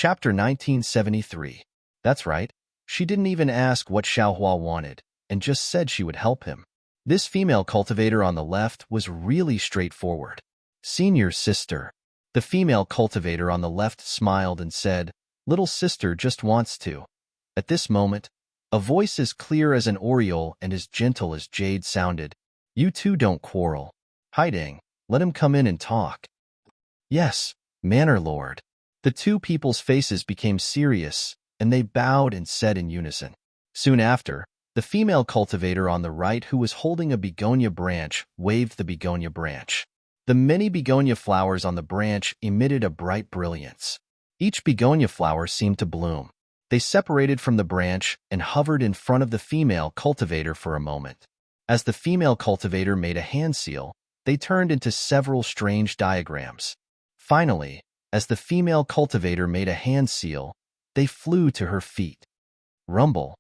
Chapter 1973. That's right. She didn't even ask what Xiaohua wanted, and just said she would help him. This female cultivator on the left was really straightforward. Senior sister. The female cultivator on the left smiled and said, "Little sister just wants to." At this moment, a voice as clear as an oriole and as gentle as jade sounded. "You two don't quarrel. Haidang, let him come in and talk." "Yes, Manor Lord." The two people's faces became serious, and they bowed and said in unison. Soon after, the female cultivator on the right, who was holding a begonia branch, waved the begonia branch. The many begonia flowers on the branch emitted a bright brilliance. Each begonia flower seemed to bloom. They separated from the branch and hovered in front of the female cultivator for a moment. As the female cultivator made a hand seal, they turned into several strange diagrams. Finally, as the female cultivator made a hand seal, they flew to her feet. Rumble.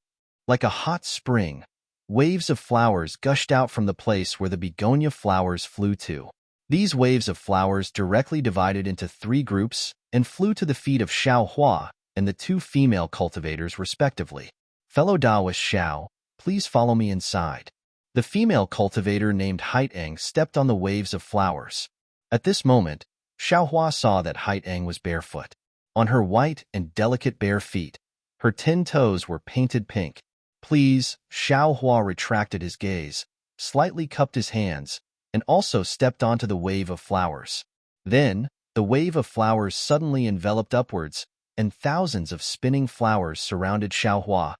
Like a hot spring, waves of flowers gushed out from the place where the begonia flowers flew to. These waves of flowers directly divided into 3 groups and flew to the feet of Xiaohua and the 2 female cultivators respectively. "Fellow Taoist Xiao, please follow me inside." The female cultivator named Haidang stepped on the waves of flowers. At this moment, Xiaohua saw that Haidang was barefoot. On her white and delicate bare feet, her 10 toes were painted pink. "Please," Xiaohua retracted his gaze, slightly cupped his hands, and also stepped onto the wave of flowers. Then, the wave of flowers suddenly enveloped upwards, and thousands of spinning flowers surrounded Xiaohua,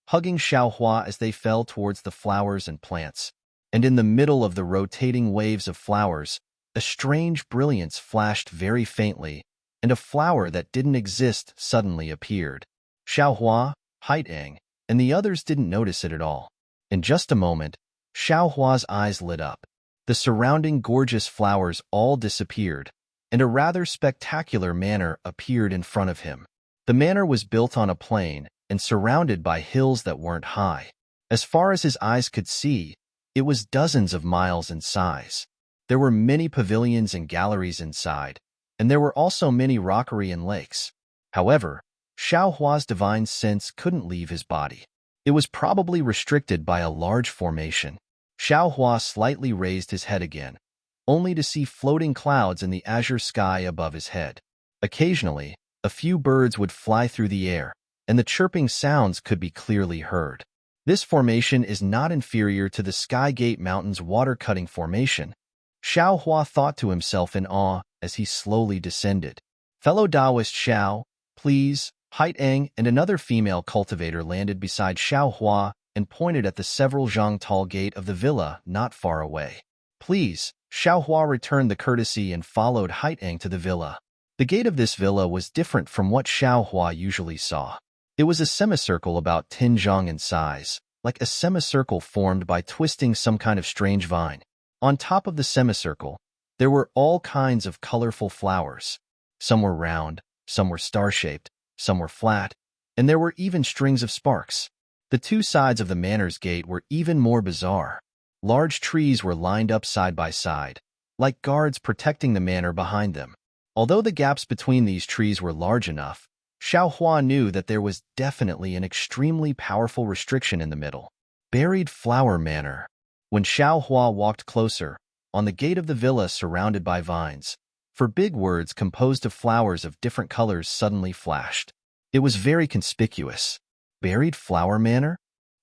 hugging Xiaohua as they fell towards the flowers and plants. And in the middle of the rotating waves of flowers, a strange brilliance flashed very faintly, and a flower that didn't exist suddenly appeared. Xiaohua, Haidang, and the others didn't notice it at all. In just a moment, Xiaohua's eyes lit up. The surrounding gorgeous flowers all disappeared, and a rather spectacular manor appeared in front of him. The manor was built on a plain and surrounded by hills that weren't high. As far as his eyes could see, it was dozens of miles in size. There were many pavilions and galleries inside, and there were also many rockery and lakes. However, Xiaohua's divine sense couldn't leave his body. It was probably restricted by a large formation. Xiaohua slightly raised his head again, only to see floating clouds in the azure sky above his head. Occasionally, a few birds would fly through the air, and the chirping sounds could be clearly heard. This formation is not inferior to the Skygate Mountain's water-cutting formation, Xiaohua thought to himself in awe as he slowly descended. "Fellow Taoist Xiao, please." Haidang and another female cultivator landed beside Xiaohua and pointed at the several zhang tall gate of the villa not far away. "Please." Xiaohua returned the courtesy and followed Haidang to the villa. The gate of this villa was different from what Xiaohua usually saw. It was a semicircle about 10 zhang in size, like a semicircle formed by twisting some kind of strange vine. On top of the semicircle, there were all kinds of colorful flowers. Some were round, some were star-shaped, some were flat, and there were even strings of sparks. The 2 sides of the manor's gate were even more bizarre. Large trees were lined up side by side, like guards protecting the manor behind them. Although the gaps between these trees were large enough, Xiaohua knew that there was definitely an extremely powerful restriction in the middle. Buried Flower Manor. When Xiaohua walked closer, on the gate of the villa surrounded by vines, big words composed of flowers of different colors suddenly flashed. It was very conspicuous. Buried Flower Manor?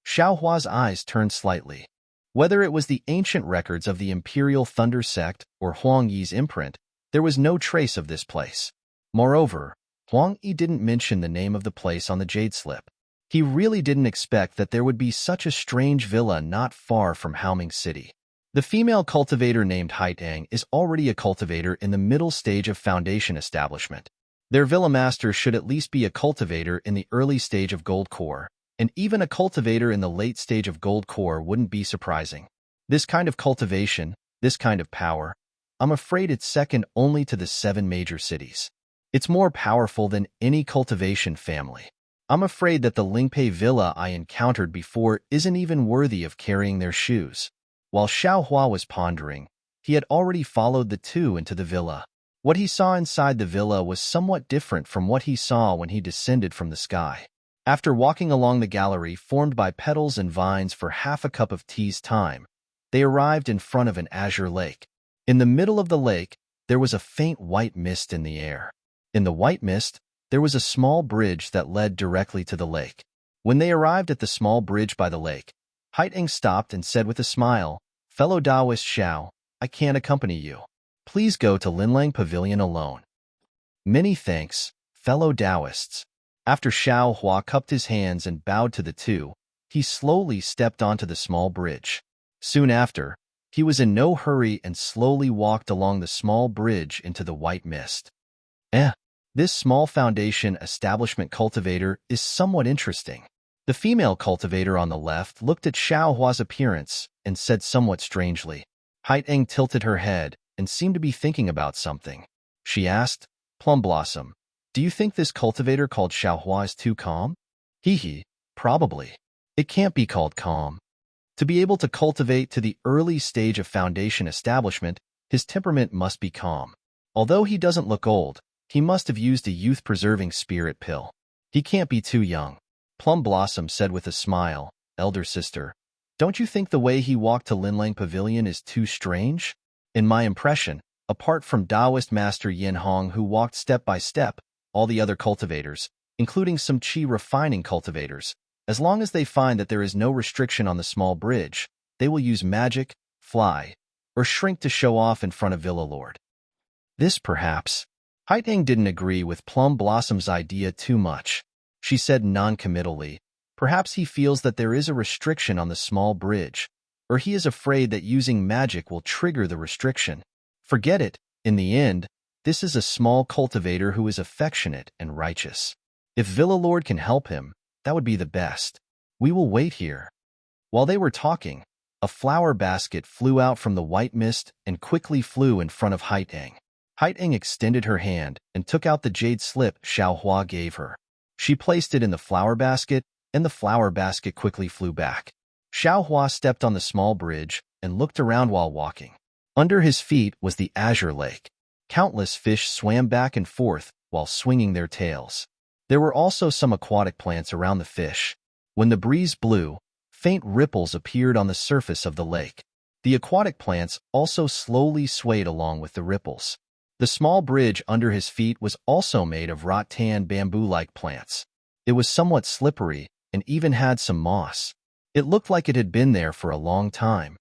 Xiaohua's eyes turned slightly. Whether it was the ancient records of the Imperial Thunder Sect or Huang Yi's imprint, there was no trace of this place. Moreover, Huang Yi didn't mention the name of the place on the jade slip. He really didn't expect that there would be such a strange villa not far from Haoming City. The female cultivator named Haidang is already a cultivator in the middle stage of foundation establishment. Their villa master should at least be a cultivator in the early stage of gold core, and even a cultivator in the late stage of gold core wouldn't be surprising. This kind of cultivation, this kind of power, I'm afraid it's second only to the 7 major cities. It's more powerful than any cultivation family. I'm afraid that the Lingpei villa I encountered before isn't even worthy of carrying their shoes. While Xiaohua was pondering, he had already followed the 2 into the villa. What he saw inside the villa was somewhat different from what he saw when he descended from the sky. After walking along the gallery formed by petals and vines for half a cup of tea's time, they arrived in front of an azure lake. In the middle of the lake, there was a faint white mist in the air. In the white mist, there was a small bridge that led directly to the lake. When they arrived at the small bridge by the lake, Haiteng stopped and said with a smile, "Fellow Taoist Xiao, I can't accompany you. Please go to Linlang Pavilion alone." "Many thanks, fellow Taoists." After Xiao Hua cupped his hands and bowed to the two, he slowly stepped onto the small bridge. Soon after, he was in no hurry and slowly walked along the small bridge into the white mist. This small foundation establishment cultivator is somewhat interesting. The female cultivator on the left looked at Xiao Hua's appearance and said somewhat strangely. Haiteng tilted her head and seemed to be thinking about something. She asked, "Plum Blossom, do you think this cultivator called Xiao Hua is too calm?" Probably. It can't be called calm. To be able to cultivate to the early stage of foundation establishment, his temperament must be calm. Although he doesn't look old, he must have used a youth-preserving spirit pill. He can't be too young. Plum Blossom said with a smile, "Elder sister, don't you think the way he walked to Linlang Pavilion is too strange? In my impression, apart from Taoist Master Yin Hong who walked step by step, all the other cultivators, including some qi refining cultivators, as long as they find that there is no restriction on the small bridge, they will use magic, fly, or shrink to show off in front of Villa Lord." This perhaps. Haiteng didn't agree with Plum Blossom's idea too much. She said non-committally, "Perhaps he feels that there is a restriction on the small bridge, or he is afraid that using magic will trigger the restriction. Forget it. In the end, this is a small cultivator who is affectionate and righteous. If Villa Lord can help him, that would be the best. We will wait here." While they were talking, a flower basket flew out from the white mist and quickly flew in front of Haiteng. Haiteng extended her hand and took out the jade slip Xiao Hua gave her. She placed it in the flower basket, and the flower basket quickly flew back. Xiao Hua stepped on the small bridge and looked around while walking. Under his feet was the azure lake. Countless fish swam back and forth while swinging their tails. There were also some aquatic plants around the fish. When the breeze blew, faint ripples appeared on the surface of the lake. The aquatic plants also slowly swayed along with the ripples. The small bridge under his feet was also made of rattan bamboo-like plants. It was somewhat slippery and even had some moss. It looked like it had been there for a long time.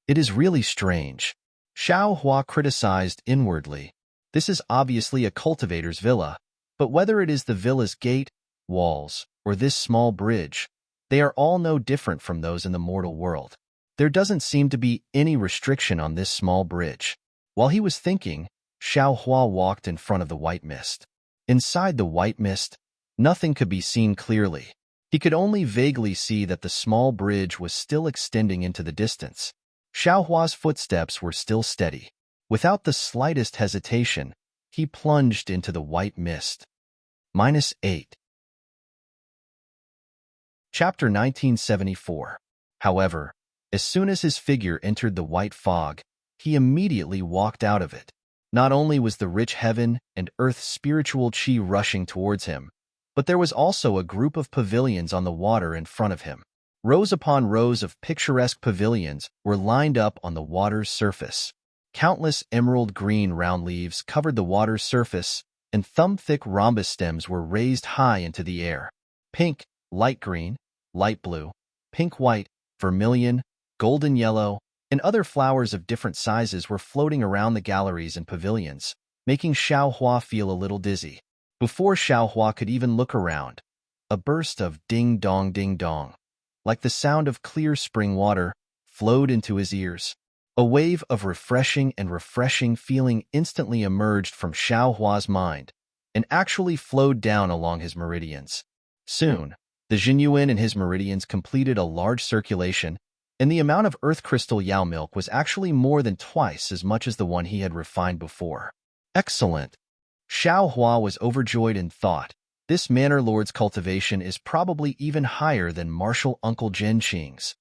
"It is really strange," Xiao Hua criticized inwardly. "This is obviously a cultivator's villa, but whether it is the villa's gate, walls, or this small bridge, they are all no different from those in the mortal world. There doesn't seem to be any restriction on this small bridge." While he was thinking, Xiao Hua walked in front of the white mist. Inside the white mist, nothing could be seen clearly. He could only vaguely see that the small bridge was still extending into the distance. Xiao Hua's footsteps were still steady. Without the slightest hesitation, he plunged into the white mist. -8. Chapter 1974. However, as soon as his figure entered the white fog, he immediately walked out of it. Not only was the rich heaven and earth spiritual qi rushing towards him, but there was also a group of pavilions on the water in front of him. Rows upon rows of picturesque pavilions were lined up on the water's surface. Countless emerald green round leaves covered the water's surface, and thumb-thick rhombus stems were raised high into the air. Pink, light green, light blue, pink-white, vermilion, golden yellow, and other flowers of different sizes were floating around the galleries and pavilions, making Xiao Hua feel a little dizzy. Before Xiao Hua could even look around, a burst of ding-dong ding-dong, like the sound of clear spring water, flowed into his ears. A wave of refreshing feeling instantly emerged from Xiao Hua's mind and actually flowed down along his meridians. Soon, the Jinyuan and his meridians completed a large circulation, and the amount of earth crystal Yao milk was actually more than twice as much as the one he had refined before. Excellent! Xiao Hua was overjoyed and thought, this Manor Lord's cultivation is probably even higher than Martial Uncle Jen Qing's.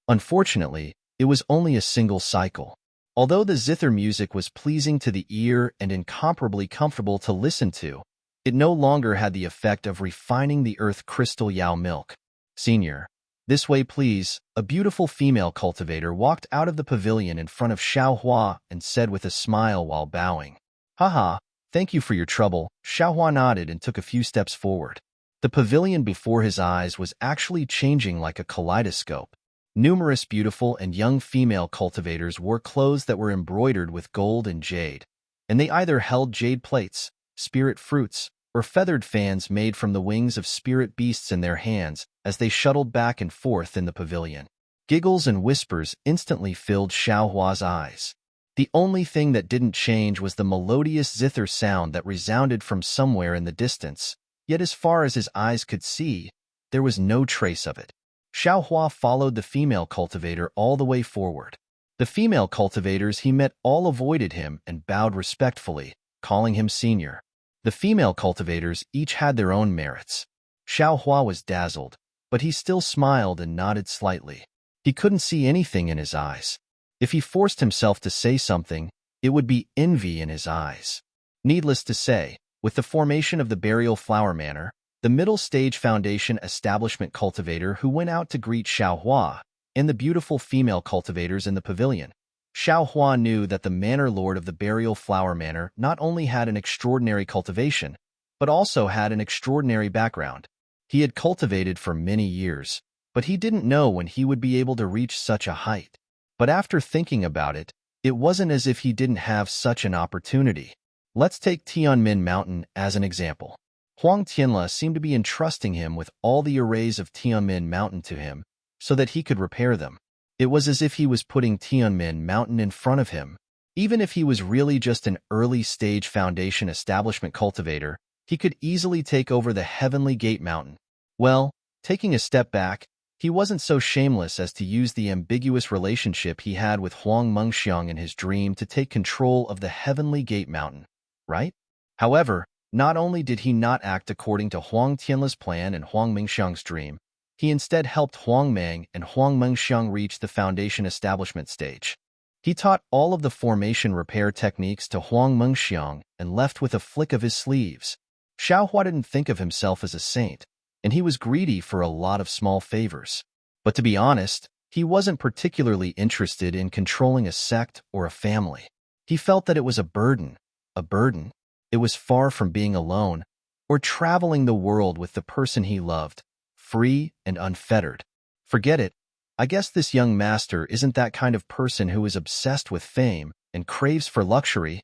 Unfortunately, it was only a single cycle. Although the zither music was pleasing to the ear and incomparably comfortable to listen to, it no longer had the effect of refining the earth crystal Yao milk. Senior, this way please. A beautiful female cultivator walked out of the pavilion in front of Xiaohua and said with a smile while bowing. Haha, thank you for your trouble. Xiaohua nodded and took a few steps forward. The pavilion before his eyes was actually changing like a kaleidoscope. Numerous beautiful and young female cultivators wore clothes that were embroidered with gold and jade, and they either held jade plates, spirit fruits, or feathered fans made from the wings of spirit beasts in their hands as they shuttled back and forth in the pavilion. Giggles and whispers instantly filled Xiaohua's eyes. The only thing that didn't change was the melodious zither sound that resounded from somewhere in the distance, yet as far as his eyes could see, there was no trace of it. Xiaohua followed the female cultivator all the way forward. The female cultivators he met all avoided him and bowed respectfully, calling him senior. The female cultivators each had their own merits. Xiaohua was dazzled, but he still smiled and nodded slightly. He couldn't see anything in his eyes. If he forced himself to say something, it would be envy in his eyes. Needless to say, with the formation of the Burial Flower Manor, the middle stage foundation establishment cultivator who went out to greet Xiaohua, and the beautiful female cultivators in the pavilion, Xiaohua knew that the manor lord of the Burial Flower Manor not only had an extraordinary cultivation, but also had an extraordinary background. He had cultivated for many years, but he didn't know when he would be able to reach such a height. But after thinking about it, it wasn't as if he didn't have such an opportunity. Let's take Tianmin Mountain as an example. Huang Tianla seemed to be entrusting him with all the arrays of Tianmin Mountain to him, so that he could repair them. It was as if he was putting Tianmin Mountain in front of him. Even if he was really just an early-stage foundation establishment cultivator, he could easily take over the Heavenly Gate Mountain. Well, taking a step back, he wasn't so shameless as to use the ambiguous relationship he had with Huang Mengxiang in his dream to take control of the Heavenly Gate Mountain, right? However, not only did he not act according to Huang Tianla's plan and Huang Mengxiang's dream, he instead helped Huang Meng and Huang Mengxiang reach the foundation establishment stage. He taught all of the formation repair techniques to Huang Mengxiang and left with a flick of his sleeves. Xiaohua didn't think of himself as a saint, and he was greedy for a lot of small favors. But to be honest, he wasn't particularly interested in controlling a sect or a family. He felt that it was a burden. It was far from being alone, or traveling the world with the person he loved, free and unfettered. Forget it. I guess this young master isn't that kind of person who is obsessed with fame and craves for luxury.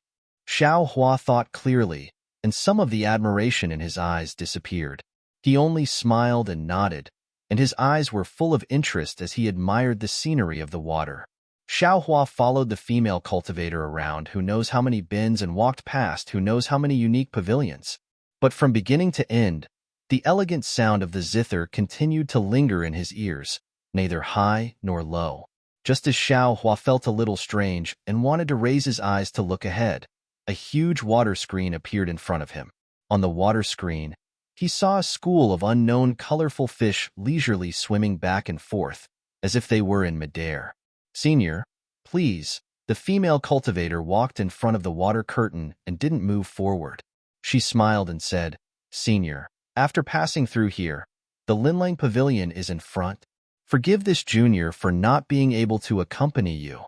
Xiaohua thought clearly, and some of the admiration in his eyes disappeared. He only smiled and nodded, and his eyes were full of interest as he admired the scenery of the water. Xiaohua followed the female cultivator around who knows how many bins and walked past who knows how many unique pavilions. But from beginning to end, the elegant sound of the zither continued to linger in his ears, neither high nor low. Just as Xiaohua felt a little strange and wanted to raise his eyes to look ahead, a huge water screen appeared in front of him. On the water screen, he saw a school of unknown colorful fish leisurely swimming back and forth, as if they were in midair. Senior, please. The female cultivator walked in front of the water curtain and didn't move forward. She smiled and said, Senior, after passing through here, the Linlang Pavilion is in front. Forgive this junior for not being able to accompany you.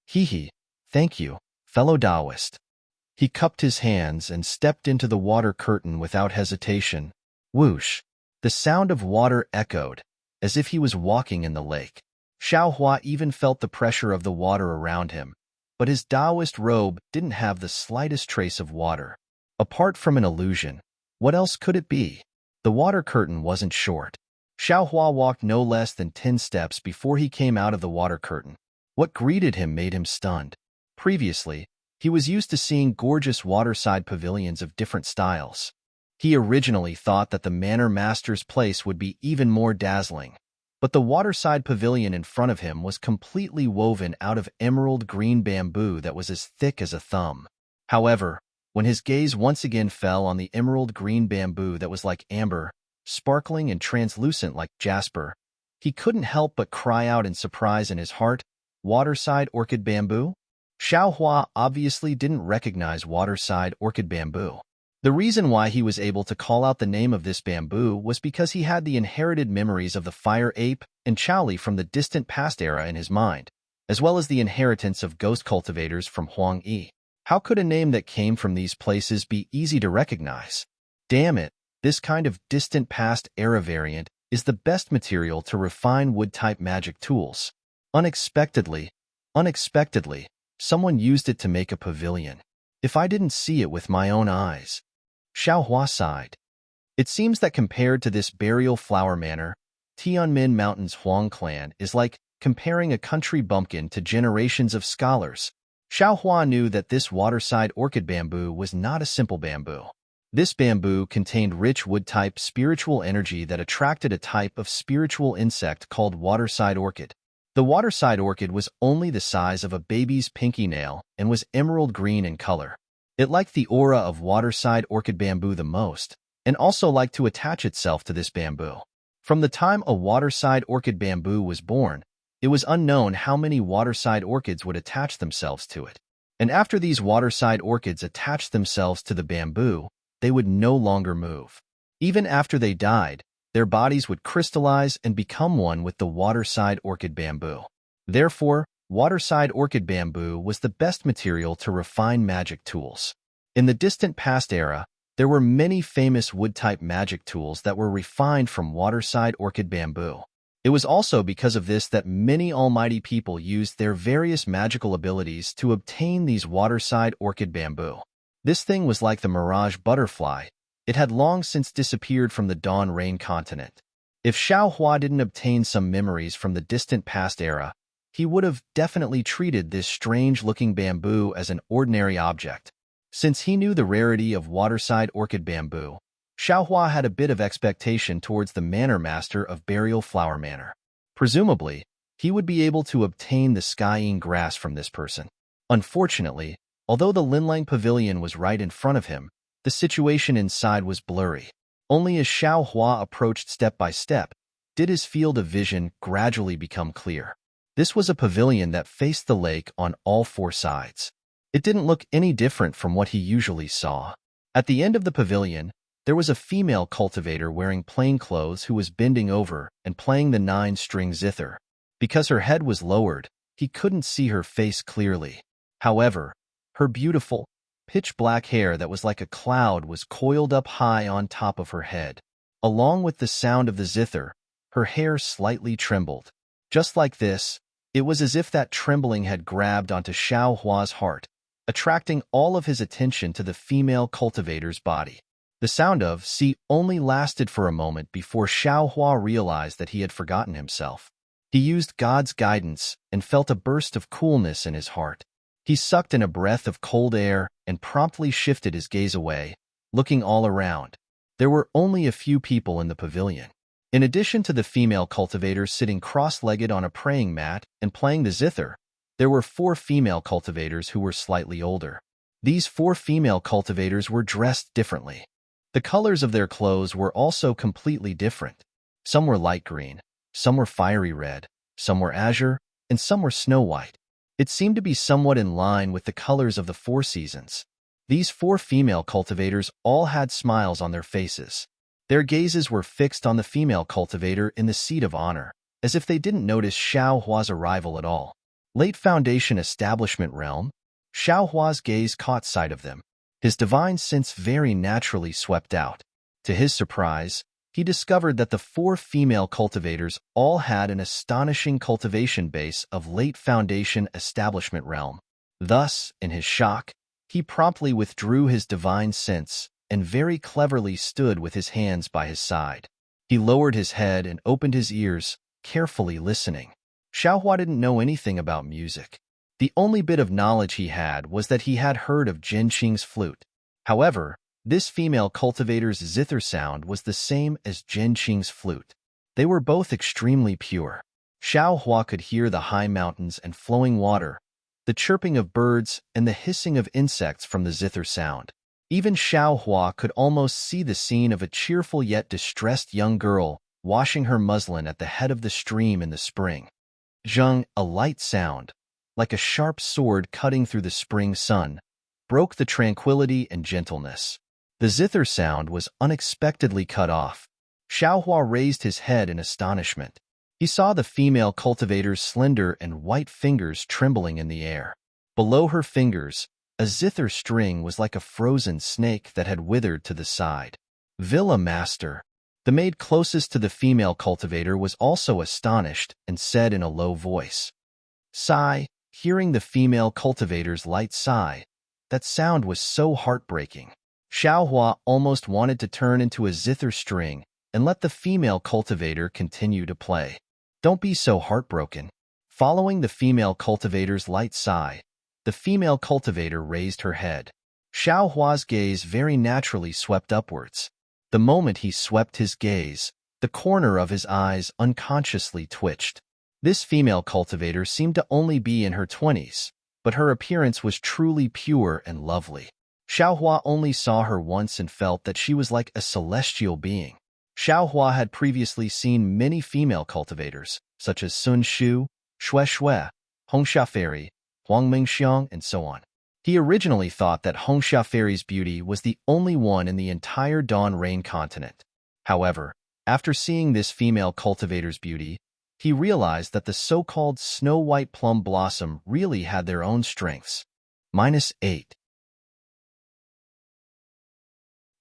Hee, thank you, fellow Taoist. He cupped his hands and stepped into the water curtain without hesitation. Whoosh! The sound of water echoed, as if he was walking in the lake. Xiaohua even felt the pressure of the water around him, but his Taoist robe didn't have the slightest trace of water. Apart from an illusion, what else could it be? The water curtain wasn't short. Xiaohua walked no less than 10 steps before he came out of the water curtain. What greeted him made him stunned. Previously, he was used to seeing gorgeous waterside pavilions of different styles. He originally thought that the manor master's place would be even more dazzling, but the waterside pavilion in front of him was completely woven out of emerald green bamboo that was as thick as a thumb. However, when his gaze once again fell on the emerald green bamboo that was like amber, sparkling and translucent like jasper, he couldn't help but cry out in surprise in his heart, "Waterside orchid bamboo?" Xiao Hua obviously didn't recognize waterside orchid bamboo. The reason why he was able to call out the name of this bamboo was because he had the inherited memories of the fire ape and Chowli from the distant past era in his mind, as well as the inheritance of ghost cultivators from Huang Yi. How could a name that came from these places be easy to recognize? Damn it, this kind of distant past era variant is the best material to refine wood-type magic tools. Unexpectedly, someone used it to make a pavilion. If I didn't see it with my own eyes. Xiao Hua sighed. It seems that compared to this burial flower manor, Tianmin Mountain's Huang clan is like comparing a country bumpkin to generations of scholars. Xiao Hua knew that this waterside orchid bamboo was not a simple bamboo. This bamboo contained rich wood-type spiritual energy that attracted a type of spiritual insect called waterside orchid. The waterside orchid was only the size of a baby's pinky nail and was emerald green in color. It liked the aura of waterside orchid bamboo the most, and also liked to attach itself to this bamboo. From the time a waterside orchid bamboo was born, it was unknown how many waterside orchids would attach themselves to it. And after these waterside orchids attached themselves to the bamboo, they would no longer move. Even after they died, their bodies would crystallize and become one with the waterside orchid bamboo. Therefore, waterside orchid bamboo was the best material to refine magic tools. In the distant past era, there were many famous wood-type magic tools that were refined from waterside orchid bamboo. It was also because of this that many almighty people used their various magical abilities to obtain these waterside orchid bamboo. This thing was like the mirage butterfly. It had long since disappeared from the Dawn Rain continent. If Xiao Hua didn't obtain some memories from the distant past era, he would have definitely treated this strange-looking bamboo as an ordinary object. Since he knew the rarity of waterside orchid bamboo, Xiao Hua had a bit of expectation towards the manor master of Burial Flower Manor. Presumably, he would be able to obtain the skying grass from this person. Unfortunately, although the Linlang Pavilion was right in front of him, the situation inside was blurry. Only as Xiao Hua approached step by step, did his field of vision gradually become clear. This was a pavilion that faced the lake on all four sides. It didn't look any different from what he usually saw. At the end of the pavilion, there was a female cultivator wearing plain clothes who was bending over and playing the 9-string zither. Because her head was lowered, he couldn't see her face clearly. However, her beautiful, pitch-black hair that was like a cloud was coiled up high on top of her head. Along with the sound of the zither, her hair slightly trembled. Just like this, it was as if that trembling had grabbed onto Xiao Hua's heart, attracting all of his attention to the female cultivator's body. The sound of "see" only lasted for a moment before Xiao Hua realized that he had forgotten himself. He used God's guidance and felt a burst of coolness in his heart. He sucked in a breath of cold air and promptly shifted his gaze away, looking all around. There were only a few people in the pavilion. In addition to the female cultivators sitting cross-legged on a praying mat and playing the zither, there were 4 female cultivators who were slightly older. These 4 female cultivators were dressed differently. The colors of their clothes were also completely different. Some were light green, some were fiery red, some were azure, and some were snow white. It seemed to be somewhat in line with the colors of the 4 seasons. These 4 female cultivators all had smiles on their faces. Their gazes were fixed on the female cultivator in the seat of honor, as if they didn't notice Xiao Hua's arrival at all. Late Foundation Establishment Realm, Xiao Hua's gaze caught sight of them. His divine sense very naturally swept out. To his surprise, he discovered that the 4 female cultivators all had an astonishing cultivation base of Late Foundation Establishment Realm. Thus, in his shock, he promptly withdrew his divine sense and very cleverly stood with his hands by his side. He lowered his head and opened his ears, carefully listening. Xiao Hua didn't know anything about music. The only bit of knowledge he had was that he had heard of Zhenqing's flute. However, this female cultivator's zither sound was the same as Zhenqing's flute. They were both extremely pure. Xiao Hua could hear the high mountains and flowing water, the chirping of birds, and the hissing of insects from the zither sound. Even Xiao Hua could almost see the scene of a cheerful yet distressed young girl washing her muslin at the head of the stream in the spring. Zheng, a light sound, like a sharp sword cutting through the spring sun, broke the tranquility and gentleness. The zither sound was unexpectedly cut off. Xiaohua raised his head in astonishment. He saw the female cultivator's slender and white fingers trembling in the air. Below her fingers, a zither string was like a frozen snake that had withered to the side. Villa Master. The maid closest to the female cultivator was also astonished and said in a low voice. Sigh, hearing the female cultivator's light sigh. That sound was so heartbreaking. Xiaohua almost wanted to turn into a zither string and let the female cultivator continue to play. Don't be so heartbroken. Following the female cultivator's light sigh, the female cultivator raised her head. Xiaohua's gaze very naturally swept upwards. The moment he swept his gaze, the corner of his eyes unconsciously twitched. This female cultivator seemed to only be in her 20s, but her appearance was truly pure and lovely. Xiaohua only saw her once and felt that she was like a celestial being. Xiaohua had previously seen many female cultivators, such as Sun Shu, Xue Xue, Hong Xiaferi, Huang Mingxiang, and so on. He originally thought that Hong Xiaferi's beauty was the only one in the entire Dawn Rain continent. However, after seeing this female cultivator's beauty, he realized that the so-called snow-white plum blossom really had their own strengths. -8.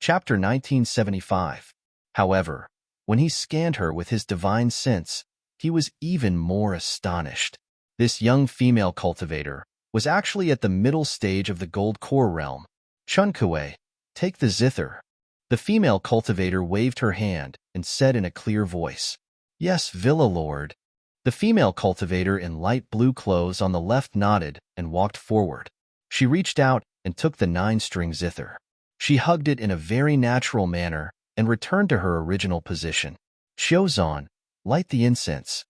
Chapter 1975. However, when he scanned her with his divine sense, he was even more astonished. This young female cultivator was actually at the middle stage of the gold core realm. Chunkue, take the zither. The female cultivator waved her hand and said in a clear voice, Yes, Villa Lord. The female cultivator in light blue clothes on the left nodded and walked forward. She reached out and took the 9-string zither. She hugged it in a very natural manner and returned to her original position. Qiuzhan, light the incense.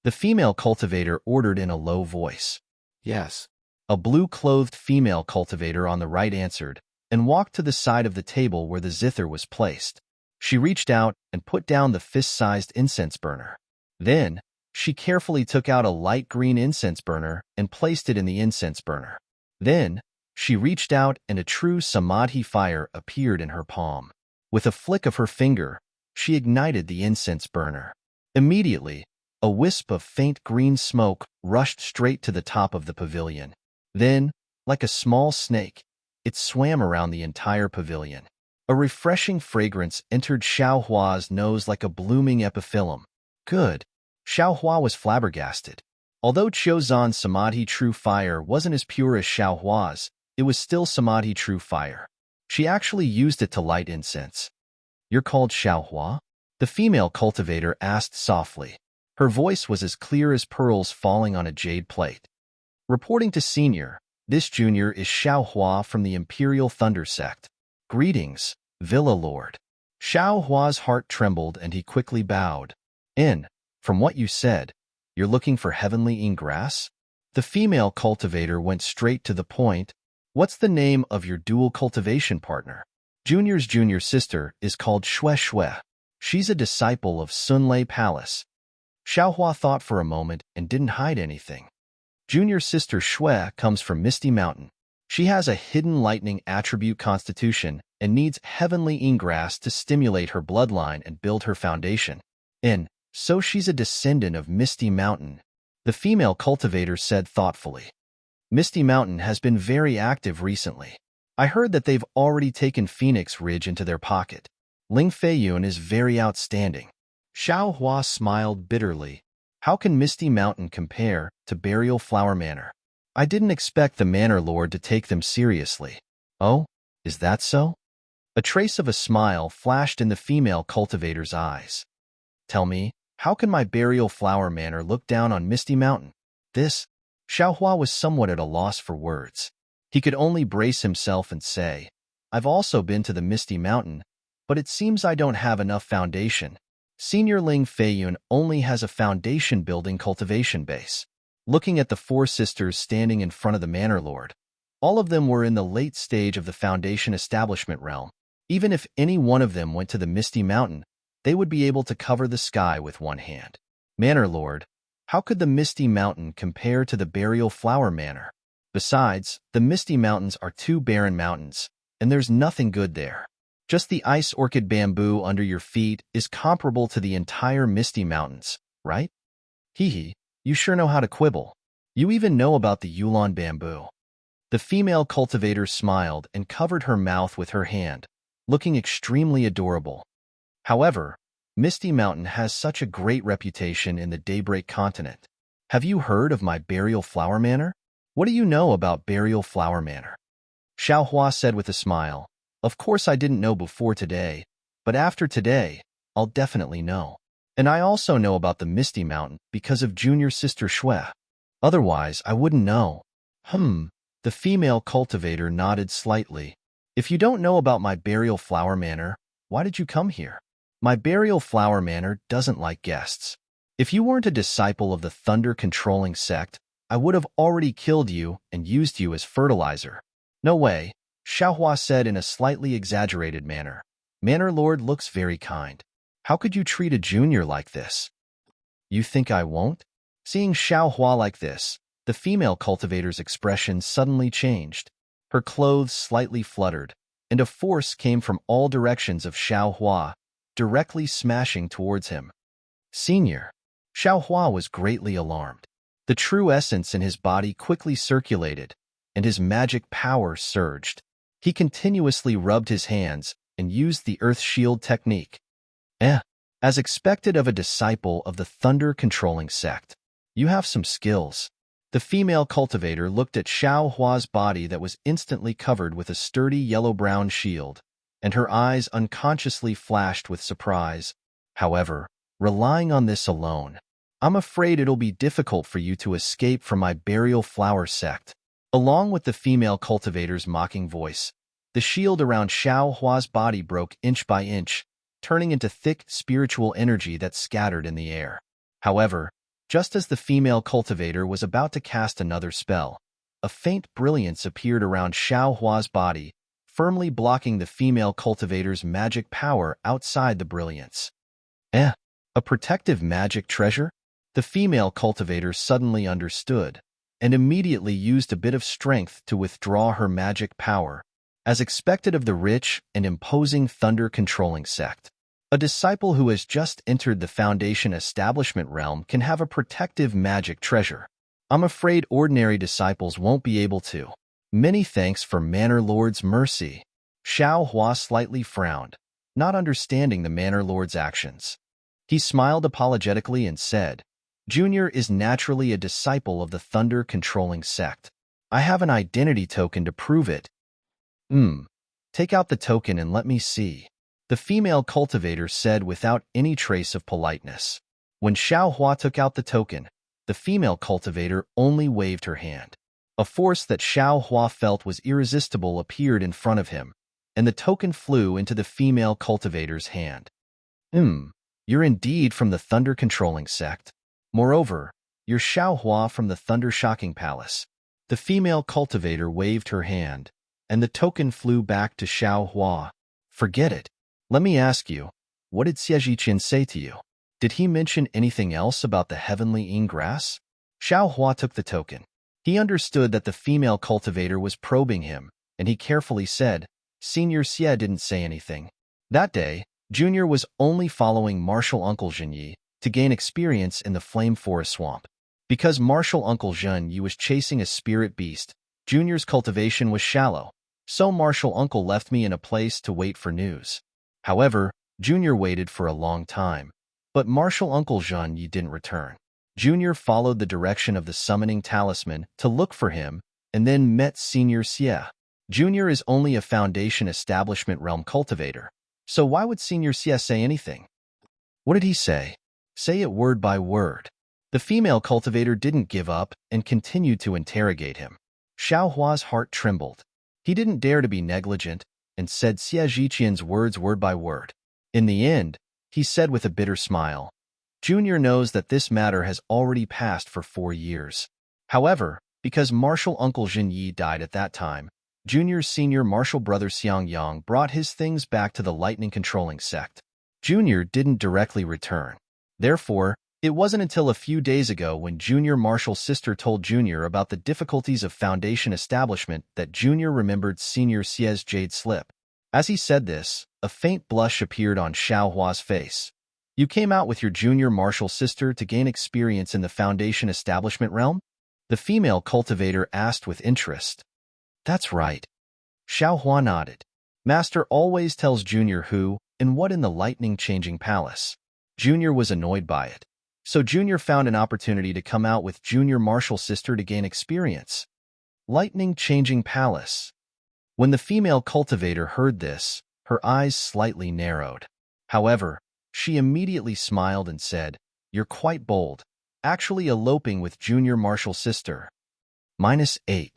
The female cultivator ordered in a low voice. Yes. A blue-clothed female cultivator on the right answered and walked to the side of the table where the zither was placed. She reached out and put down the fist-sized incense burner. Then, she carefully took out a light green incense burner and placed it in the incense burner. Then, she reached out and a true samadhi fire appeared in her palm. With a flick of her finger, she ignited the incense burner. Immediately, a wisp of faint green smoke rushed straight to the top of the pavilion. Then, like a small snake, it swam around the entire pavilion. A refreshing fragrance entered Xiaohua's nose like a blooming epiphyllum. Good. Xiaohua was flabbergasted. Although Qiuzhan's Samadhi True Fire wasn't as pure as Xiaohua's, it was still Samadhi True Fire. She actually used it to light incense. You're called Xiaohua? The female cultivator asked softly. Her voice was as clear as pearls falling on a jade plate. Reporting to Senior, this junior is Xiaohua from the Imperial Thunder Sect. Greetings, Villa Lord. Xiaohua's heart trembled and he quickly bowed. From what you said, you're looking for heavenly ingress? The female cultivator went straight to the point. What's the name of your dual cultivation partner? Junior's junior sister is called Xue Xue. She's a disciple of Sunlei Palace. Xiaohua thought for a moment and didn't hide anything. Junior sister Xue comes from Misty Mountain. She has a hidden lightning attribute constitution and needs heavenly ingress to stimulate her bloodline and build her foundation. So she's a descendant of Misty Mountain, the female cultivator said thoughtfully. Misty Mountain has been very active recently. I heard that they've already taken Phoenix Ridge into their pocket. Ling Feiyun is very outstanding. Xiaohua smiled bitterly. How can Misty Mountain compare to Burial Flower Manor? I didn't expect the Manor Lord to take them seriously. Oh, is that so? A trace of a smile flashed in the female cultivator's eyes. Tell me, how can my Burial Flower Manor look down on Misty Mountain? Xiaohua was somewhat at a loss for words. He could only brace himself and say, I've also been to the Misty Mountain, but it seems I don't have enough foundation. Senior Ling Feiyun only has a foundation-building cultivation base. Looking at the 4 sisters standing in front of the Manor Lord, all of them were in the late stage of the foundation establishment realm. Even if any one of them went to the Misty Mountain, they would be able to cover the sky with one hand. Manor Lord, How could the Misty Mountain compare to the Burial Flower Manor? Besides, the Misty Mountains are two barren mountains, and there's nothing good there. Just the ice orchid bamboo under your feet is comparable to the entire Misty Mountains, right? Hee hee, you sure know how to quibble. You even know about the Yulon bamboo. The female cultivator smiled and covered her mouth with her hand, looking extremely adorable. However, Misty Mountain has such a great reputation in the Daybreak continent. Have you heard of my Burial Flower Manor? What do you know about Burial Flower Manor? Xiaohua said with a smile. Of course I didn't know before today, but after today, I'll definitely know. And I also know about the Misty Mountain because of junior sister Shui. Otherwise, I wouldn't know. The female cultivator nodded slightly. If you don't know about my Burial Flower Manor, why did you come here? My Burial Flower Manor doesn't like guests. If you weren't a disciple of the thunder-controlling sect, I would have already killed you and used you as fertilizer. No way, Xiaohua said in a slightly exaggerated manner. Manor Lord looks very kind. How could you treat a junior like this? You think I won't? Seeing Xiaohua like this, the female cultivator's expression suddenly changed. Her clothes slightly fluttered, and a force came from all directions of Xiaohua, directly smashing towards him. Senior. Xiaohua was greatly alarmed. The true essence in his body quickly circulated, and his magic power surged. He continuously rubbed his hands and used the Earth Shield technique. As expected of a disciple of the thunder-controlling sect. You have some skills. The female cultivator looked at Xiaohua's body that was instantly covered with a sturdy yellow-brown shield, and her eyes unconsciously flashed with surprise. However, relying on this alone, I'm afraid it'll be difficult for you to escape from my Burial Flower sect. Along with the female cultivator's mocking voice, the shield around Xiaohua's body broke inch by inch, turning into thick spiritual energy that scattered in the air. However, just as the female cultivator was about to cast another spell, a faint brilliance appeared around Xiaohua's body, firmly blocking the female cultivator's magic power outside the brilliance. A protective magic treasure? The female cultivator suddenly understood, and immediately used a bit of strength to withdraw her magic power, as expected of the rich and imposing thunder-controlling sect. A disciple who has just entered the Foundation establishment realm can have a protective magic treasure. I'm afraid ordinary disciples won't be able to. Many thanks for Manor Lord's mercy. Xiaohua slightly frowned, not understanding the Manor Lord's actions. He smiled apologetically and said, Junior is naturally a disciple of the thunder-controlling sect. I have an identity token to prove it. Take out the token and let me see. The female cultivator said without any trace of politeness. When Xiaohua took out the token, the female cultivator only waved her hand. A force that Xiaohua felt was irresistible appeared in front of him, and the token flew into the female cultivator's hand. You're indeed from the thunder-controlling sect. Moreover, you're Xiaohua from the Thunder-Shocking Palace. The female cultivator waved her hand, and the token flew back to Xiaohua. Forget it. Let me ask you, what did Xie say to you? Did he mention anything else about the heavenly ingrass? Xiaohua took the token. He understood that the female cultivator was probing him, and he carefully said, Senior Xie didn't say anything. That day, Junior was only following Martial Uncle Zhenyi to gain experience in the Flame Forest Swamp. Because Martial Uncle Zhenyi was chasing a spirit beast, Junior's cultivation was shallow, so Martial Uncle left me in a place to wait for news. However, Junior waited for a long time, but Martial Uncle Zhenyi didn't return. Junior followed the direction of the summoning talisman to look for him, and then met Senior Xie. Junior is only a Foundation establishment realm cultivator, so why would Senior Xie say anything? What did he say? Say it word by word. The female cultivator didn't give up and continued to interrogate him. Xiaohua's heart trembled. He didn't dare to be negligent and said Xie Zhiqian's words word by word. In the end, he said with a bitter smile, Junior knows that this matter has already passed for 4 years. However, because Martial Uncle Zhenyi died at that time, Junior's senior martial brother Xiangyang brought his things back to the lightning-controlling sect. Junior didn't directly return. Therefore, It wasn't until a few days ago when Junior Marshall's sister told Junior about the difficulties of Foundation establishment that Junior remembered Senior Xie's jade slip. As he said this, a faint blush appeared on Xiaohua's face. You came out with your Junior Marshall sister to gain experience in the Foundation establishment realm? The female cultivator asked with interest. That's right. Xiaohua nodded. Master always tells Junior who and what in the lightning-changing palace. Junior was annoyed by it. So Junior found an opportunity to come out with Junior Marshall's sister to gain experience. Lightning-changing palace. When the female cultivator heard this, her eyes slightly narrowed. However, she immediately smiled and said, You're quite bold. Actually eloping with Junior Marshall's sister. -8.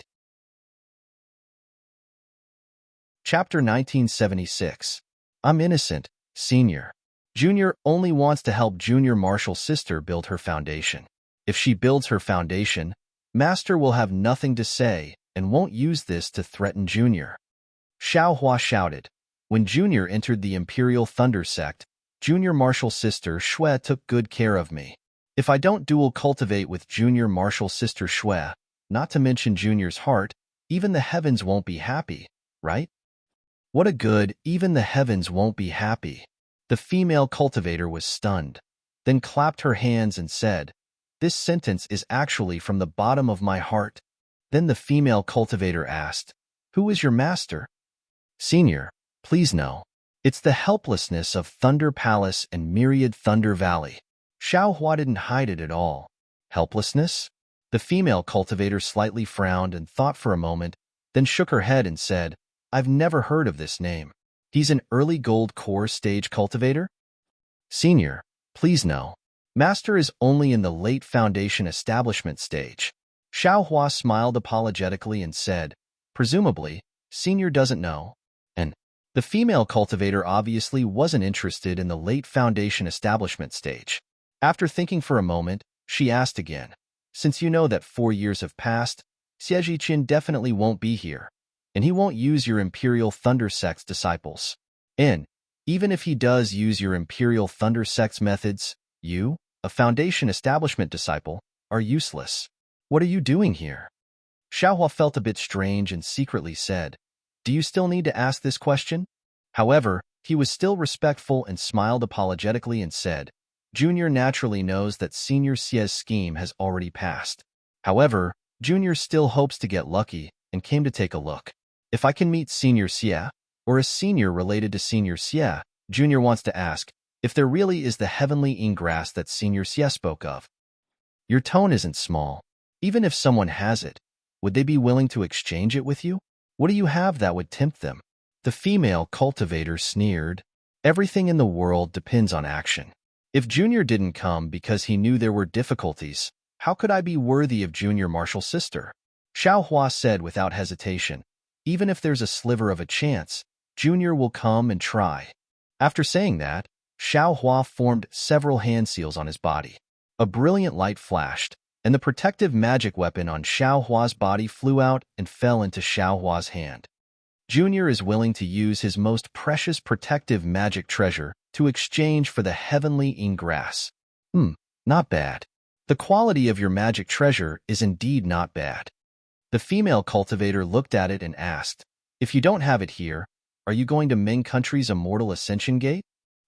Chapter 1976. I'm innocent, Senior. Junior only wants to help Junior Marshall's sister build her foundation. If she builds her foundation, Master will have nothing to say and won't use this to threaten Junior. Xiaohua shouted. When Junior entered the Imperial Thunder sect, Junior Marshall's sister Shui took good care of me. If I don't dual cultivate with Junior Marshall's sister Shui, not to mention Junior's heart, even the heavens won't be happy, right? What a good, even the heavens won't be happy. The female cultivator was stunned, then clapped her hands and said, This sentence is actually from the bottom of my heart. Then the female cultivator asked, Who is your master? Senior, please know. It's the helplessness of Thunder Palace and Myriad Thunder Valley. Xiaohua didn't hide it at all. Helplessness? The female cultivator slightly frowned and thought for a moment, then shook her head and said, I've never heard of this name. He's an early gold core stage cultivator? Senior, please know. Master is only in the late foundation establishment stage. Xiaohua smiled apologetically and said, Presumably, Senior doesn't know. And the female cultivator obviously wasn't interested in the late foundation establishment stage. After thinking for a moment, she asked again, Since you know that 4 years have passed, Xie Qin definitely won't be here. And he won't use your Imperial Thunder Sect's disciples. And even if he does use your Imperial Thunder Sect's methods, you, a Foundation Establishment disciple, are useless. What are you doing here? Xiaohua felt a bit strange and secretly said, Do you still need to ask this question? However, he was still respectful and smiled apologetically and said, Junior naturally knows that Senior Xie's scheme has already passed. However, Junior still hopes to get lucky and came to take a look. If I can meet Senior Xie, or a senior related to Senior Xie, Junior wants to ask if there really is the heavenly ingrass that Senior Xie spoke of. Your tone isn't small. Even if someone has it, would they be willing to exchange it with you? What do you have that would tempt them? The female cultivator sneered. Everything in the world depends on action. If Junior didn't come because he knew there were difficulties, how could I be worthy of Junior Marshall's sister? Xiaohua said without hesitation. Even if there's a sliver of a chance, Junior will come and try. After saying that, Xiaohua formed several hand seals on his body. A brilliant light flashed, and the protective magic weapon on Xiaohua's body flew out and fell into Xiaohua's hand. Junior is willing to use his most precious protective magic treasure to exchange for the heavenly ingrass. Not bad. The quality of your magic treasure is indeed not bad. The female cultivator looked at it and asked, If you don't have it here, are you going to Ming Country's Immortal Ascension Gate?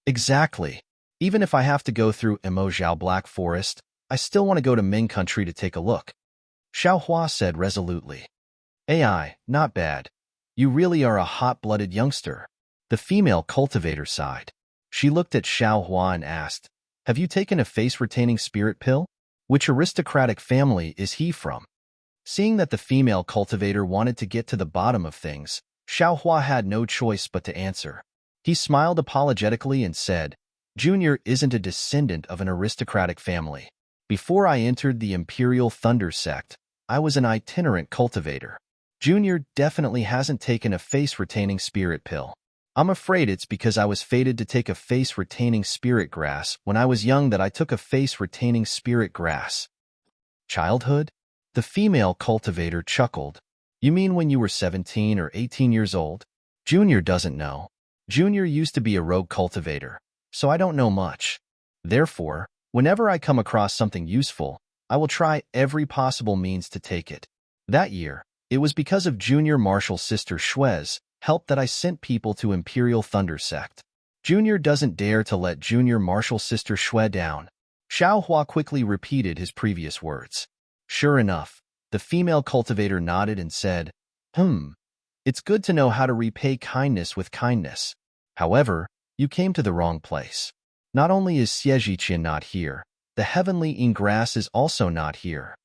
Exactly. Even if I have to go through Emojiao Black Forest, I still want to go to Ming Country to take a look. Xiaohua said resolutely. AI, not bad. You really are a hot-blooded youngster. The female cultivator sighed. She looked at Xiaohua and asked, Have you taken a face-retaining spirit pill? Which aristocratic family is he from? Seeing that the female cultivator wanted to get to the bottom of things, Xiaohua had no choice but to answer. He smiled apologetically and said, Junior isn't a descendant of an aristocratic family. Before I entered the Imperial Thunder sect, I was an itinerant cultivator. Junior definitely hasn't taken a face-retaining spirit pill. I'm afraid it's because I was fated to take a face-retaining spirit grass when I was young that I took a face-retaining spirit grass. Childhood? The female cultivator chuckled. You mean when you were 17 or 18 years old? Junior doesn't know. Junior used to be a rogue cultivator, so I don't know much. Therefore, Whenever I come across something useful, I will try every possible means to take it. That year, it was because of Junior Marshall's sister Shue's help that I sent people to Imperial Thunder Sect. Junior doesn't dare to let Junior Marshall's sister Shue down. Xiao Hua quickly repeated his previous words. Sure enough, the female cultivator nodded and said, It's good to know how to repay kindness with kindness. However, you came to the wrong place. Not only is Xiejiqian not here, the heavenly ingrass is also not here.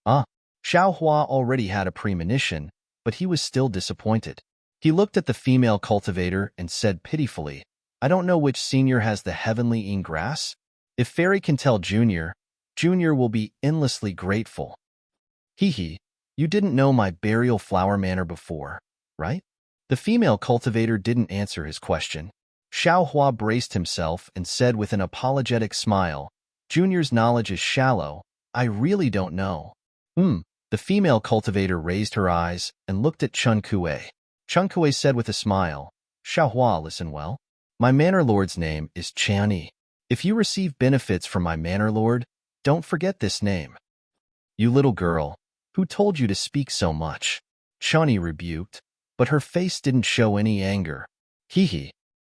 Xiao Hua already had a premonition, but he was still disappointed. He looked at the female cultivator and said pitifully, I don't know which senior has the heavenly ingrass. If Fairy can tell Junior, Junior will be endlessly grateful. Hee, you didn't know my burial flower manor before, right? The female cultivator didn't answer his question. Xiao Hua braced himself and said with an apologetic smile, Junior's knowledge is shallow. I really don't know. The female cultivator raised her eyes and looked at Chun Kuei. Chun Kuei said with a smile, Xiao Hua, listen well. My manor lord's name is Qianyi. If you receive benefits from my manor lord, don't forget this name. You little girl, who told you to speak so much? Chunyi rebuked, but her face didn't show any anger. Hee.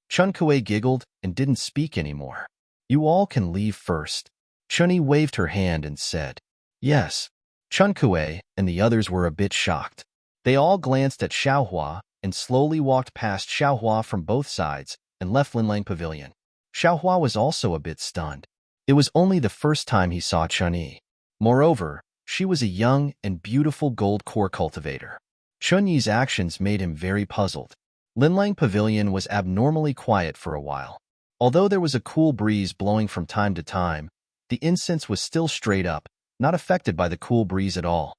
Chun Kuei giggled and didn't speak anymore. You all can leave first. Chunyi waved her hand and said, Yes. Chun Kuei and the others were a bit shocked. They all glanced at Xiao Hua and slowly walked past Xiao Hua from both sides and left Linlang Pavilion. Xiao Hua was also a bit stunned. It was only the first time he saw Chunyi. Moreover, she was a young and beautiful gold core cultivator. Chunyi's actions made him very puzzled. Linlang Pavilion was abnormally quiet for a while. Although there was a cool breeze blowing from time to time, the incense was still straight up, not affected by the cool breeze at all.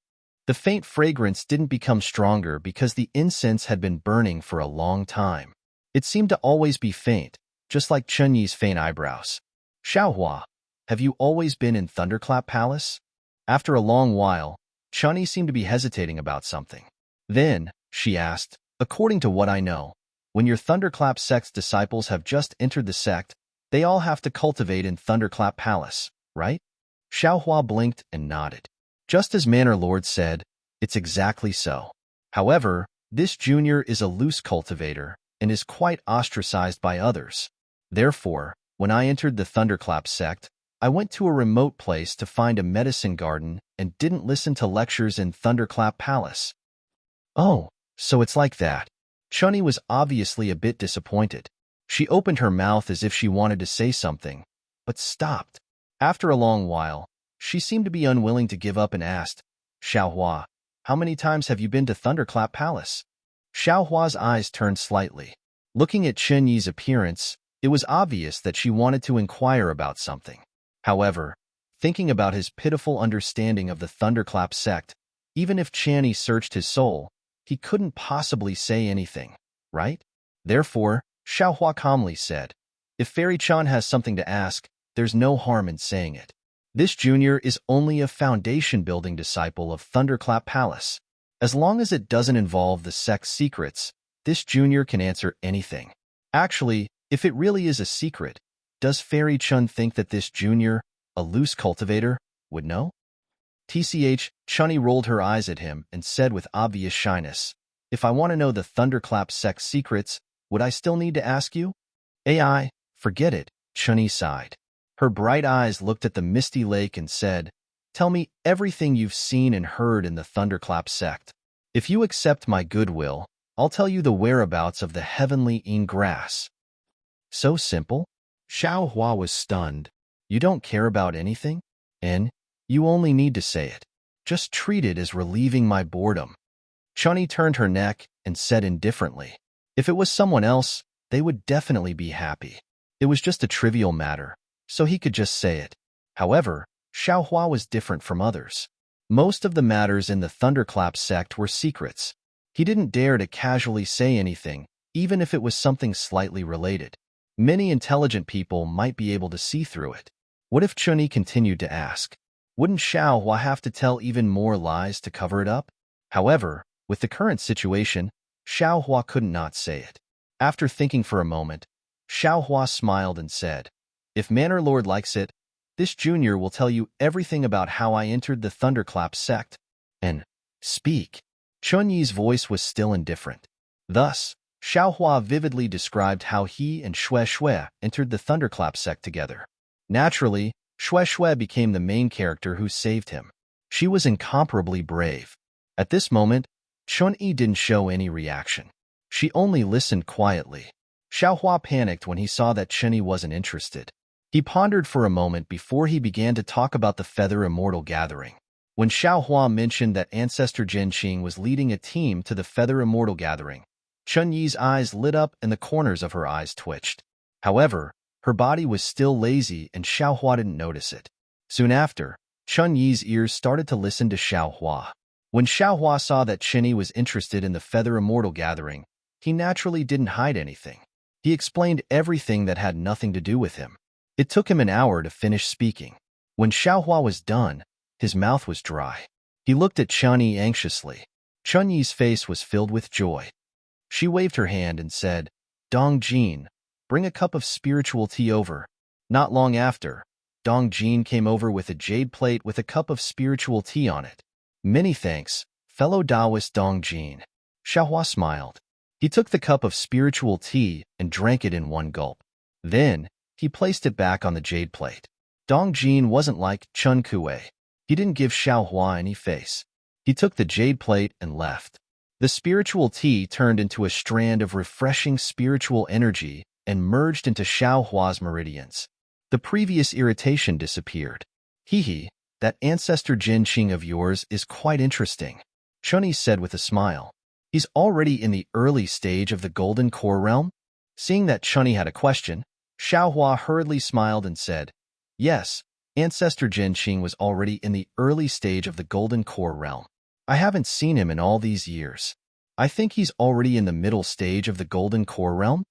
The faint fragrance didn't become stronger because the incense had been burning for a long time. It seemed to always be faint, just like Chunyi's faint eyebrows. Xiao Hua, have you always been in Thunderclap Palace? After a long while, Chunyi seemed to be hesitating about something. Then, she asked, according to what I know, when your Thunderclap sect's disciples have just entered the sect, they all have to cultivate in Thunderclap Palace, right? Xiao Hua blinked and nodded. Just as Manor Lord said, it's exactly so. However, this junior is a loose cultivator and is quite ostracized by others. Therefore, when I entered the Thunderclap sect, I went to a remote place to find a medicine garden and didn't listen to lectures in Thunderclap Palace. Oh, so it's like that. Chunyi was obviously a bit disappointed. She opened her mouth as if she wanted to say something, but stopped. After a long while, she seemed to be unwilling to give up and asked, Xiao Hua, how many times have you been to Thunderclap Palace? Xiao Hua's eyes turned slightly. Looking at Chunyi's appearance, it was obvious that she wanted to inquire about something. However, thinking about his pitiful understanding of the Thunderclap sect, even if Chunyi searched his soul, he couldn't possibly say anything, right? Therefore, Xiao Hua calmly said, if Fairy Chan has something to ask, there's no harm in saying it. This junior is only a foundation-building disciple of Thunderclap Palace. As long as it doesn't involve the sect's secrets, this junior can answer anything. Actually, if it really is a secret, does Fairy Chun think that this junior, a loose cultivator, would know? TCH, Chunyi rolled her eyes at him and said with obvious shyness, if I want to know the Thunderclap sect's secrets, would I still need to ask you? AI, forget it, Chunyi sighed. Her bright eyes looked at the misty lake and said, tell me everything you've seen and heard in the Thunderclap sect. If you accept my goodwill, I'll tell you the whereabouts of the heavenly ingrass. So simple? Xiao Hua was stunned. You don't care about anything? And you only need to say it. Just treat it as relieving my boredom. Chunyi turned her neck and said indifferently, if it was someone else, they would definitely be happy. It was just a trivial matter, so he could just say it. However, Xiao Hua was different from others. Most of the matters in the Thunderclap sect were secrets. He didn't dare to casually say anything, even if it was something slightly related. Many intelligent people might be able to see through it. What if Chunyi continued to ask? Wouldn't Xiao Hua have to tell even more lies to cover it up? However, with the current situation, Xiao Hua couldn't not say it. After thinking for a moment, Xiao Hua smiled and said, if Manor Lord likes it, This junior will tell you everything about how I entered the Thunderclap sect. And speak. Chun Yi's voice was still indifferent. Thus, Xiaohua vividly described how he and Xue Xue entered the Thunderclap sect together. Naturally, Xue Xue became the main character who saved him. She was incomparably brave. At this moment, Chun Yi didn't show any reaction. She only listened quietly. Xiaohua panicked when he saw that Chun Yi wasn't interested. He pondered for a moment before he began to talk about the Feather Immortal Gathering. When Xiaohua mentioned that Ancestor Jinqing was leading a team to the Feather Immortal Gathering, Chun Yi's eyes lit up and the corners of her eyes twitched. However, her body was still lazy and Xiaohua didn't notice it. Soon after, Chun Yi's ears started to listen to Xiaohua. When Xiaohua saw that Chun Yi was interested in the Feather Immortal Gathering, he naturally didn't hide anything. He explained everything that had nothing to do with him. It took him an hour to finish speaking. When Xiaohua was done, his mouth was dry. He looked at Chun Yi anxiously. Chun Yi's face was filled with joy. She waved her hand and said, "Dong Jin, bring a cup of spiritual tea over." Not long after, Dong Jin came over with a jade plate with a cup of spiritual tea on it. "Many thanks, fellow Taoist Dong Jin." Xiaohua smiled. He took the cup of spiritual tea and drank it in one gulp. Then, he placed it back on the jade plate. Dong Jin wasn't like Chun Kue. He didn't give Xiaohua any face. He took the jade plate and left. The spiritual tea turned into a strand of refreshing spiritual energy and merged into Xiaohua's meridians. The previous irritation disappeared. "Hee, that Ancestor Jinqing of yours is quite interesting," Chun Yi said with a smile. "He's already in the early stage of the Golden Core realm?" Seeing that Chun Yi had a question, Xiaohua hurriedly smiled and said, "Yes, Ancestor Jinqing was already in the early stage of the Golden Core realm. I haven't seen him in all these years. I think he's already in the middle stage of the Golden Core realm?"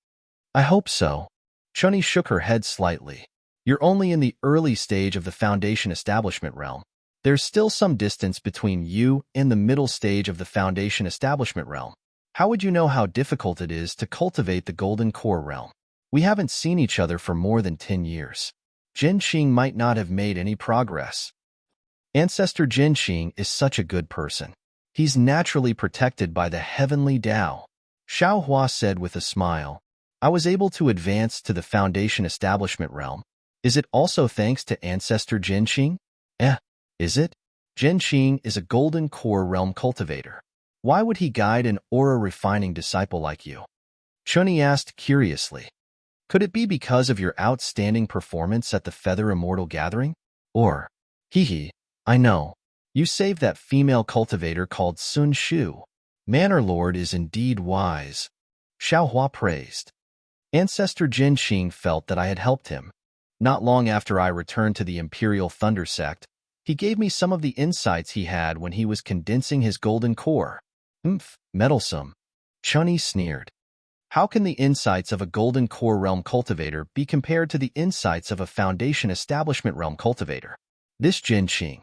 "I hope so." Chun Yi shook her head slightly. "You're only in the early stage of the Foundation Establishment realm. There's still some distance between you and the middle stage of the Foundation Establishment realm. How would you know how difficult it is to cultivate the Golden Core realm? We haven't seen each other for more than 10 years. Jinqing might not have made any progress. Ancestor Jinqing is such a good person. He's naturally protected by the heavenly Tao," Xiaohua said with a smile. "I was able to advance to the Foundation Establishment realm. Is it also thanks to Ancestor Jinqing?" Is it? Jinqing is a Golden Core realm cultivator. Why would he guide an aura-refining disciple like you?" Chun Yi asked curiously. "Could it be because of your outstanding performance at the Feather Immortal Gathering? Or, I know. You saved that female cultivator called Sun Shu. Manor Lord is indeed wise," Xiaohua praised. "Ancestor Jinqing felt that I had helped him. Not long after I returned to the Imperial Thunder Sect, he gave me some of the insights he had when he was condensing his golden core." Meddlesome," Chun Yi sneered. "How can the insights of a Golden Core realm cultivator be compared to the insights of a Foundation Establishment realm cultivator? This Jinqing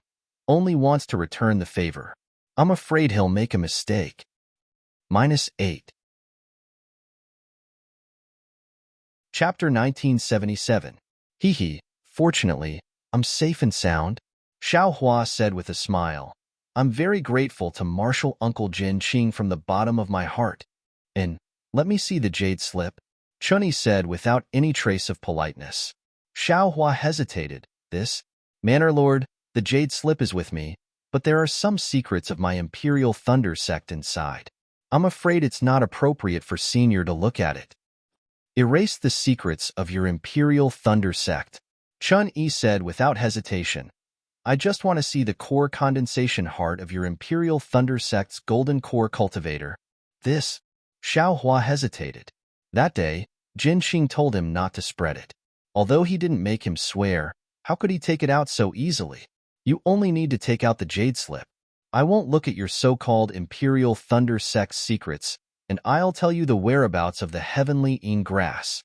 only wants to return the favor. I'm afraid he'll make a mistake." -8. Chapter 1977. Fortunately, I'm safe and sound," Xiaohua said with a smile. "I'm very grateful to Martial Uncle Jinqing from the bottom of my heart. And let me see the jade slip," Chun Yi said without any trace of politeness. Xiaohua hesitated. "This? Manor Lord, the jade slip is with me, but there are some secrets of my Imperial Thunder sect inside. I'm afraid it's not appropriate for Senior to look at it." "Erase the secrets of your Imperial Thunder sect," Chun Yi said without hesitation. "I just want to see the core condensation heart of your Imperial Thunder sect's Golden Core cultivator." "This?" Xiaohua hesitated. That day, Jinqing told him not to spread it. Although he didn't make him swear, how could he take it out so easily? "You only need to take out the jade slip. I won't look at your so-called Imperial Thunder sect's secrets, and I'll tell you the whereabouts of the heavenly Yin grass."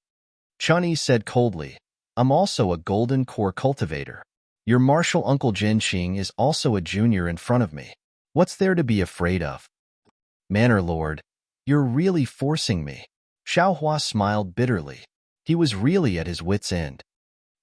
Chun Yi said coldly, "I'm also a Golden Core cultivator. Your martial uncle Jinqing is also a junior in front of me. What's there to be afraid of?" "Manor Lord, you're really forcing me." Xiaohua smiled bitterly. He was really at his wit's end.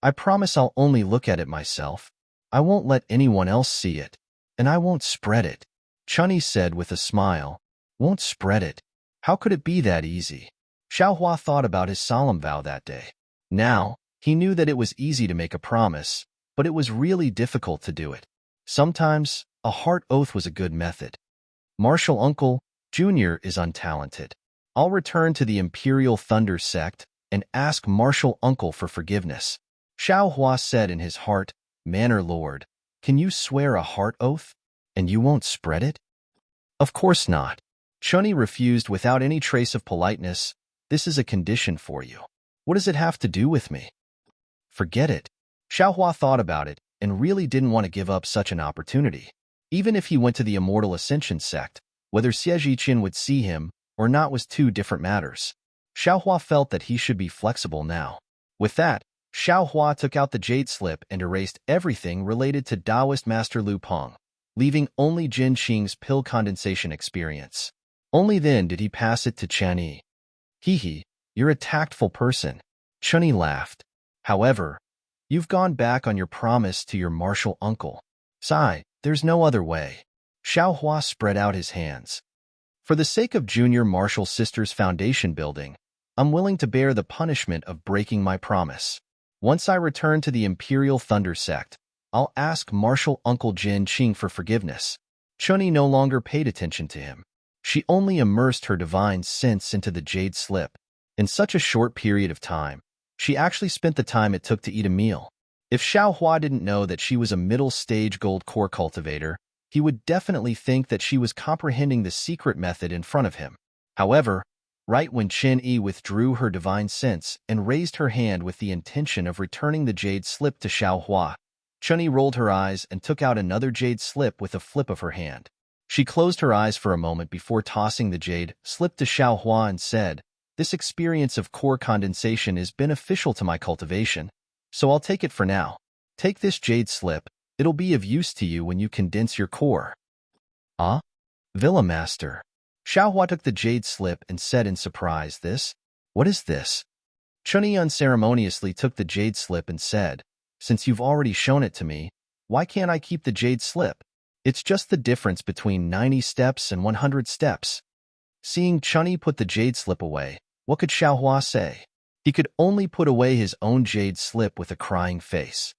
I promise I'll only look at it myself. I won't let anyone else see it. And I won't spread it. Chunyi said with a smile. Won't spread it? How could it be that easy? Xiaohua thought about his solemn vow that day. Now, he knew that it was easy to make a promise, but it was really difficult to do it. Sometimes, a heart oath was a good method. Martial Uncle, Jr. is untalented. I'll return to the Imperial Thunder sect and ask Martial Uncle for forgiveness. Xiaohua said in his heart, Manor Lord, can you swear a heart oath? And you won't spread it? Of course not. Chunyi refused without any trace of politeness. This is a condition for you. What does it have to do with me? Forget it. Xiaohua thought about it and really didn't want to give up such an opportunity. Even if he went to the Immortal Ascension sect, whether Xie would see him or not was two different matters. Xiaohua felt that he should be flexible now. With that, Xiaohua took out the jade slip and erased everything related to Taoist Master Lu Peng, leaving only Jin Qing's pill condensation experience. Only then did he pass it to Chunyi. Hee, you're a tactful person. Chunyi laughed. However, you've gone back on your promise to your martial uncle. Sigh, there's no other way. Xiaohua spread out his hands. For the sake of Junior Martial Sisters Foundation building, I'm willing to bear the punishment of breaking my promise. Once I return to the Imperial Thunder sect, I'll ask Martial Uncle Jin Qing for forgiveness. Chunyi no longer paid attention to him. She only immersed her divine sense into the jade slip. In such a short period of time, she actually spent the time it took to eat a meal. If Xiaohua didn't know that she was a middle-stage gold core cultivator, he would definitely think that she was comprehending the secret method in front of him. However, right when Chen-Yi withdrew her divine sense and raised her hand with the intention of returning the jade slip to Xiaohua, Chunyi rolled her eyes and took out another jade slip with a flip of her hand. She closed her eyes for a moment before tossing the jade slip to Xiaohua and said, This experience of core condensation is beneficial to my cultivation, so I'll take it for now. Take this jade slip. It'll be of use to you when you condense your core. Ah? Villa Master. Xiaohua took the jade slip and said in surprise, What is this? Chunyi unceremoniously took the jade slip and said, Since you've already shown it to me, why can't I keep the jade slip? It's just the difference between 90 steps and 100 steps. Seeing Chunyi put the jade slip away, what could Xiaohua say? He could only put away his own jade slip with a crying face.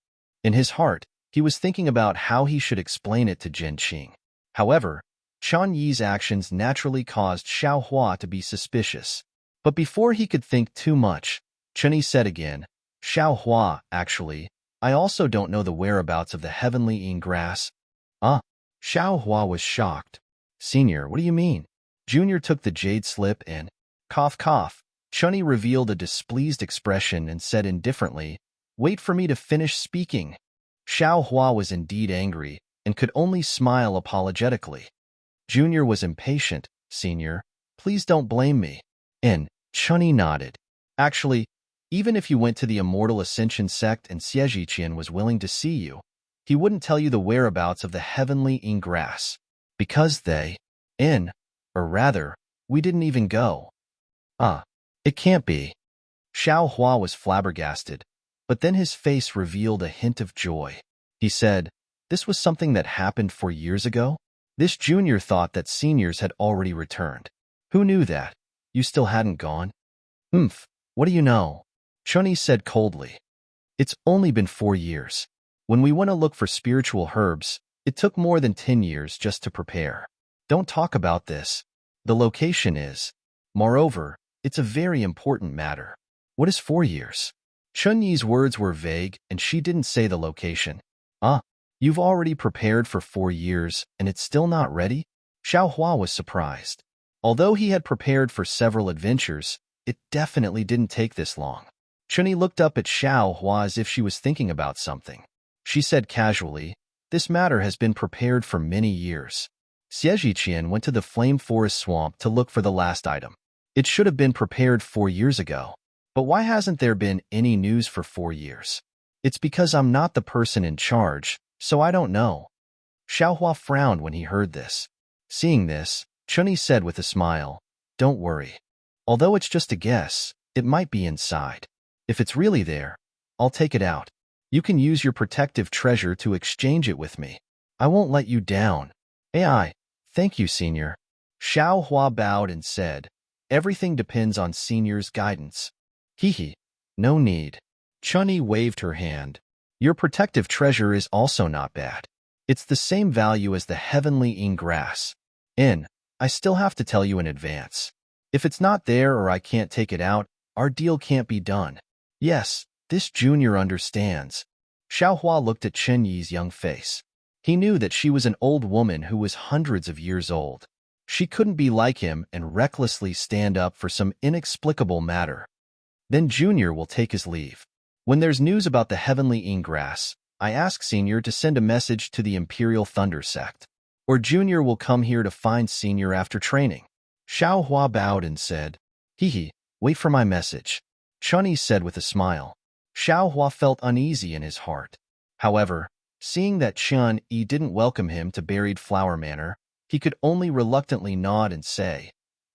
In his heart, he was thinking about how he should explain it to Jin Qing. However, Chunyi's actions naturally caused Xiaohua to be suspicious. But before he could think too much, Chunyi said again, Xiaohua, actually, I also don't know the whereabouts of the heavenly yin grass. Xiaohua was shocked. Senior, what do you mean? Junior took the jade slip and, cough. Chunyi revealed a displeased expression and said indifferently, Wait for me to finish speaking. Xiaohua was indeed angry and could only smile apologetically. Junior was impatient. Senior, please don't blame me. And Chunyi nodded. Actually, even if you went to the Immortal Ascension sect and Xie was willing to see you, he wouldn't tell you the whereabouts of the heavenly yin grass. Because we didn't even go. It can't be. Xiaohua was flabbergasted, but then his face revealed a hint of joy. He said, This was something that happened 4 years ago? This junior thought that seniors had already returned. Who knew that? You still hadn't gone? What do you know? Chunyi said coldly. It's only been 4 years. When we went to look for spiritual herbs, it took more than 10 years just to prepare. Don't talk about this. The location is. Moreover, it's a very important matter. What is 4 years? Chunyi's words were vague, and she didn't say the location. You've already prepared for 4 years, and it's still not ready? Xiaohua was surprised. Although he had prepared for several adventures, it definitely didn't take this long. Chunyi looked up at Xiaohua as if she was thinking about something. She said casually, This matter has been prepared for many years. Xie went to the Flame Forest Swamp to look for the last item. It should have been prepared 4 years ago. But why hasn't there been any news for 4 years? It's because I'm not the person in charge, so I don't know. Xiaohua frowned when he heard this. Seeing this, Chunyi said with a smile, Don't worry. Although it's just a guess, it might be inside. If it's really there, I'll take it out. You can use your protective treasure to exchange it with me. I won't let you down. AI, thank you, Senior. Xiao Hua bowed and said, everything depends on Senior's guidance. Hehe, no need. Chunyi waved her hand. Your protective treasure is also not bad. It's the same value as the heavenly ingrass. I still have to tell you in advance. If it's not there or I can't take it out, our deal can't be done. Yes, this junior understands. Xiaohua looked at Chenyi's young face. He knew that she was an old woman who was hundreds of years old. She couldn't be like him and recklessly stand up for some inexplicable matter. Then Junior will take his leave. When there's news about the heavenly ingrass, I ask Senior to send a message to the Imperial Thunder Sect. Or Junior will come here to find Senior after training. Xiao Hua bowed and said, Hehe, wait for my message. Chunyi said with a smile. Xiao Hua felt uneasy in his heart. However, seeing that Chun-Yi didn't welcome him to Buried Flower Manor, he could only reluctantly nod and say,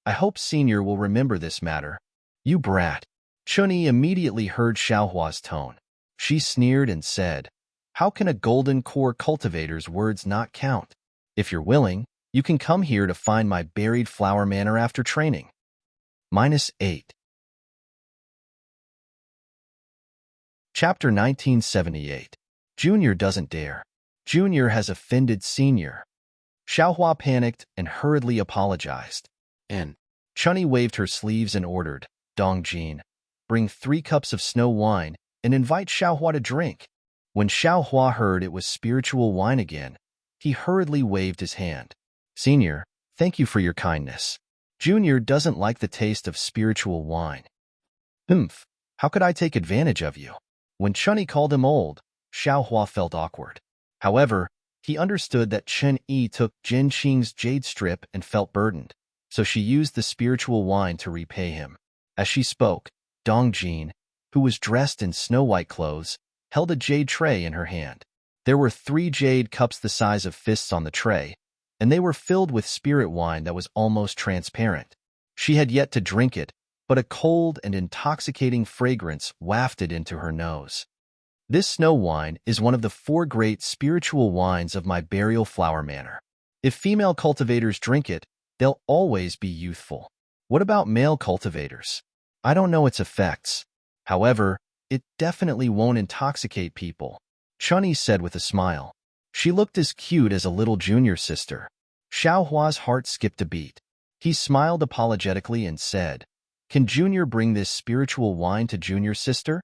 I hope Senior will remember this matter. You brat. Chun-Yi immediately heard Xiao Hua's tone. She sneered and said, How can a golden core cultivator's words not count? If you're willing, you can come here to find my Buried Flower Manor after training. -8. Chapter 1978. Junior doesn't dare. Junior has offended Senior. Xiaohua panicked and hurriedly apologized. Chunyi waved her sleeves and ordered, Dongjin, bring 3 cups of snow wine and invite Xiaohua to drink. When Xiaohua heard it was spiritual wine again, he hurriedly waved his hand. Senior, thank you for your kindness. Junior doesn't like the taste of spiritual wine. How could I take advantage of you? When Chunyi called him old, Xiaohua felt awkward. However, he understood that Chen-Yi took Jin Qing's jade strip and felt burdened, so she used the spiritual wine to repay him. As she spoke, Dongjin, who was dressed in snow-white clothes, held a jade tray in her hand. There were 3 jade cups the size of fists on the tray, and they were filled with spirit wine that was almost transparent. She had yet to drink it, but a cold and intoxicating fragrance wafted into her nose. This snow wine is one of the 4 great spiritual wines of my Burial Flower Manor. If female cultivators drink it, they'll always be youthful. What about male cultivators? I don't know its effects. However, it definitely won't intoxicate people, Chunyi said with a smile. She looked as cute as a little junior sister. Xiaohua's heart skipped a beat. He smiled apologetically and said, Can Junior bring this spiritual wine to Junior sister?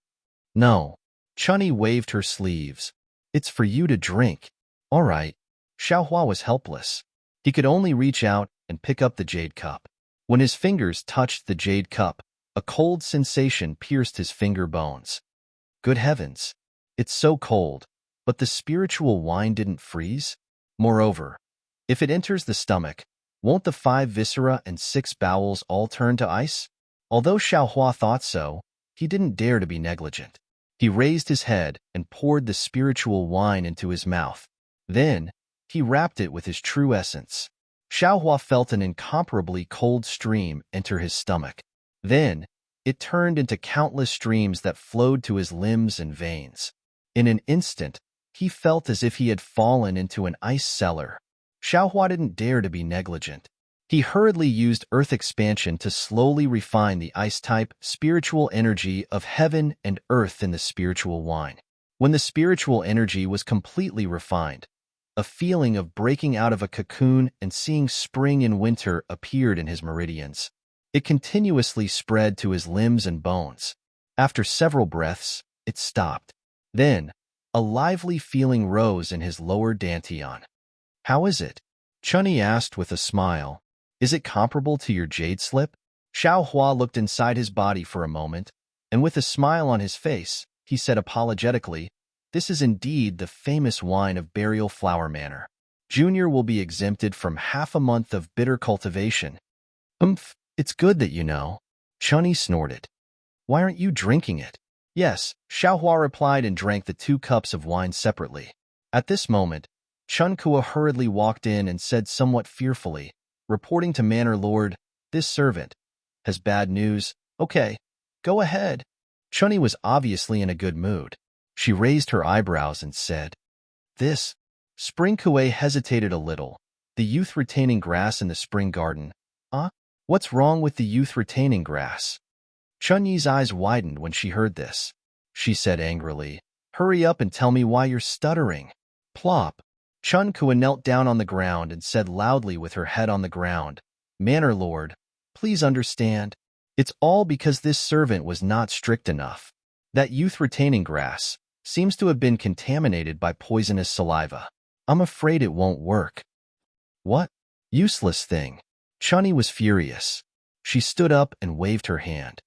No. Chunyi waved her sleeves. It's for you to drink. All right. Xiaohua was helpless. He could only reach out and pick up the jade cup. When his fingers touched the jade cup, a cold sensation pierced his finger bones. Good heavens. It's so cold, but the spiritual wine didn't freeze? Moreover, if it enters the stomach, won't the 5 viscera and 6 bowels all turn to ice? Although Xiaohua thought so, he didn't dare to be negligent. He raised his head and poured the spiritual wine into his mouth. Then, he wrapped it with his true essence. Xiaohua felt an incomparably cold stream enter his stomach. Then, it turned into countless streams that flowed to his limbs and veins. In an instant, he felt as if he had fallen into an ice cellar. Xiaohua didn't dare to be negligent. He hurriedly used earth expansion to slowly refine the ice-type spiritual energy of heaven and earth in the spiritual wine. When the spiritual energy was completely refined, a feeling of breaking out of a cocoon and seeing spring and winter appeared in his meridians. It continuously spread to his limbs and bones. After several breaths, it stopped. Then, a lively feeling rose in his lower dantian. How is it? Chunyi asked with a smile. Is it comparable to your jade slip? Xiaohua looked inside his body for a moment, and with a smile on his face, he said apologetically, This is indeed the famous wine of Burial Flower Manor. Junior will be exempted from half a month of bitter cultivation. It's good that you know. Chunyi snorted. Why aren't you drinking it? Yes, Xiaohua replied and drank the 2 cups of wine separately. At this moment, Chunkua hurriedly walked in and said somewhat fearfully, reporting to Manor Lord, This servant has bad news. Okay, go ahead. Chunyi was obviously in a good mood. She raised her eyebrows and said, "This?" Spring Kuei hesitated a little. "The youth retaining grass in the spring garden. What's wrong with the youth retaining grass?" Chunyi's eyes widened when she heard this. She said angrily, "Hurry up and tell me why you're stuttering." Plop. Chun Kuei knelt down on the ground and said loudly with her head on the ground, "Manor Lord, please understand. It's all because this servant was not strict enough. That youth retaining grass seems to have been contaminated by poisonous saliva. I'm afraid it won't work." "What? Useless thing." Chunyi was furious. She stood up and waved her hand.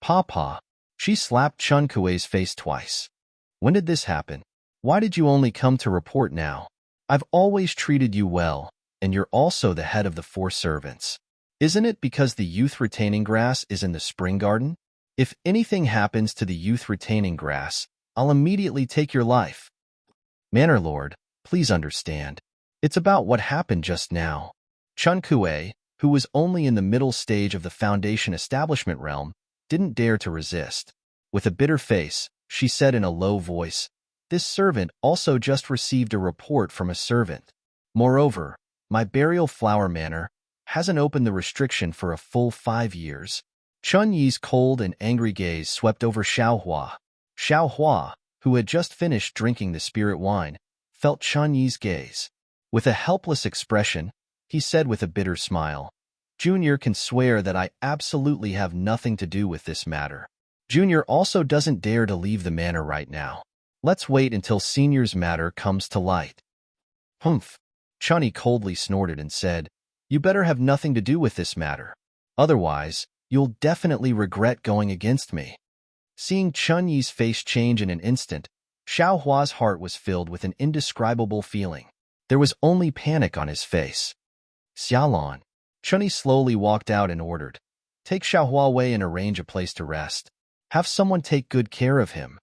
"Papa." She slapped Chun Kuei's face twice. "When did this happen? Why did you only come to report now? I've always treated you well, and you're also the head of the 4 servants. Isn't it because the youth retaining grass is in the spring garden? If anything happens to the youth retaining grass, I'll immediately take your life." "Manor Lord, please understand. It's about what happened just now." Chun Kuei, who was only in the middle stage of the Foundation establishment realm, didn't dare to resist. With a bitter face, she said in a low voice, "This servant also just received a report from a servant. Moreover, my burial flower manor hasn't opened the restriction for a full 5 years." Chunyi's cold and angry gaze swept over Xiaohua. Xiaohua, who had just finished drinking the spirit wine, felt Chunyi's gaze. With a helpless expression, he said with a bitter smile, "Junior can swear that I absolutely have nothing to do with this matter. Junior also doesn't dare to leave the manor right now. Let's wait until Senior's matter comes to light." "Humph." Chunyi coldly snorted and said, "You better have nothing to do with this matter. Otherwise, you'll definitely regret going against me." Seeing Chunyi's face change in an instant, Xiaohua's heart was filled with an indescribable feeling. There was only panic on his face. "Xiaolon." Chunyi slowly walked out and ordered, "Take Xiaohua away and arrange a place to rest. Have someone take good care of him."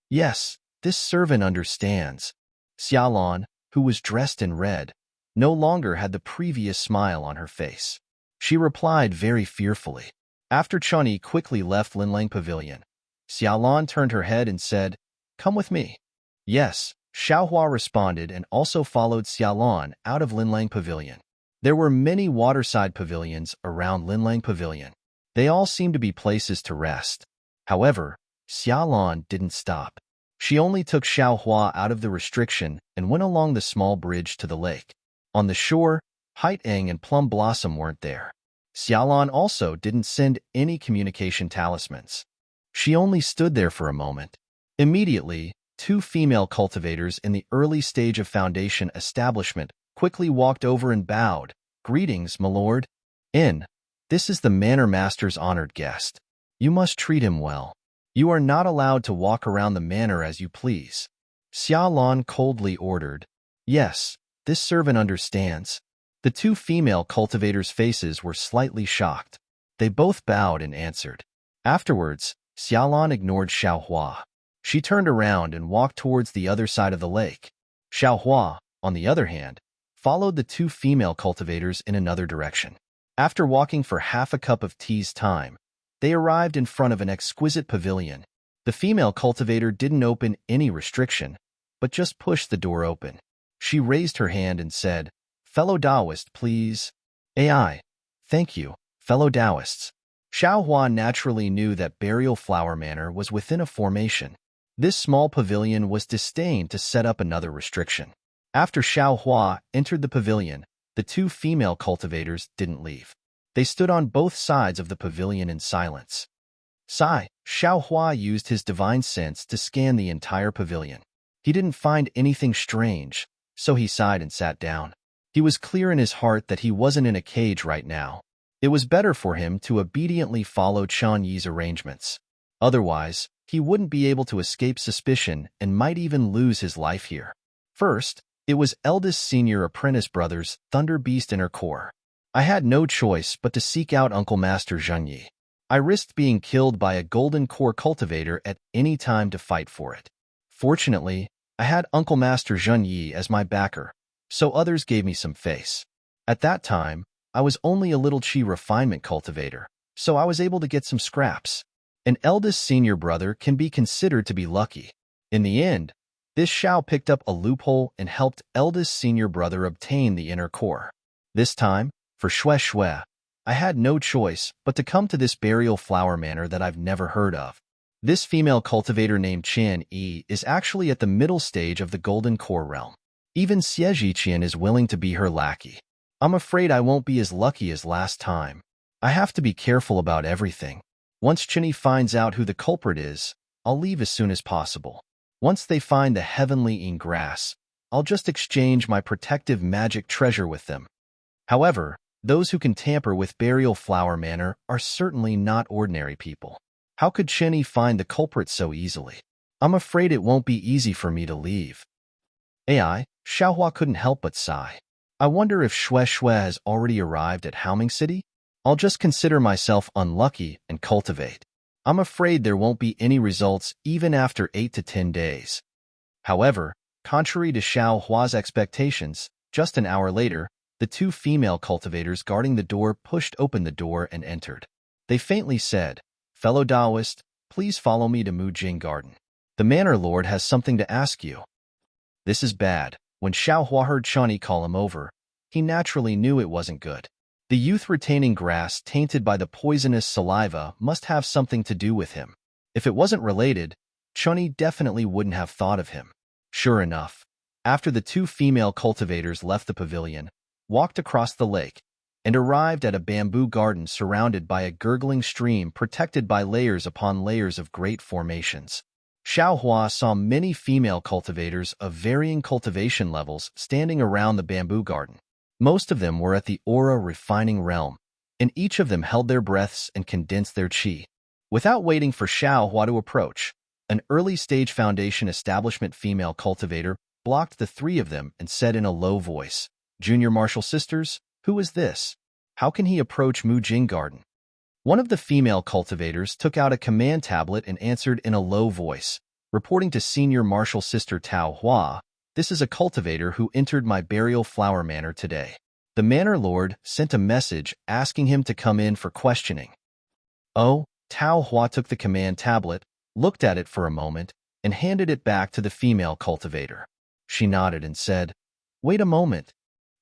"Yes, this servant understands." Xiaolon, who was dressed in red, no longer had the previous smile on her face. She replied very fearfully. After Chunyi quickly left Linlang Pavilion, Xiaolon turned her head and said, "Come with me." "Yes," Xiaohua responded and also followed Xiaolon out of Linlang Pavilion. There were many waterside pavilions around Linlang Pavilion. They all seemed to be places to rest. However, Xiaolon didn't stop. She only took Xiaohua out of the restriction and went along the small bridge to the lake. On the shore, Haiteng and Plum Blossom weren't there. Xiaolon also didn't send any communication talismans. She only stood there for a moment. Immediately, 2 female cultivators in the early stage of Foundation establishment quickly walked over and bowed. "Greetings, my lord. This is the Manor Master's honored guest. You must treat him well. You are not allowed to walk around the manor as you please." Xiaolon coldly ordered. "Yes, this servant understands." The 2 female cultivators' faces were slightly shocked. They both bowed and answered. Afterwards, Xiaolon ignored Xiaohua. She turned around and walked towards the other side of the lake. Xiaohua, on the other hand, followed the 2 female cultivators in another direction. After walking for half a cup of tea's time, they arrived in front of an exquisite pavilion. The female cultivator didn't open any restriction, but just pushed the door open. She raised her hand and said, "Fellow Taoist, please." "AI. Thank you, fellow Taoists." Xiaohua naturally knew that Burial Flower Manor was within a formation. This small pavilion was destined to set up another restriction. After Xiaohua entered the pavilion, the 2 female cultivators didn't leave. They stood on both sides of the pavilion in silence. Xiaohua used his divine sense to scan the entire pavilion. He didn't find anything strange, so he sighed and sat down. He was clear in his heart that he wasn't in a cage right now. It was better for him to obediently follow Chunyi's arrangements. Otherwise, he wouldn't be able to escape suspicion and might even lose his life here. First, it was eldest senior apprentice brothers Thunder Beast and her core. I had no choice but to seek out Uncle Master Zhenyi. I risked being killed by a golden core cultivator at any time to fight for it. Fortunately, I had Uncle Master Zhenyi as my backer, so others gave me some face. At that time, I was only a little chi refinement cultivator, so I was able to get some scraps. An eldest senior brother can be considered to be lucky. In the end, this Shao picked up a loophole and helped eldest senior brother obtain the inner core. This time, for Xue Xue, I had no choice but to come to this burial flower manor that I've never heard of. This female cultivator named Qian Yi is actually at the middle stage of the Golden Core realm. Even Xie Qian is willing to be her lackey. I'm afraid I won't be as lucky as last time. I have to be careful about everything. Once Qian finds out who the culprit is, I'll leave as soon as possible. Once they find the heavenly grass, I'll just exchange my protective magic treasure with them. However, those who can tamper with Burial Flower Manor are certainly not ordinary people. How could Qian find the culprit so easily? I'm afraid it won't be easy for me to leave. AI, Xiaohua couldn't help but sigh. I wonder if Xue Xue has already arrived at Haoming City? I'll just consider myself unlucky and cultivate. I'm afraid there won't be any results even after 8 to 10 days. However, contrary to Xiaohua's expectations, just an hour later, the two female cultivators guarding the door pushed open the door and entered. They faintly said, "Fellow Taoist, please follow me to Mujing Garden. The manor lord has something to ask you." This is bad. When Xiaohua heard Chani call him over, he naturally knew it wasn't good. The youth retaining grass tainted by the poisonous saliva must have something to do with him. If it wasn't related, Chani definitely wouldn't have thought of him. Sure enough, after the two female cultivators left the pavilion, walked across the lake, and arrived at a bamboo garden surrounded by a gurgling stream protected by layers upon layers of great formations. Xiaohua saw many female cultivators of varying cultivation levels standing around the bamboo garden. Most of them were at the aura-refining realm, and each of them held their breaths and condensed their qi. Without waiting for Xiaohua to approach, an early-stage foundation establishment female cultivator blocked the three of them and said in a low voice, "Junior Martial Sisters, who is this? How can he approach Mujing Garden?" One of the female cultivators took out a command tablet and answered in a low voice, reporting to Senior Martial Sister Tao Hua, "This is a cultivator who entered my Burial Flower Manor today. The manor lord sent a message asking him to come in for questioning." Oh, Tao Hua took the command tablet, looked at it for a moment, and handed it back to the female cultivator. She nodded and said, "Wait a moment."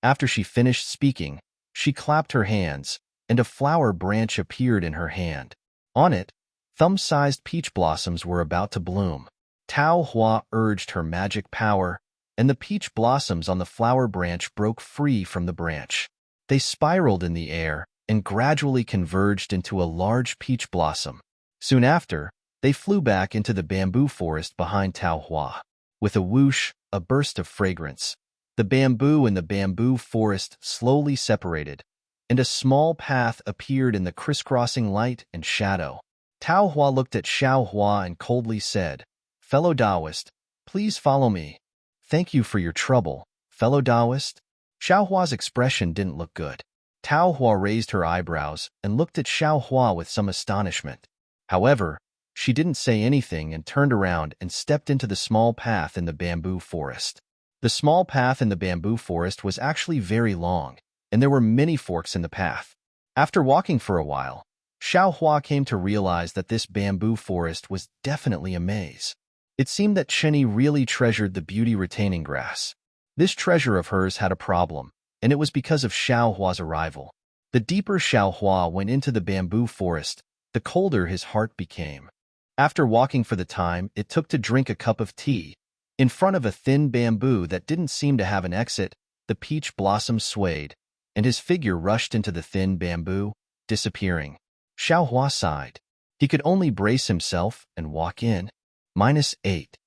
After she finished speaking, she clapped her hands, and a flower branch appeared in her hand. On it, thumb-sized peach blossoms were about to bloom. Tao Hua urged her magic power, and the peach blossoms on the flower branch broke free from the branch. They spiraled in the air and gradually converged into a large peach blossom. Soon after, they flew back into the bamboo forest behind Tao Hua. With a whoosh, a burst of fragrance, the bamboo and the bamboo forest slowly separated, and a small path appeared in the crisscrossing light and shadow. Tao Hua looked at Xiaohua and coldly said, "Fellow Taoist, please follow me." "Thank you for your trouble, fellow Taoist." Xiaohua's expression didn't look good. Tao Hua raised her eyebrows and looked at Xiaohua with some astonishment. However, she didn't say anything and turned around and stepped into the small path in the bamboo forest. The small path in the bamboo forest was actually very long, and there were many forks in the path. After walking for a while, Xiaohua came to realize that this bamboo forest was definitely a maze. It seemed that Qian really treasured the beauty-retaining grass. This treasure of hers had a problem, and it was because of Xiaohua's arrival. The deeper Xiaohua went into the bamboo forest, the colder his heart became. After walking for the time it took to drink a cup of tea, in front of a thin bamboo that didn't seem to have an exit, the peach blossoms swayed, and his figure rushed into the thin bamboo, disappearing. Xiaohua sighed. He could only brace himself and walk in. -8.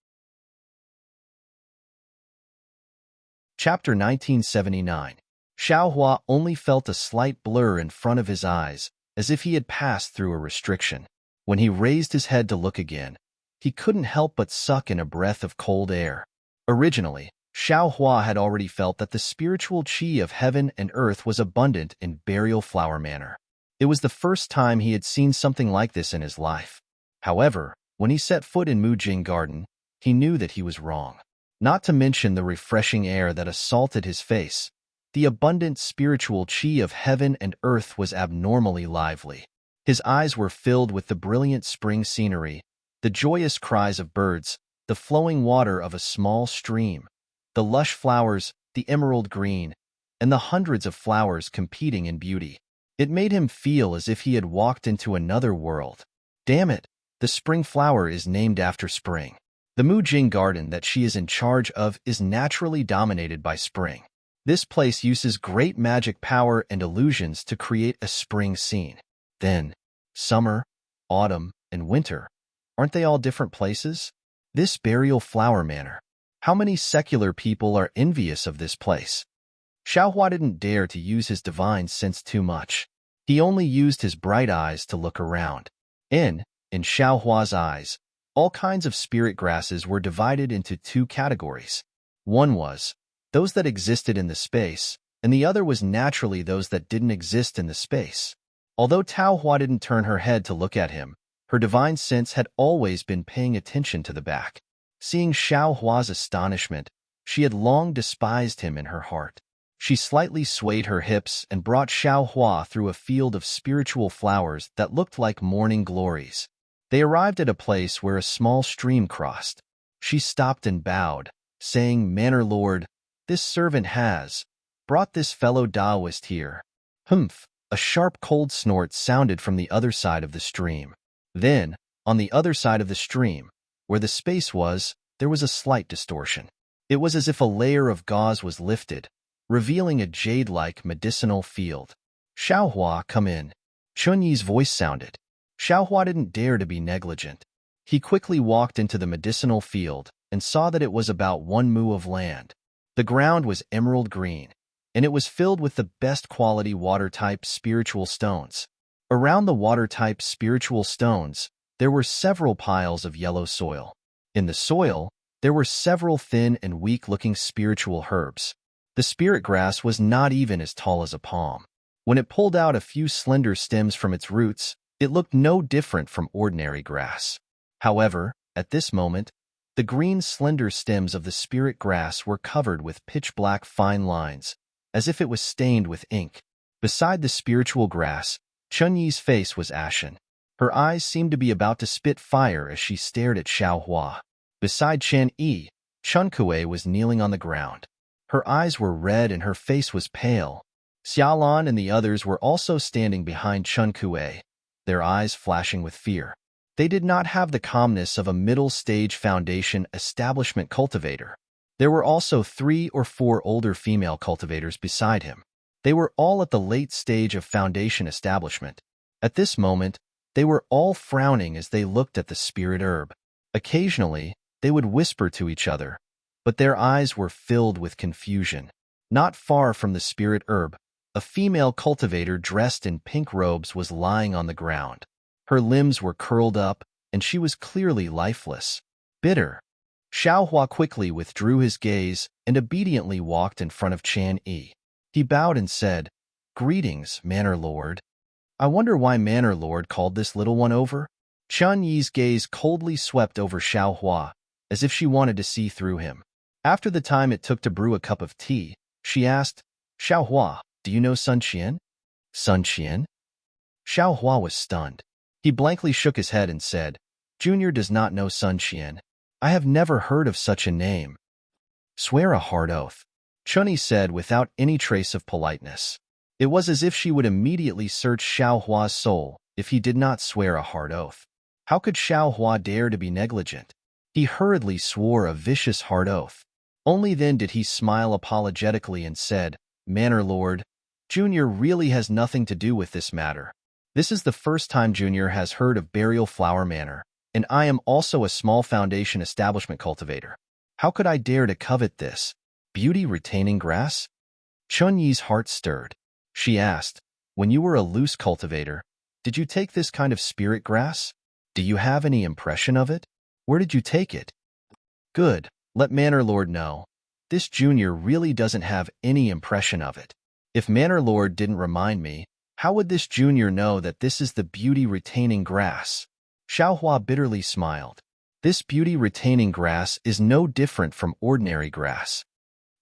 Chapter 1979. Xiaohua only felt a slight blur in front of his eyes, as if he had passed through a restriction. When he raised his head to look again, he couldn't help but suck in a breath of cold air. Originally, Xiaohua had already felt that the spiritual qi of heaven and earth was abundant in Burial Flower Manor. It was the first time he had seen something like this in his life. However, when he set foot in Mujing Garden, he knew that he was wrong. Not to mention the refreshing air that assaulted his face, the abundant spiritual qi of heaven and earth was abnormally lively. His eyes were filled with the brilliant spring scenery, the joyous cries of birds, the flowing water of a small stream, the lush flowers, the emerald green, and the hundreds of flowers competing in beauty. It made him feel as if he had walked into another world. Damn it, the spring flower is named after spring. The Mujing garden that she is in charge of is naturally dominated by spring. This place uses great magic power and illusions to create a spring scene. Then, summer, autumn, and winter, aren't they all different places? This burial flower manor. How many secular people are envious of this place? Xiaohua didn't dare to use his divine sense too much. He only used his bright eyes to look around. In Xiaohua's eyes, all kinds of spirit grasses were divided into two categories. One was those that existed in the space, and the other was naturally those that didn't exist in the space. Although Tao Hua didn't turn her head to look at him, her divine sense had always been paying attention to the back. Seeing Xiao Hua's astonishment, she had long despised him in her heart. She slightly swayed her hips and brought Xiao Hua through a field of spiritual flowers that looked like morning glories. They arrived at a place where a small stream crossed. She stopped and bowed, saying, "Manor Lord, this servant has brought this fellow Taoist here." Humph! A sharp cold snort sounded from the other side of the stream. Then, on the other side of the stream, where the space was, there was a slight distortion. It was as if a layer of gauze was lifted, revealing a jade-like medicinal field. "Xiaohua, come in." Chunyi's voice sounded. Xiaohua didn't dare to be negligent. He quickly walked into the medicinal field and saw that it was about 1 mu of land. The ground was emerald green, and it was filled with the best quality water-type spiritual stones. Around the water-type spiritual stones, there were several piles of yellow soil. In the soil, there were several thin and weak-looking spiritual herbs. The spirit grass was not even as tall as a palm. When it pulled out a few slender stems from its roots, it looked no different from ordinary grass. However, at this moment, the green slender stems of the spirit grass were covered with pitch-black fine lines, as if it was stained with ink. Beside the spiritual grass, Chunyi's face was ashen. Her eyes seemed to be about to spit fire as she stared at Xiaohua. Beside Chen Yi, Chun Kuei was kneeling on the ground. Her eyes were red and her face was pale. Xiaolan and the others were also standing behind Chun Kuei, their eyes flashing with fear. They did not have the calmness of a middle-stage foundation establishment cultivator. There were also 3 or 4 older female cultivators beside him. They were all at the late stage of foundation establishment. At this moment, they were all frowning as they looked at the spirit herb. Occasionally, they would whisper to each other, but their eyes were filled with confusion. Not far from the spirit herb, a female cultivator dressed in pink robes was lying on the ground. Her limbs were curled up, and she was clearly lifeless. Bitter. Xiaohua quickly withdrew his gaze and obediently walked in front of Chan Yi. He bowed and said, "Greetings, Manor Lord." "I wonder why Manor Lord called this little one over?" Chun Yi's gaze coldly swept over Xiaohua, as if she wanted to see through him. After the time it took to brew a cup of tea, she asked, "Xiaohua, do you know Sun Qian?" "Sun Qian?" Xiaohua was stunned. He blankly shook his head and said, "Junior does not know Sun Qian. I have never heard of such a name." "Swear a hard oath," Chunyi said without any trace of politeness. It was as if she would immediately search Xiaohua's soul if he did not swear a hard oath. How could Xiaohua dare to be negligent? He hurriedly swore a vicious hard oath. Only then did he smile apologetically and said, "Manor Lord, Junior really has nothing to do with this matter. This is the first time Junior has heard of Burial Flower Manor, and I am also a small foundation establishment cultivator. How could I dare to covet this beauty-retaining grass?" Chunyi's heart stirred. She asked, "When you were a loose cultivator, did you take this kind of spirit grass? Do you have any impression of it? Where did you take it?" "Good, let Manor Lord know. This Junior really doesn't have any impression of it. If Manor Lord didn't remind me, how would this Junior know that this is the beauty-retaining grass?" Xiaohua bitterly smiled. "This beauty-retaining grass is no different from ordinary grass."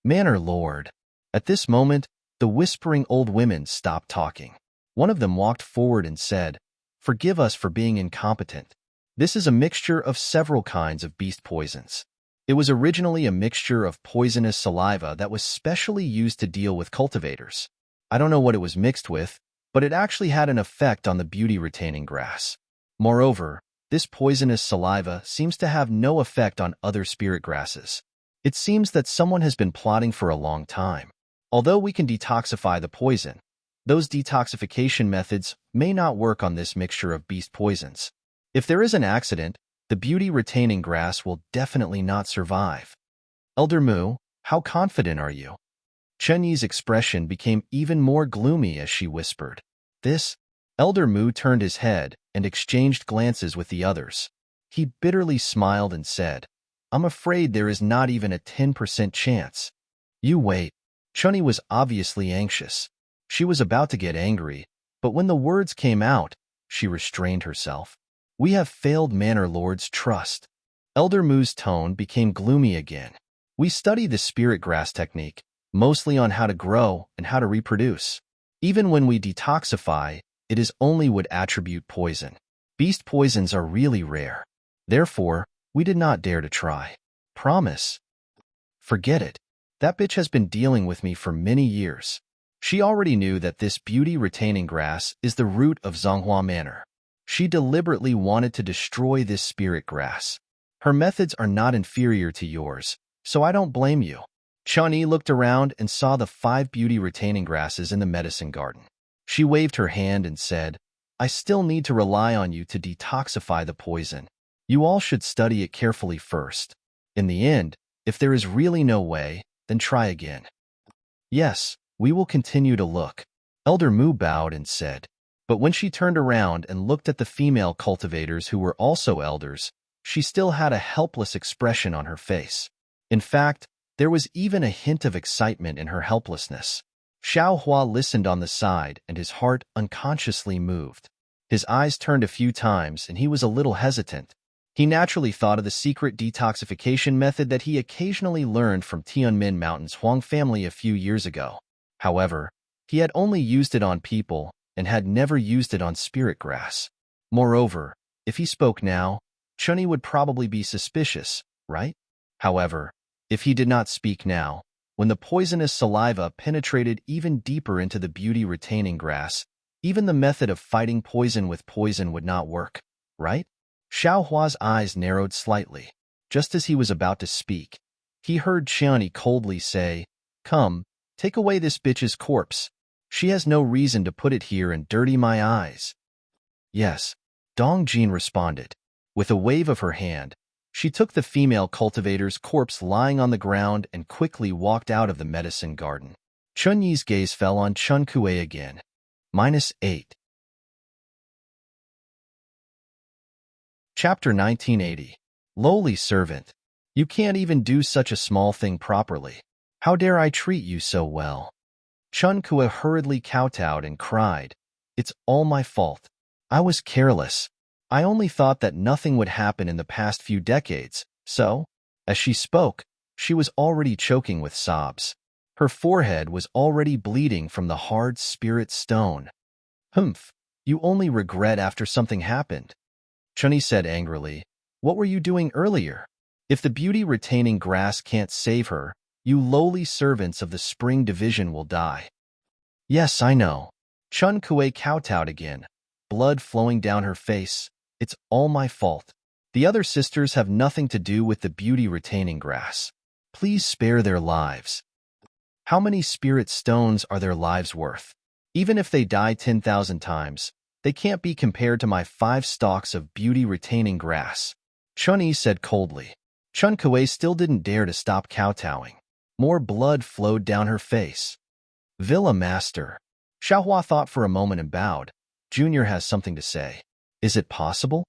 "Manor Lord." At this moment, the whispering old women stopped talking. One of them walked forward and said, "Forgive us for being incompetent. This is a mixture of several kinds of beast poisons. It was originally a mixture of poisonous saliva that was specially used to deal with cultivators. I don't know what it was mixed with, but it actually had an effect on the beauty-retaining grass. Moreover, this poisonous saliva seems to have no effect on other spirit grasses. It seems that someone has been plotting for a long time. Although we can detoxify the poison, those detoxification methods may not work on this mixture of beast poisons. If there is an accident, the beauty-retaining grass will definitely not survive. Elder Mu, how confident are you? Chen Yi's expression became even more gloomy as she whispered. This? Elder Mu turned his head and exchanged glances with the others. He bitterly smiled and said, I'm afraid there is not even a 10% chance. You wait. Chen Yi was obviously anxious. She was about to get angry, but when the words came out, she restrained herself. We have failed Manor Lord's trust. Elder Mu's tone became gloomy again. We study the spirit grass technique, mostly on how to grow and how to reproduce. Even when we detoxify, it is only would attribute poison. Beast poisons are really rare. Therefore, we did not dare to try. Promise. Forget it. That bitch has been dealing with me for many years. She already knew that this beauty-retaining grass is the root of Zhonghua Manor. She deliberately wanted to destroy this spirit grass. Her methods are not inferior to yours, so I don't blame you. Chen Yi looked around and saw the 5 beauty-retaining grasses in the medicine garden. She waved her hand and said, I still need to rely on you to detoxify the poison. You all should study it carefully first. In the end, if there is really no way, then try again. Yes, we will continue to look. Elder Mu bowed and said. But when she turned around and looked at the female cultivators who were also elders, she still had a helpless expression on her face. In fact, there was even a hint of excitement in her helplessness. Xiao Hua listened on the side and his heart unconsciously moved. His eyes turned a few times and he was a little hesitant. He naturally thought of the secret detoxification method that he occasionally learned from Tianmin Mountain's Huang family a few years ago. However, he had only used it on people and had never used it on spirit grass. Moreover, if he spoke now, Chen Yi would probably be suspicious, right? However, if he did not speak now, when the poisonous saliva penetrated even deeper into the beauty-retaining grass, even the method of fighting poison with poison would not work, right? Xiao Hua's eyes narrowed slightly. Just as he was about to speak, he heard Chen Yi coldly say, Come, take away this bitch's corpse. She has no reason to put it here and dirty my eyes. Yes, Dong Jin responded. With a wave of her hand, she took the female cultivator's corpse lying on the ground and quickly walked out of the medicine garden. Chen Yi's gaze fell on Chen Kuei again. -8. Chapter 1980. Lowly servant. You can't even do such a small thing properly. How dare I treat you so well? Chen Kuei hurriedly kowtowed and cried, It's all my fault. I was careless. I only thought that nothing would happen in the past few decades, so, as she spoke, she was already choking with sobs. Her forehead was already bleeding from the hard spirit stone. Humph, you only regret after something happened. Chen Yi said angrily, What were you doing earlier? If the beauty-retaining grass can't save her, you lowly servants of the Spring Division will die. Yes, I know. Chen Kuei kowtowed again, blood flowing down her face. It's all my fault. The other sisters have nothing to do with the beauty-retaining grass. Please spare their lives. How many spirit stones are their lives worth? Even if they die 10,000 times, they can't be compared to my 5 stalks of beauty-retaining grass. Chen Yi said coldly. Chen Kuei still didn't dare to stop kowtowing. More blood flowed down her face. Villa Master. Xiao Hua thought for a moment and bowed. Junior has something to say. Is it possible?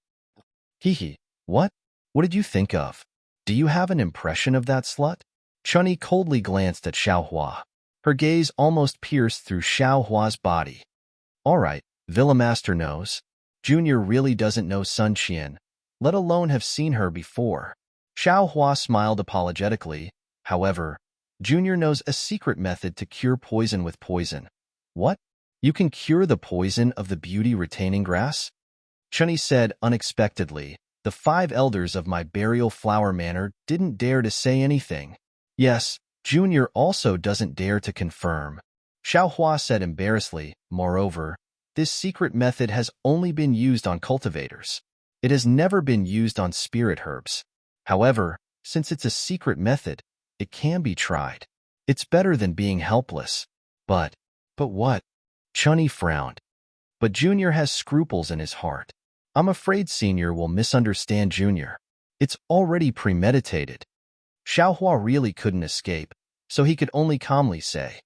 Hehe. What? What did you think of? Do you have an impression of that slut? Chen Yi coldly glanced at Xiao Hua. Her gaze almost pierced through Xiao Hua's body. All right, Villa Master knows. Junior really doesn't know Sun Qian, let alone have seen her before. Xiao Hua smiled apologetically. However, Junior knows a secret method to cure poison with poison. What? You can cure the poison of the beauty-retaining grass? Chen Yi said unexpectedly, The 5 elders of my burial flower manor didn't dare to say anything. Yes, Junior also doesn't dare to confirm. Xiaohua said embarrassedly. Moreover, this secret method has only been used on cultivators. It has never been used on spirit herbs. However, since it's a secret method, it can be tried. It's better than being helpless. But what? Chunny frowned. But Junior has scruples in his heart. I'm afraid Senior will misunderstand Junior. It's already premeditated. Xiaohua really couldn't escape, so he could only calmly say,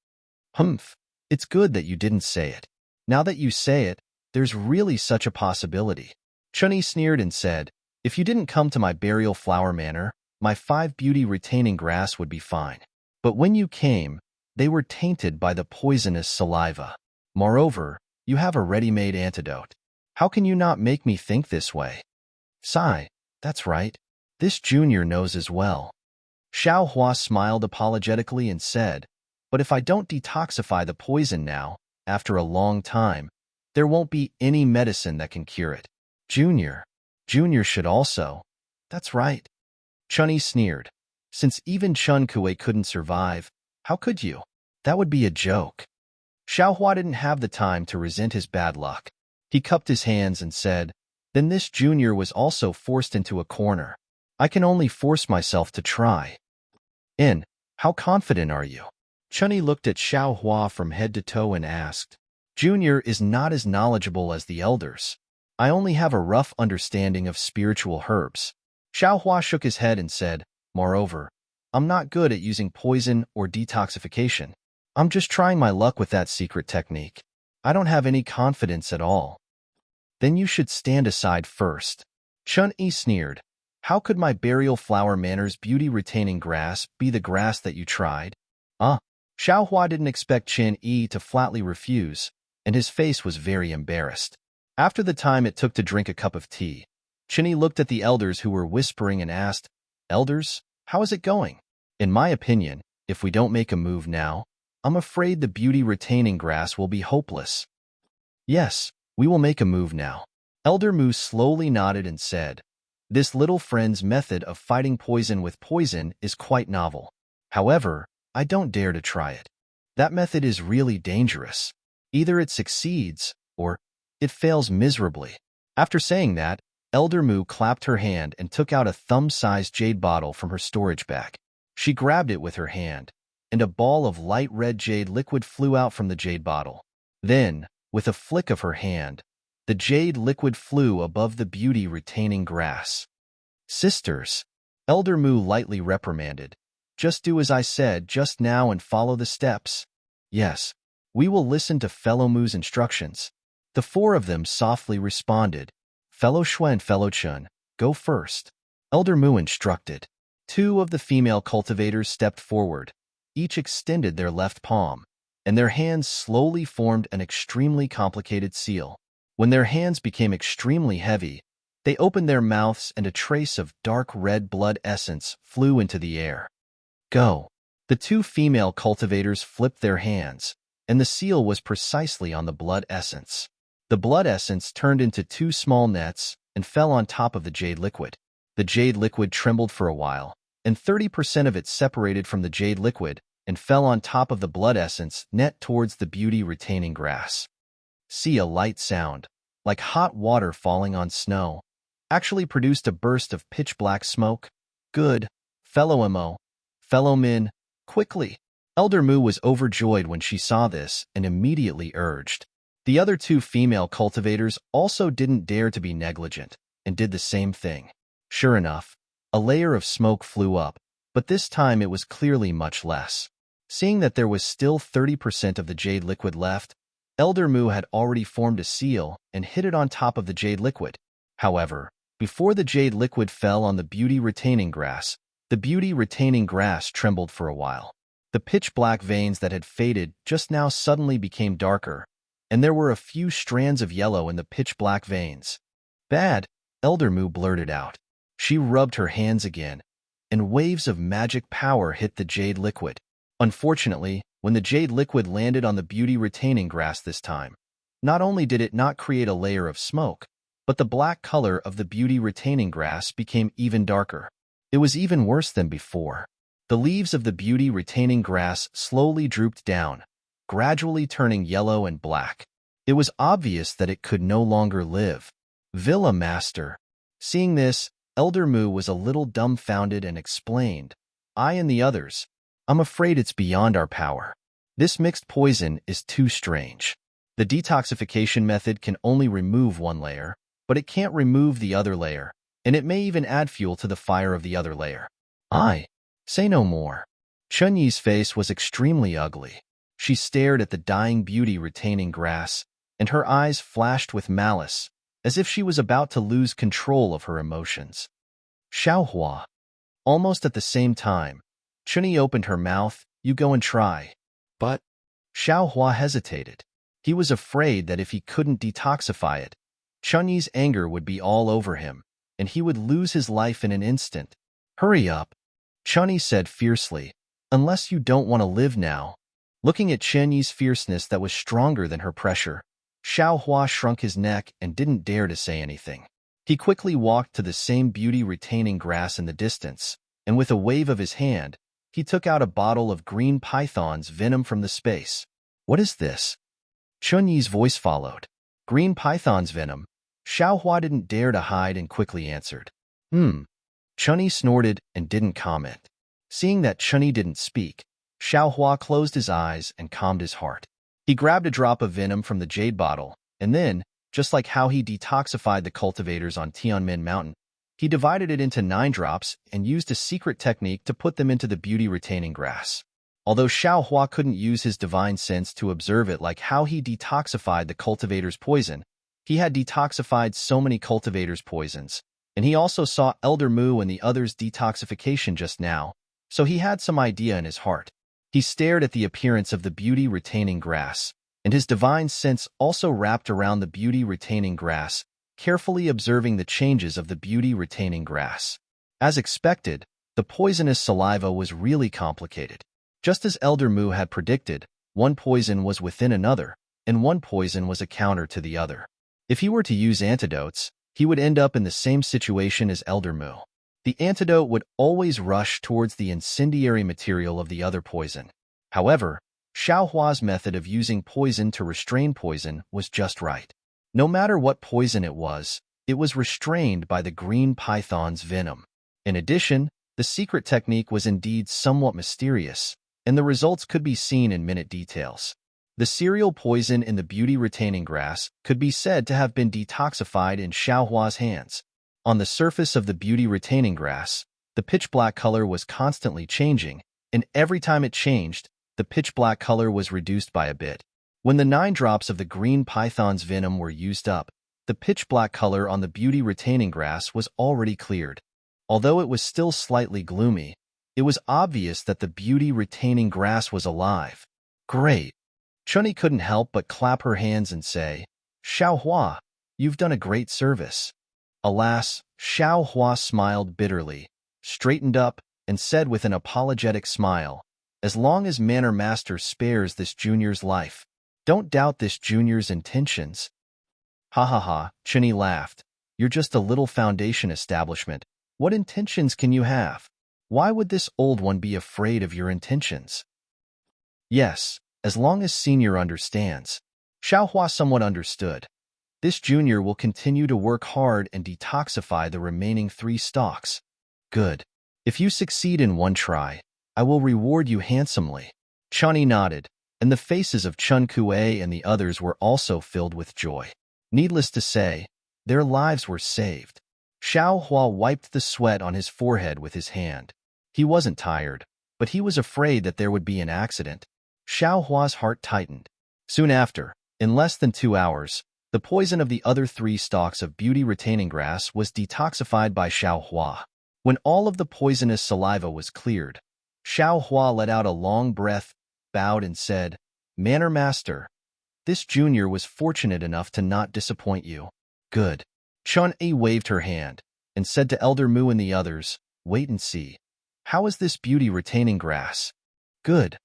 Humph, it's good that you didn't say it. Now that you say it, there's really such a possibility. Chunny sneered and said, if you didn't come to my burial flower manor, my 5 beauty retaining grass would be fine. But when you came, they were tainted by the poisonous saliva. Moreover, you have a ready-made antidote. How can you not make me think this way? Sigh, that's right. This Junior knows as well. Xiaohua smiled apologetically and said, but if I don't detoxify the poison now, after a long time, there won't be any medicine that can cure it. Junior should also. That's right. Chunny sneered. Since even Chun Kuei couldn't survive, how could you? That would be a joke. Xiaohua didn't have the time to resent his bad luck. He cupped his hands and said, then this Junior was also forced into a corner. I can only force myself to try. How confident are you? Chunny looked at Xiaohua from head to toe and asked, Junior is not as knowledgeable as the elders. I only have a rough understanding of spiritual herbs. Xiaohua shook his head and said, moreover, I'm not good at using poison or detoxification. I'm just trying my luck with that secret technique. I don't have any confidence at all. Then you should stand aside first. Chun-Yi sneered. How could my burial flower manor's beauty-retaining grass be the grass that you tried? Xiaohua didn't expect Chen-Yi to flatly refuse, and his face was very embarrassed. After the time it took to drink a cup of tea, Chen-Yi looked at the elders who were whispering and asked, Elders, how is it going? In my opinion, if we don't make a move now, I'm afraid the beauty-retaining grass will be hopeless. Yes, we will make a move now. Elder Mu slowly nodded and said, this little friend's method of fighting poison with poison is quite novel. However, I don't dare to try it. That method is really dangerous. Either it succeeds, or it fails miserably. After saying that, Elder Mu clapped her hand and took out a thumb-sized jade bottle from her storage bag. She grabbed it with her hand, and a ball of light red jade liquid flew out from the jade bottle. Then, with a flick of her hand, the jade liquid flew above the beauty-retaining grass. Sisters, Elder Mu lightly reprimanded, just do as I said just now and follow the steps. Yes, we will listen to Fellow Mu's instructions. The 4 of them softly responded. Fellow Xue and Fellow Chun, go first. Elder Mu instructed. 2 of the female cultivators stepped forward. Each extended their left palm, and their hands slowly formed an extremely complicated seal. When their hands became extremely heavy, they opened their mouths and a trace of dark red blood essence flew into the air. Go. The 2 female cultivators flipped their hands, and the seal was precisely on the blood essence. The blood essence turned into 2 small nets and fell on top of the jade liquid. The jade liquid trembled for a while, and 30% of it separated from the jade liquid and fell on top of the blood essence net towards the beauty-retaining grass. See a light sound, like hot water falling on snow, actually produced a burst of pitch-black smoke. Good. Fellow Mo. Fellow Min, quickly. Elder Mu was overjoyed when she saw this and immediately urged. The other 2 female cultivators also didn't dare to be negligent and did the same thing. Sure enough, a layer of smoke flew up, but this time it was clearly much less. Seeing that there was still 30% of the jade liquid left, Elder Mu had already formed a seal and hid it on top of the jade liquid. However, before the jade liquid fell on the beauty-retaining grass, the beauty-retaining grass trembled for a while. The pitch-black veins that had faded just now suddenly became darker, and there were a few strands of yellow in the pitch-black veins. Bad, Elder Mu blurted out. She rubbed her hands again, and waves of magic power hit the jade liquid. Unfortunately, when the jade liquid landed on the beauty-retaining grass this time, not only did it not create a layer of smoke, but the black color of the beauty-retaining grass became even darker. It was even worse than before. The leaves of the beauty-retaining grass slowly drooped down, gradually turning yellow and black. It was obvious that it could no longer live. Villa Master. Seeing this, Elder Mu was a little dumbfounded and explained, I and the others, I'm afraid it's beyond our power. This mixed poison is too strange. The detoxification method can only remove one layer, but it can't remove the other layer, and it may even add fuel to the fire of the other layer. Say no more. Chunyi's face was extremely ugly. She stared at the dying beauty-retaining grass, and her eyes flashed with malice, as if she was about to lose control of her emotions. Xiaohua. Almost at the same time, Chunyi opened her mouth, you go and try. But Xiaohua hesitated. He was afraid that if he couldn't detoxify it, Chunyi's anger would be all over him, and he would lose his life in an instant. Hurry up, Chunyi said fiercely, unless you don't want to live now. Looking at Chunyi's fierceness that was stronger than her pressure, Xiaohua shrunk his neck and didn't dare to say anything. He quickly walked to the same beauty-retaining grass in the distance, and with a wave of his hand, he took out a bottle of green python's venom from the space. What is this? Chunyi's voice followed. Green python's venom. Xiaohua didn't dare to hide and quickly answered. Chunyi snorted and didn't comment. Seeing that Chunyi didn't speak, Xiaohua closed his eyes and calmed his heart. He grabbed a drop of venom from the jade bottle, and then, just like how he detoxified the cultivators on Tianmen Mountain, he divided it into 9 drops and used a secret technique to put them into the beauty-retaining grass. Although Xiaohua couldn't use his divine sense to observe it like how he detoxified the cultivator's poison, he had detoxified so many cultivators' poisons, and he also saw Elder Mu and the others' detoxification just now, so he had some idea in his heart. He stared at the appearance of the beauty-retaining grass, and his divine sense also wrapped around the beauty-retaining grass, carefully observing the changes of the beauty-retaining grass. As expected, the poisonous saliva was really complicated. Just as Elder Mu had predicted, one poison was within another, and one poison was a counter to the other. If he were to use antidotes, he would end up in the same situation as Elder Mu. The antidote would always rush towards the incendiary material of the other poison. However, Xiaohua's method of using poison to restrain poison was just right. No matter what poison it was restrained by the green python's venom. In addition, the secret technique was indeed somewhat mysterious, and the results could be seen in minute details. The cereal poison in the beauty-retaining grass could be said to have been detoxified in Xiaohua's hands. On the surface of the beauty-retaining grass, the pitch-black color was constantly changing, and every time it changed, the pitch-black color was reduced by a bit. When the 9 drops of the green python's venom were used up, the pitch-black color on the beauty-retaining grass was already cleared. Although it was still slightly gloomy, it was obvious that the beauty-retaining grass was alive. Great! Chunyi couldn't help but clap her hands and say, Xiaohua, you've done a great service. Alas, Xiaohua smiled bitterly, straightened up, and said with an apologetic smile, as long as Manor Master spares this junior's life, don't doubt this junior's intentions. Ha ha ha, Chunyi laughed. You're just a little foundation establishment. What intentions can you have? Why would this old one be afraid of your intentions? Yes, as long as Senior understands. Xiaohua somewhat understood. This junior will continue to work hard and detoxify the remaining 3 stalks. Good. If you succeed in one try, I will reward you handsomely. Chunyi nodded, and the faces of Chun Kuei and the others were also filled with joy. Needless to say, their lives were saved. Xiaohua wiped the sweat on his forehead with his hand. He wasn't tired, but he was afraid that there would be an accident. Xiaohua's heart tightened. Soon after, in less than 2 hours, the poison of the other 3 stalks of beauty-retaining grass was detoxified by Xiaohua. When all of the poisonous saliva was cleared, Xiaohua let out a long breath, bowed and said, Manor Master, this junior was fortunate enough to not disappoint you. Good. Chun-Yi waved her hand and said to Elder Mu and the others, wait and see. How is this beauty-retaining grass? Good.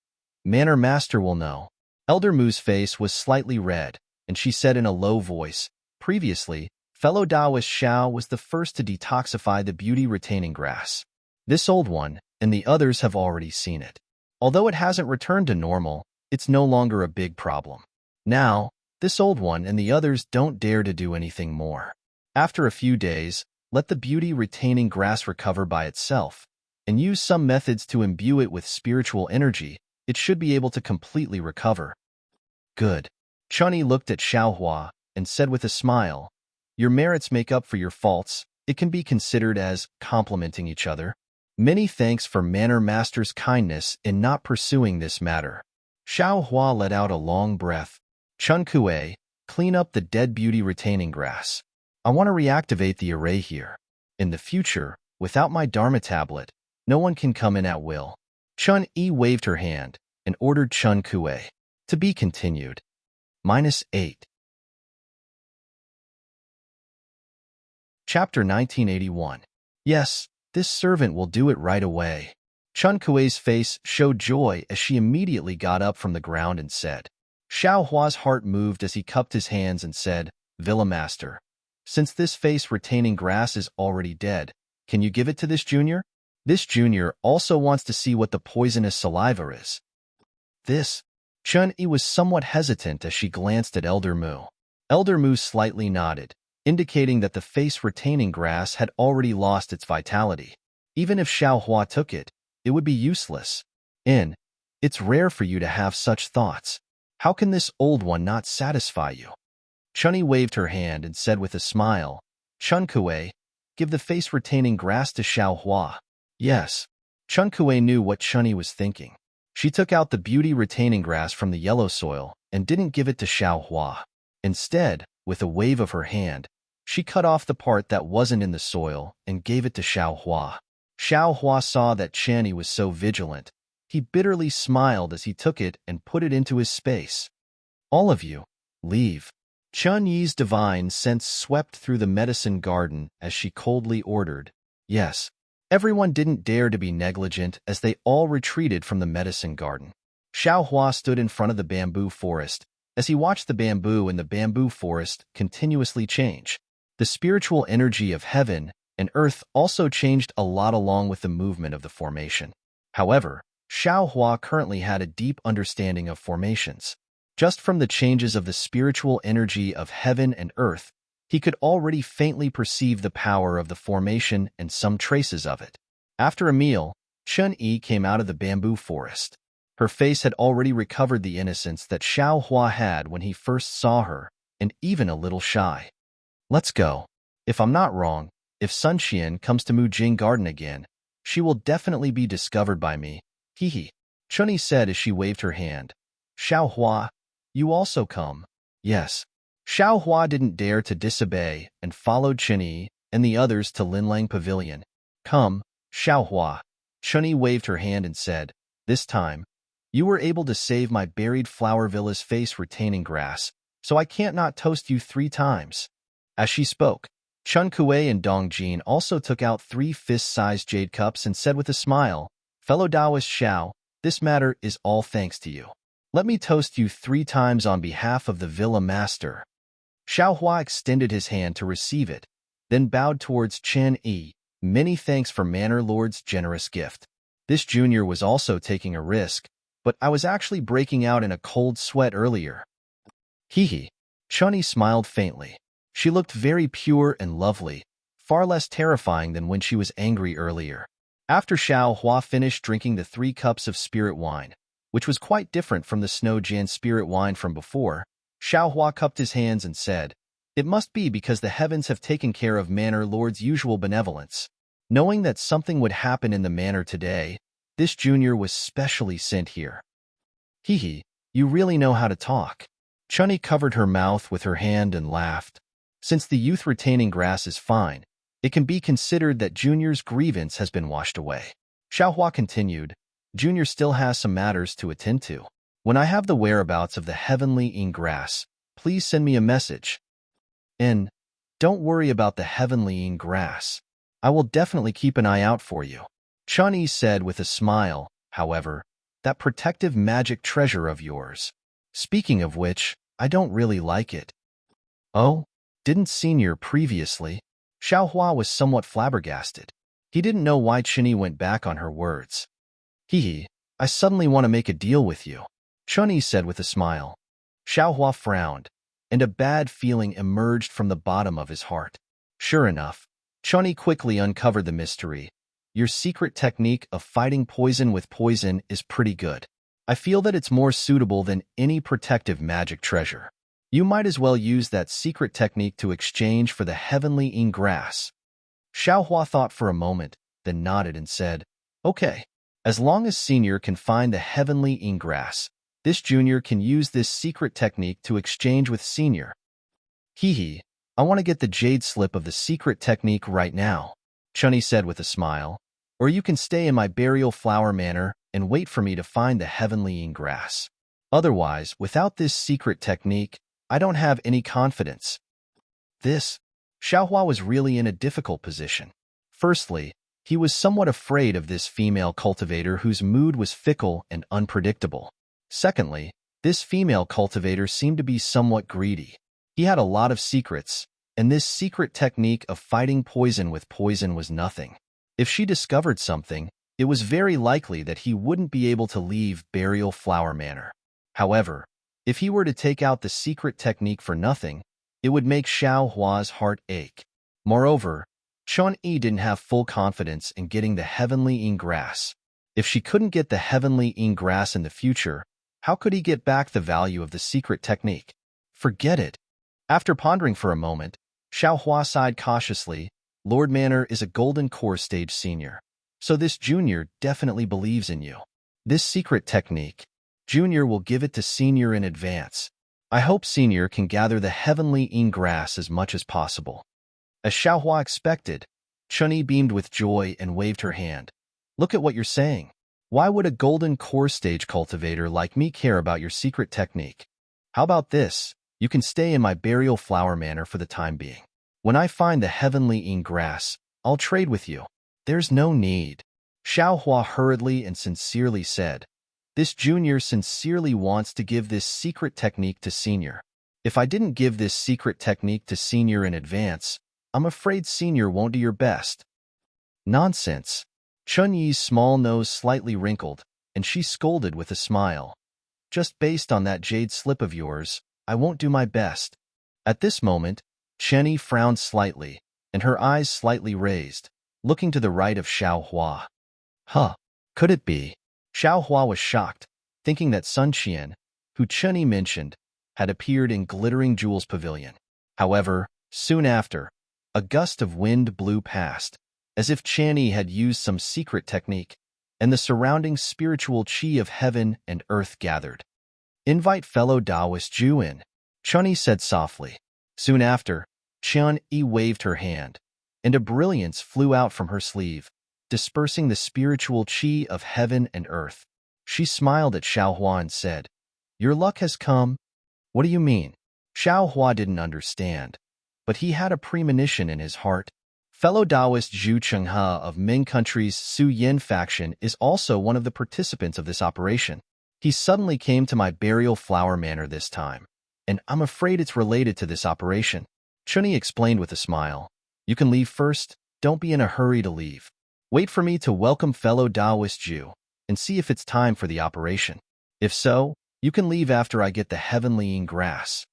Manor Master will know. Elder Mu's face was slightly red, and she said in a low voice, previously, Fellow Taoist Xiao was the first to detoxify the beauty-retaining grass. This old one and the others have already seen it. Although it hasn't returned to normal, it's no longer a big problem. Now, this old one and the others don't dare to do anything more. After a few days, let the beauty-retaining grass recover by itself, and use some methods to imbue it with spiritual energy. It should be able to completely recover. Good. Chunyi looked at Xiaohua and said with a smile, your merits make up for your faults. It can be considered as complementing each other. Many thanks for Manor Master's kindness in not pursuing this matter. Xiaohua let out a long breath. Chun Kuei, clean up the dead beauty-retaining grass. I want to reactivate the array here. In the future, without my Dharma tablet, no one can come in at will. Chun-Yi waved her hand and ordered Chun Kuei. To be continued. -8. Chapter 1981. Yes, this servant will do it right away. Chun Kuei's face showed joy as she immediately got up from the ground and said. Xiaohua's heart moved as he cupped his hands and said, Villa Master, since this face-retaining grass is already dead, can you give it to this junior? This junior also wants to see what the poisonous saliva is. This. Chun-Yi was somewhat hesitant as she glanced at Elder Mu. Elder Mu slightly nodded, indicating that the face-retaining grass had already lost its vitality. Even if Xiaohua took it, it would be useless. It's rare for you to have such thoughts. How can this old one not satisfy you? Chun-Yi waved her hand and said with a smile, Chun Kuei, give the face-retaining grass to Xiaohua. Yes. Chun Kuei knew what Chun-Yi was thinking. She took out the beauty-retaining grass from the yellow soil and didn't give it to Xiaohua. Instead, with a wave of her hand, she cut off the part that wasn't in the soil and gave it to Xiaohua. Xiaohua saw that Chun-Yi was so vigilant. He bitterly smiled as he took it and put it into his space. All of you, leave. Chun-Yi's divine sense swept through the medicine garden as she coldly ordered. Yes. Everyone didn't dare to be negligent as they all retreated from the medicine garden. Xiaohua stood in front of the bamboo forest as he watched the bamboo in the bamboo forest continuously change. The spiritual energy of heaven and earth also changed a lot along with the movement of the formation. However, Xiaohua currently had a deep understanding of formations. Just from the changes of the spiritual energy of heaven and earth, he could already faintly perceive the power of the formation and some traces of it. After a meal, Chun-Yi came out of the bamboo forest. Her face had already recovered the innocence that Xiaohua had when he first saw her, and even a little shy. Let's go. If I'm not wrong, if Sun Qian comes to Mujing Garden again, she will definitely be discovered by me. Hee. Chun-Yi said as she waved her hand. Xiaohua, you also come. Yes. Xiaohua didn't dare to disobey and followed Chun-Yi and the others to Linlang Pavilion. Come, Xiaohua. Chun-Yi waved her hand and said, this time, you were able to save my buried flower villa's face-retaining grass, so I can't not toast you 3 times. As she spoke, Chun Kuei and Dong Jin also took out 3 fist-sized jade cups and said with a smile, Fellow Taoist Xiao, this matter is all thanks to you. Let me toast you 3 times on behalf of the Villa Master. Xiaohua extended his hand to receive it, then bowed towards Chun-Yi. Many thanks for Manor Lord's generous gift. This junior was also taking a risk, but I was actually breaking out in a cold sweat earlier. Hee. Chun-Yi smiled faintly. She looked very pure and lovely, far less terrifying than when she was angry earlier. After Xiaohua finished drinking the 3 cups of spirit wine, which was quite different from the Snow Jan spirit wine from before, Xiaohua cupped his hands and said, it must be because the heavens have taken care of Manor Lord's usual benevolence. Knowing that something would happen in the manor today, this junior was specially sent here. Hee, you really know how to talk. Chun-Yi covered her mouth with her hand and laughed. Since the youth-retaining grass is fine, it can be considered that Junior's grievance has been washed away. Xiaohua continued, Junior still has some matters to attend to. When I have the whereabouts of the heavenly ing grass, please send me a message. And don't worry about the heavenly ing grass. I will definitely keep an eye out for you. Chun-Yi said with a smile, however, that protective magic treasure of yours. Speaking of which, I don't really like it. Oh? Didn't Senior previously? Xiaohua was somewhat flabbergasted. He didn't know why Chunyi went back on her words. Hee, I suddenly want to make a deal with you, Chunyi said with a smile. Xiaohua frowned, and a bad feeling emerged from the bottom of his heart. Sure enough, Chunyi quickly uncovered the mystery. Your secret technique of fighting poison with poison is pretty good. I feel that it's more suitable than any protective magic treasure. You might as well use that secret technique to exchange for the heavenly ingrass. Xiaohua thought for a moment, then nodded and said, Okay, as long as Senior can find the heavenly ingrass, this junior can use this secret technique to exchange with Senior. Hee, I want to get the jade slip of the secret technique right now, Chunyi said with a smile. Or you can stay in my burial flower manor and wait for me to find the heavenly ingrass. Otherwise, without this secret technique, I don't have any confidence. Xiaohua was really in a difficult position. Firstly, he was somewhat afraid of this female cultivator whose mood was fickle and unpredictable. Secondly, this female cultivator seemed to be somewhat greedy. He had a lot of secrets, and this secret technique of fighting poison with poison was nothing. If she discovered something, it was very likely that he wouldn't be able to leave Burial Flower Manor. However, if he were to take out the secret technique for nothing, it would make Xiaohua's heart ache. Moreover, Chunyi didn't have full confidence in getting the heavenly ingrass. If she couldn't get the heavenly ingrass in the future, how could he get back the value of the secret technique? Forget it. After pondering for a moment, Xiaohua sighed cautiously. Lord Manor is a golden core stage senior, so this junior definitely believes in you. This secret technique, junior will give it to senior in advance. I hope senior can gather the heavenly ingrass as much as possible. As Xiaohua expected, Chunyi beamed with joy and waved her hand. Look at what you're saying. Why would a golden core stage cultivator like me care about your secret technique? How about this? You can stay in my burial flower manor for the time being. When I find the heavenly ingrass, I'll trade with you. There's no need. Xiaohua hurriedly and sincerely said. This junior sincerely wants to give this secret technique to senior. If I didn't give this secret technique to senior in advance, I'm afraid senior won't do your best. Nonsense. Chunyi's small nose slightly wrinkled, and she scolded with a smile. Just based on that jade slip of yours, I won't do my best. At this moment, Chunyi frowned slightly, and her eyes slightly raised, looking to the right of Xiaohua. Could it be? Xiaohua was shocked, thinking that Sun Qian, who Chunyi mentioned, had appeared in Glittering Jewels Pavilion. However, soon after, a gust of wind blew past, as if Chunyi had used some secret technique, and the surrounding spiritual qi of heaven and earth gathered. Invite fellow Taoist Ju in, Chunyi said softly. Soon after, Chunyi waved her hand, and a brilliance flew out from her sleeve, dispersing the spiritual qi of heaven and earth. She smiled at Xiaohua and said, Your luck has come. What do you mean? Xiaohua didn't understand, but he had a premonition in his heart. Fellow Taoist Zhu Chenghe of Ming Country's Su Yin faction is also one of the participants of this operation. He suddenly came to my burial flower manor this time, and I'm afraid it's related to this operation. Chunyi explained with a smile. You can leave first. Don't be in a hurry to leave. Wait for me to welcome fellow Taoist Jew and see if it's time for the operation. If so, you can leave after I get the heavenly ingrass.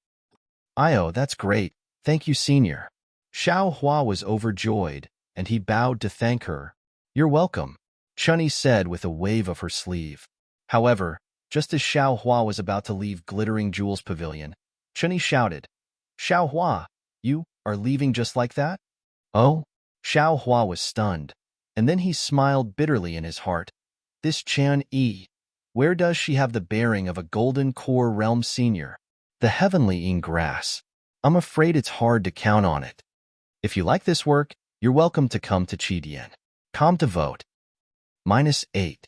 That's great. Thank you, senior. Xiaohua was overjoyed, and he bowed to thank her. You're welcome, Chunyi said with a wave of her sleeve. However, just as Xiaohua was about to leave Glittering Jewels Pavilion, Chunyi shouted, Xiaohua, you are leaving just like that? Oh? Xiaohua was stunned, and then he smiled bitterly in his heart. This Chunyi, where does she have the bearing of a golden core realm senior? The heavenly ingrass. I'm afraid it's hard to count on it. If you like this work, you're welcome to come to Qidian. Come to vote. -8.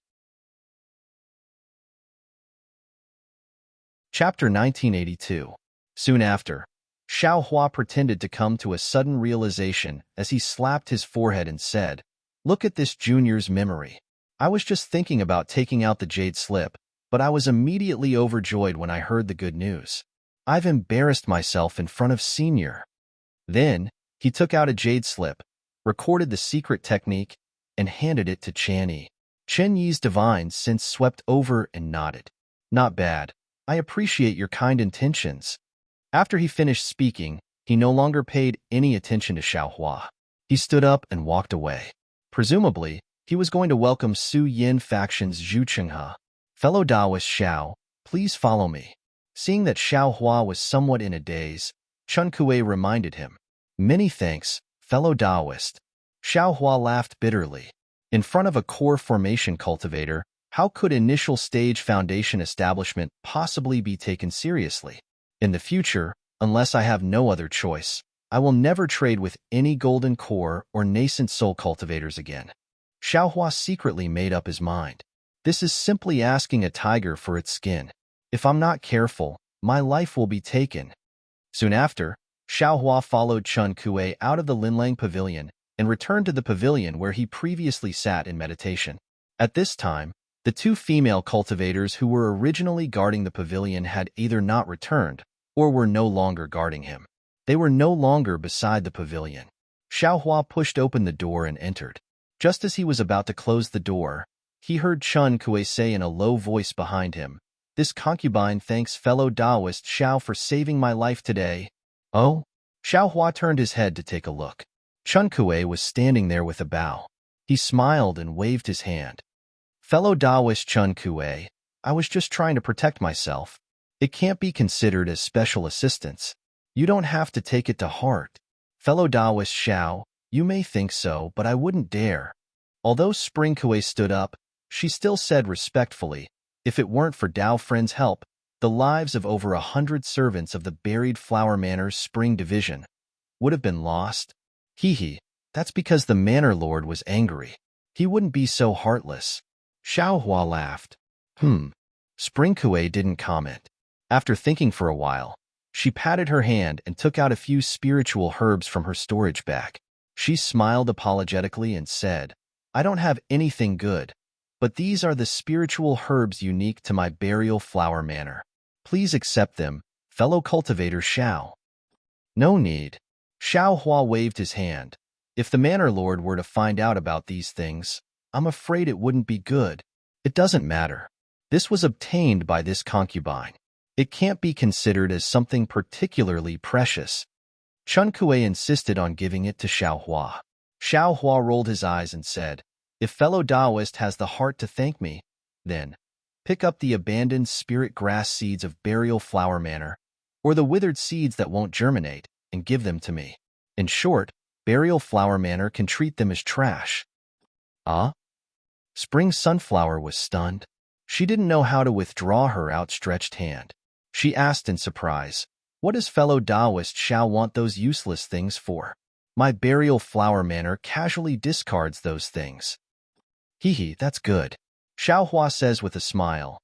Chapter 1982. Soon after, Xiaohua pretended to come to a sudden realization as he slapped his forehead and said, Look at this junior's memory. I was just thinking about taking out the jade slip, but I was immediately overjoyed when I heard the good news. I've embarrassed myself in front of senior. Then, he took out a jade slip, recorded the secret technique, and handed it to Chan Yi. Chen Yi's divine sense swept over and nodded. Not bad. I appreciate your kind intentions. After he finished speaking, he no longer paid any attention to Xiaohua. He stood up and walked away. Presumably, he was going to welcome Su Yin faction's Zhu Chenghe. Fellow Taoist Xiao, please follow me. Seeing that Xiaohua was somewhat in a daze, Chun Kuei reminded him. Many thanks, fellow Taoist. Xiaohua laughed bitterly. In front of a core formation cultivator, how could initial stage foundation establishment possibly be taken seriously? In the future, unless I have no other choice, I will never trade with any golden core or nascent soul cultivators again. Xiaohua secretly made up his mind. This is simply asking a tiger for its skin. If I'm not careful, my life will be taken. Soon after, Xiaohua followed Chun Kuei out of the Linlang Pavilion and returned to the pavilion where he previously sat in meditation. At this time, the two female cultivators who were originally guarding the pavilion had either not returned or were no longer guarding him. They were no longer beside the pavilion. Xiaohua pushed open the door and entered. Just as he was about to close the door, he heard Chun Kuei say in a low voice behind him, "This concubine thanks fellow Taoist Xiao for saving my life today." Oh? Xiaohua turned his head to take a look. Chun Kuei was standing there with a bow. He smiled and waved his hand. Fellow Taoist Chun Kuei, I was just trying to protect myself. It can't be considered as special assistance. You don't have to take it to heart. Fellow Taoist Xiao, you may think so, but I wouldn't dare. Although Spring Kuei stood up, she still said respectfully, if it weren't for Dao Friend's help, the lives of over 100 servants of the buried Flower Manor's Spring Division would have been lost. Hee, that's because the Manor Lord was angry. He wouldn't be so heartless. Xiaohua laughed. Spring Kuei didn't comment. After thinking for a while, she patted her hand and took out a few spiritual herbs from her storage bag. She smiled apologetically and said, I don't have anything good, but these are the spiritual herbs unique to my burial flower manor. Please accept them, fellow cultivator Xiao. No need. Xiaohua waved his hand. If the Manor Lord were to find out about these things, I'm afraid it wouldn't be good. It doesn't matter. This was obtained by this concubine. It can't be considered as something particularly precious. Chun Kuei insisted on giving it to Xiaohua. Xiaohua rolled his eyes and said, if fellow Taoist has the heart to thank me, then pick up the abandoned spirit grass seeds of Burial Flower Manor, or the withered seeds that won't germinate, and give them to me. In short, Burial Flower Manor can treat them as trash. Ah? Spring Sunflower was stunned. She didn't know how to withdraw her outstretched hand. She asked in surprise, what does fellow Taoist Xiao want those useless things for? My Burial Flower Manor casually discards those things. Hee, that's good. Xiaohua says with a smile.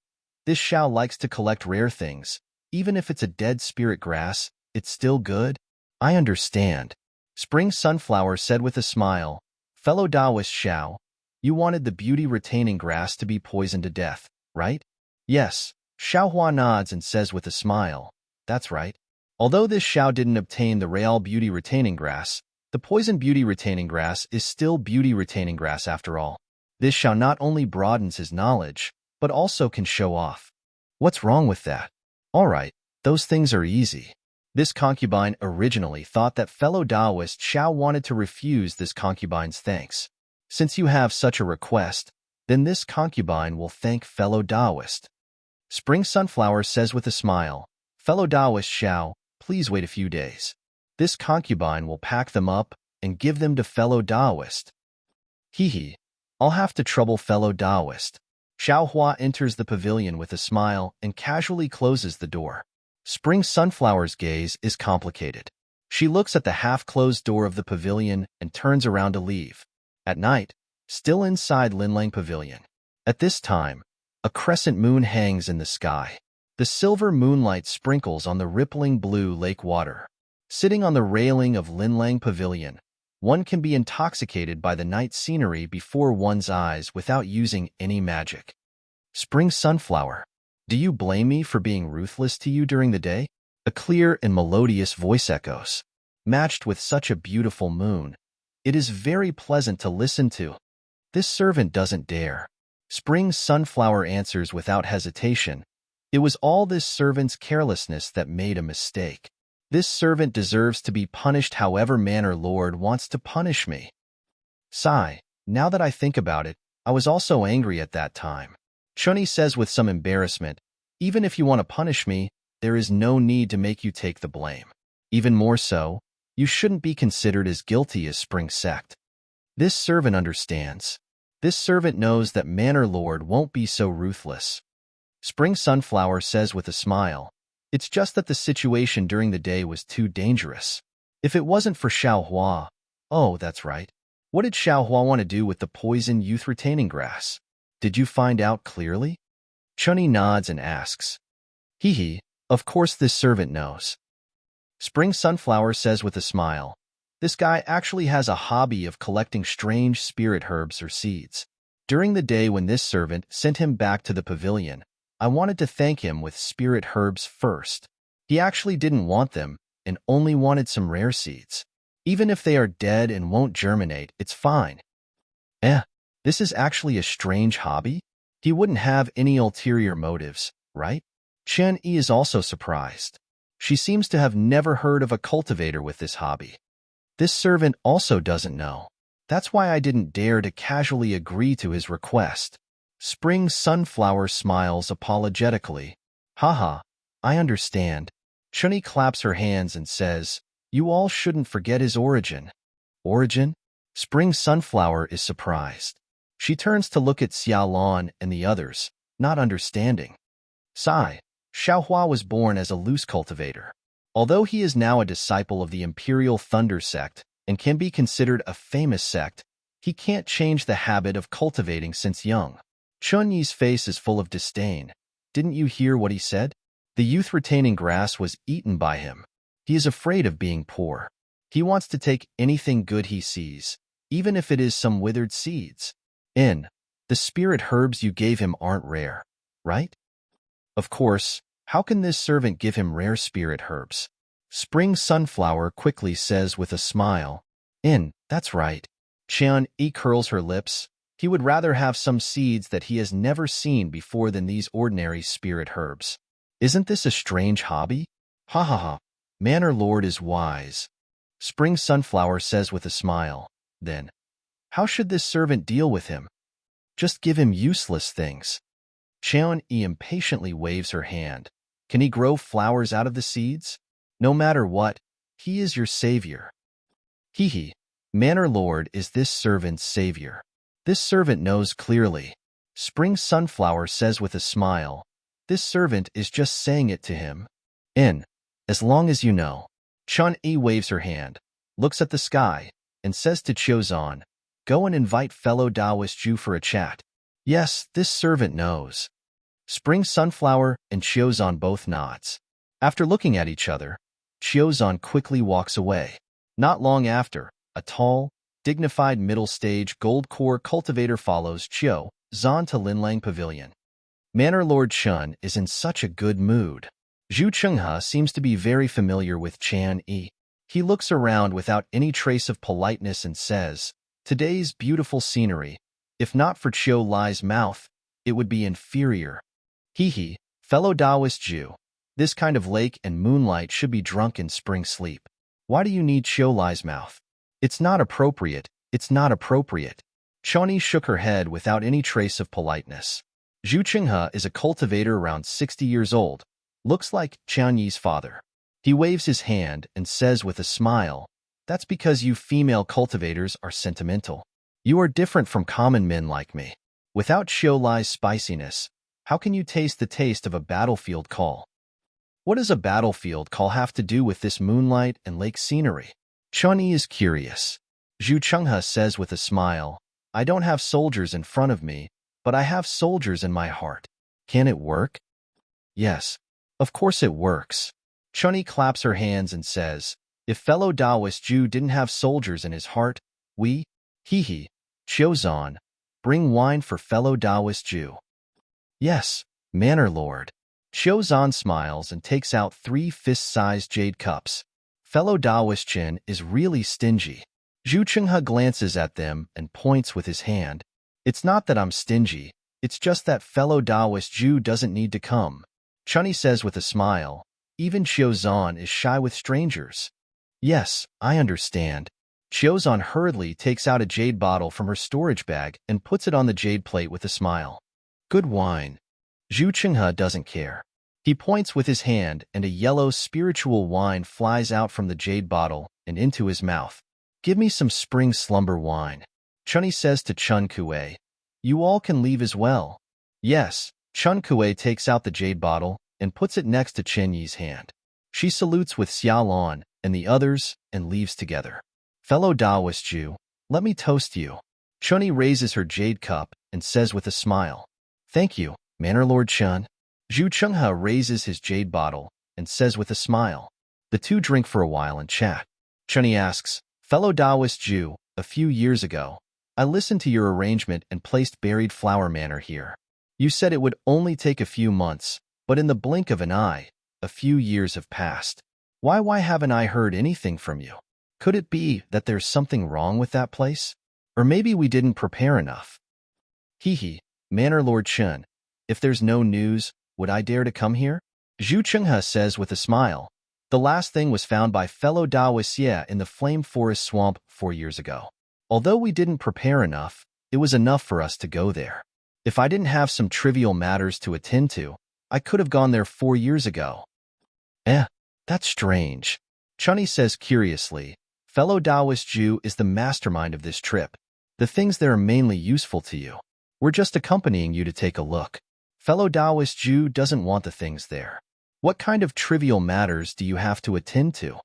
This Xiao likes to collect rare things. Even if it's a dead spirit grass, it's still good. I understand. Spring Sunflower said with a smile. Fellow Taoist Xiao, you wanted the beauty-retaining grass to be poisoned to death, right? Yes. Xiaohua nods and says with a smile. That's right. Although this Xiao didn't obtain the real beauty-retaining grass, the poison beauty-retaining grass is still beauty-retaining grass after all. This Xiao not only broadens his knowledge, but also can show off. What's wrong with that? All right, those things are easy. This concubine originally thought that fellow Taoist Xiao wanted to refuse this concubine's thanks. Since you have such a request, then this concubine will thank fellow Taoist. Spring Sunflower says with a smile, fellow Taoist Xiao, please wait a few days. This concubine will pack them up and give them to fellow Taoist. Hee, I'll have to trouble fellow Taoist. Xiaohua enters the pavilion with a smile and casually closes the door. Spring Sunflower's gaze is complicated. She looks at the half-closed door of the pavilion and turns around to leave. At night, still inside Linlang Pavilion. At this time, a crescent moon hangs in the sky. The silver moonlight sprinkles on the rippling blue lake water. Sitting on the railing of Linlang Pavilion, one can be intoxicated by the night scenery before one's eyes without using any magic. Spring Sunflower, do you blame me for being ruthless to you during the day? A clear and melodious voice echoes. matched with such a beautiful moon. It is very pleasant to listen to. This servant doesn't dare. Spring Sunflower answers without hesitation. It was all this servant's carelessness that made a mistake. This servant deserves to be punished however Manor Lord wants to punish me. Sigh. Now that I think about it, I was also angry at that time. Chunyi says with some embarrassment, even if you want to punish me, there is no need to make you take the blame. Even more so, you shouldn't be considered as guilty as Spring Sect. This servant understands. This servant knows that Manor Lord won't be so ruthless. Spring Sunflower says with a smile, it's just that the situation during the day was too dangerous. If it wasn't for Xiaohua, oh, that's right. What did Xiaohua want to do with the poison youth-retaining grass? Did you find out clearly? Chunyi nods and asks. Hee, of course this servant knows. Spring Sunflower says with a smile, this guy actually has a hobby of collecting strange spirit herbs or seeds. During the day when this servant sent him back to the pavilion, I wanted to thank him with spirit herbs first. He actually didn't want them and only wanted some rare seeds. Even if they are dead and won't germinate, it's fine. This is actually a strange hobby? He wouldn't have any ulterior motives, right? Chen Yi is also surprised. She seems to have never heard of a cultivator with this hobby. This servant also doesn't know. That's why I didn't dare to casually agree to his request. Spring Sunflower smiles apologetically. Haha, I understand. Chunyi claps her hands and says, you all shouldn't forget his origin. Origin? Spring Sunflower is surprised. She turns to look at Xiaolon and the others, not understanding. Sigh. Xiaohua was born as a loose cultivator. Although he is now a disciple of the Imperial Thunder sect and can be considered a famous sect, he can't change the habit of cultivating since young. Chunyi's face is full of disdain. Didn't you hear what he said? The youth-retaining grass was eaten by him. He is afraid of being poor. He wants to take anything good he sees, even if it is some withered seeds. The spirit herbs you gave him aren't rare, right? Of course, how can this servant give him rare spirit herbs? Spring Sunflower quickly says with a smile. That's right. Chen Yi curls her lips. He would rather have some seeds that he has never seen before than these ordinary spirit herbs. Isn't this a strange hobby? Ha ha ha. Manor Lord is wise. Spring Sunflower says with a smile. Then, how should this servant deal with him? Just give him useless things. Chen Yi impatiently waves her hand. Can he grow flowers out of the seeds? No matter what, he is your savior. Hee. Manor Lord is this servant's savior. This servant knows clearly. Spring Sunflower says with a smile. This servant is just saying it to him. As long as you know. Chen Yi waves her hand, looks at the sky, and says to Qiuzhan, go and invite fellow Taoist Jew for a chat. Yes, this servant knows. Spring Sunflower and Qiuzhan both nods. After looking at each other, Qiuzhan quickly walks away. Not long after, a tall, dignified middle-stage gold-core cultivator follows Qiuzhan to Linlang Pavilion. Manor Lord Chen is in such a good mood. Zhu Chenghe seems to be very familiar with Chen Yi. He looks around without any trace of politeness and says, today's beautiful scenery, if not for Qiu Lai's mouth, it would be inferior. Hee, fellow Taoist Jew, this kind of lake and moonlight should be drunk in spring sleep. Why do you need Qiu Lai's mouth? It's not appropriate, it's not appropriate. Chunyi shook her head without any trace of politeness. Zhu Chenghe is a cultivator around 60 years old, looks like Chen Yi's father. He waves his hand and says with a smile, that's because you female cultivators are sentimental. You are different from common men like me. Without Qiu Lai's spiciness, how can you taste the taste of a battlefield call? What does a battlefield call have to do with this moonlight and lake scenery? Chunyi is curious. Zhu Chenghe says with a smile, I don't have soldiers in front of me, but I have soldiers in my heart. Can it work? Yes, of course it works. Chunyi claps her hands and says, if fellow Taoist Jew didn't have soldiers in his heart, we, Qiuzhan, bring wine for fellow Taoist Jew. Yes, Manor Lord. Qiuzhan smiles and takes out 3 fist-sized jade cups. Fellow Daoist Chen is really stingy. Zhu Chenghe glances at them and points with his hand. It's not that I'm stingy, it's just that fellow Daoist Zhu doesn't need to come. Chunny says with a smile. Even Qiuzhan is shy with strangers. Yes, I understand. Qiuzhan hurriedly takes out a jade bottle from her storage bag and puts it on the jade plate with a smile. Good wine. Zhu Chenghe doesn't care. He points with his hand and a yellow spiritual wine flies out from the jade bottle and into his mouth. Give me some spring slumber wine. Chunny says to Chun Kuei. You all can leave as well. Yes, Chun Kuei takes out the jade bottle and puts it next to Chen Yi's hand. She salutes with Xiaolon and the others and leaves together. Fellow Daoist Zhu, let me toast you. Chunyi raises her jade cup and says with a smile. Thank you, Manor Lord Chun. Zhu Chenghe raises his jade bottle and says with a smile. The two drink for a while and chat. Chunyi asks, Fellow Daoist Zhu, a few years ago, I listened to your arrangement and placed Buried Flower Manor here. You said it would only take a few months, but in the blink of an eye, a few years have passed. Why haven't I heard anything from you? Could it be that there's something wrong with that place? Or maybe we didn't prepare enough? Hee, Manor Lord Chun, if there's no news, would I dare to come here? Zhu Chenghe says with a smile. The last thing was found by fellow Daoist Xie in the Flame Forest Swamp 4 years ago. Although we didn't prepare enough, it was enough for us to go there. If I didn't have some trivial matters to attend to, I could have gone there 4 years ago. That's strange. Chunyi says curiously. Fellow Daoist Zhu is the mastermind of this trip. The things there are mainly useful to you. We're just accompanying you to take a look. Fellow Daoist Zhu doesn't want the things there. What kind of trivial matters do you have to attend to?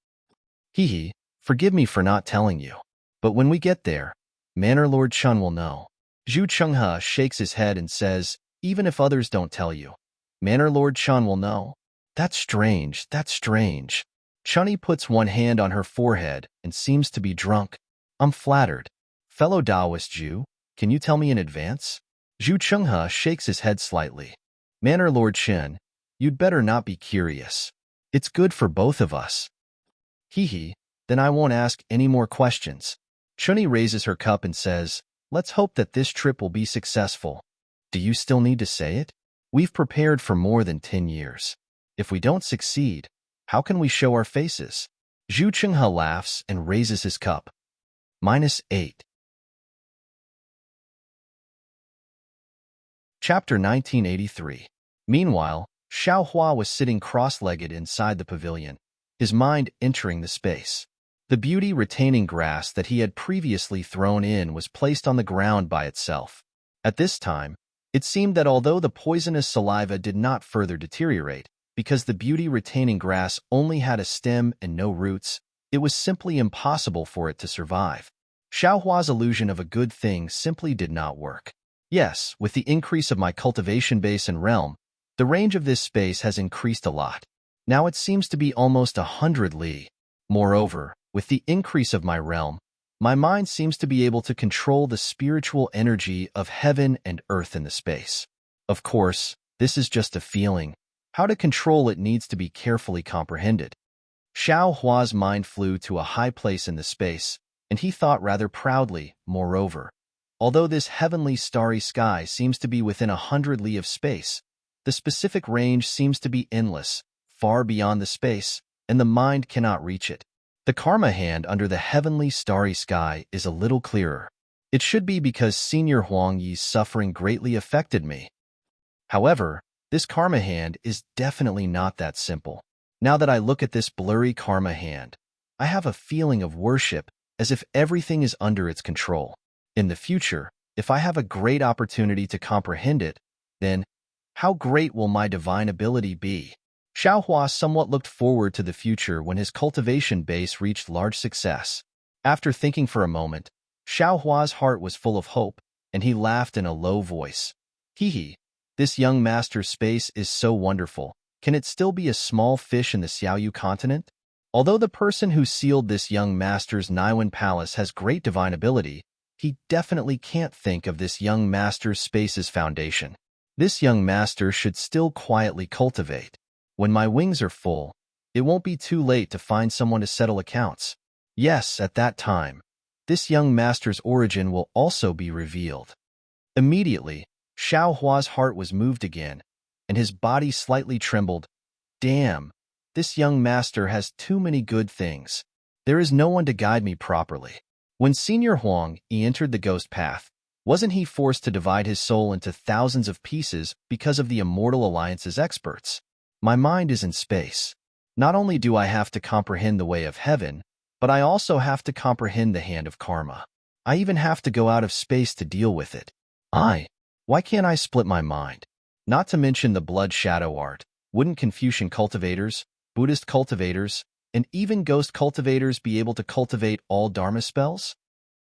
Forgive me for not telling you. But when we get there, Manor Lord Chun will know. Zhu Chenghe shakes his head and says, even if others don't tell you, Manor Lord Chun will know. That's strange. Chunyi puts one hand on her forehead and seems to be drunk. I'm flattered. Fellow Daoist Zhu, can you tell me in advance? Zhu Chenghe shakes his head slightly. Manor Lord Chen, you'd better not be curious. It's good for both of us. Then I won't ask any more questions. Chunyi raises her cup and says, let's hope that this trip will be successful. Do you still need to say it? We've prepared for more than 10 years. If we don't succeed, how can we show our faces? Zhu Chenghe laughs and raises his cup. -8. Chapter 1983. Meanwhile, Xiaohua was sitting cross-legged inside the pavilion, his mind entering the space. The beauty-retaining grass that he had previously thrown in was placed on the ground by itself. At this time, it seemed that although the poisonous saliva did not further deteriorate, because the beauty-retaining grass only had a stem and no roots, it was simply impossible for it to survive. Xiaohua's illusion of a good thing simply did not work. Yes, with the increase of my cultivation base and realm, the range of this space has increased a lot. Now it seems to be almost 100 li. Moreover, with the increase of my realm, my mind seems to be able to control the spiritual energy of heaven and earth in the space. Of course, this is just a feeling. How to control it needs to be carefully comprehended. Xiaohua's mind flew to a high place in the space, and he thought rather proudly, moreover. Although this heavenly starry sky seems to be within 100 li of space, the specific range seems to be endless, far beyond the space, and the mind cannot reach it. The karma hand under the heavenly starry sky is a little clearer. It should be because Senior Huang Yi's suffering greatly affected me. However, this karma hand is definitely not that simple. Now that I look at this blurry karma hand, I have a feeling of worship, as if everything is under its control. In the future, if I have a great opportunity to comprehend it, then how great will my divine ability be? Xiaohua somewhat looked forward to the future when his cultivation base reached large success. After thinking for a moment, Xiaohua's heart was full of hope, and he laughed in a low voice. This young master's space is so wonderful. Can it still be a small fish in the Xiaoyu continent? Although the person who sealed this young master's Niwen palace has great divine ability, he definitely can't think of this young master's space's foundation. This young master should still quietly cultivate. When my wings are full, It won't be too late to find someone to settle accounts. Yes, at that time, this young master's origin will also be revealed. Immediately, Xiao Hua's heart was moved again, and his body slightly trembled. Damn, this young master has too many good things. There is no one to guide me properly. When Senior Huang entered the ghost path, wasn't he forced to divide his soul into thousands of pieces because of the Immortal Alliance's experts? My mind is in space. Not only do I have to comprehend the way of heaven, but I also have to comprehend the hand of karma. I even have to go out of space to deal with it. Why can't I split my mind? Not to mention the blood shadow art. Wouldn't Confucian cultivators, Buddhist cultivators, and even ghost cultivators be able to cultivate all Dharma spells?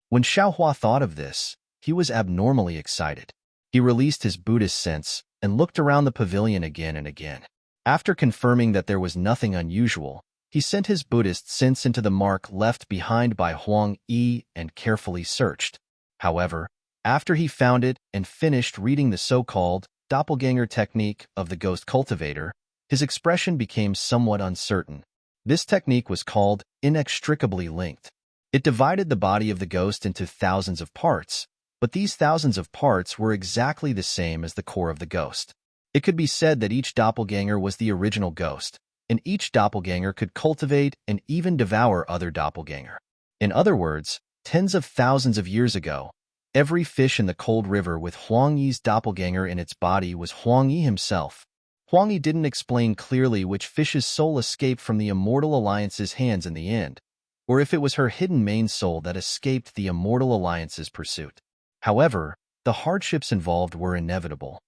When Xiaohua thought of this, he was abnormally excited. He released his Buddhist sense and looked around the pavilion again and again. After confirming that there was nothing unusual, he sent his Buddhist sense into the mark left behind by Huang Yi and carefully searched. However, after he found it and finished reading the so-called doppelganger technique of the ghost cultivator, his expression became somewhat uncertain. This technique was called inextricably linked. It divided the body of the ghost into thousands of parts, but these thousands of parts were exactly the same as the core of the ghost. It could be said that each doppelganger was the original ghost, and each doppelganger could cultivate and even devour other doppelganger. In other words, tens of thousands of years ago, every fish in the cold river with Huang Yi's doppelganger in its body was Huang Yi himself. Huang Yi didn't explain clearly which fish's soul escaped from the Immortal Alliance's hands in the end, or if it was her hidden main soul that escaped the Immortal Alliance's pursuit. However, the hardships involved were inevitable.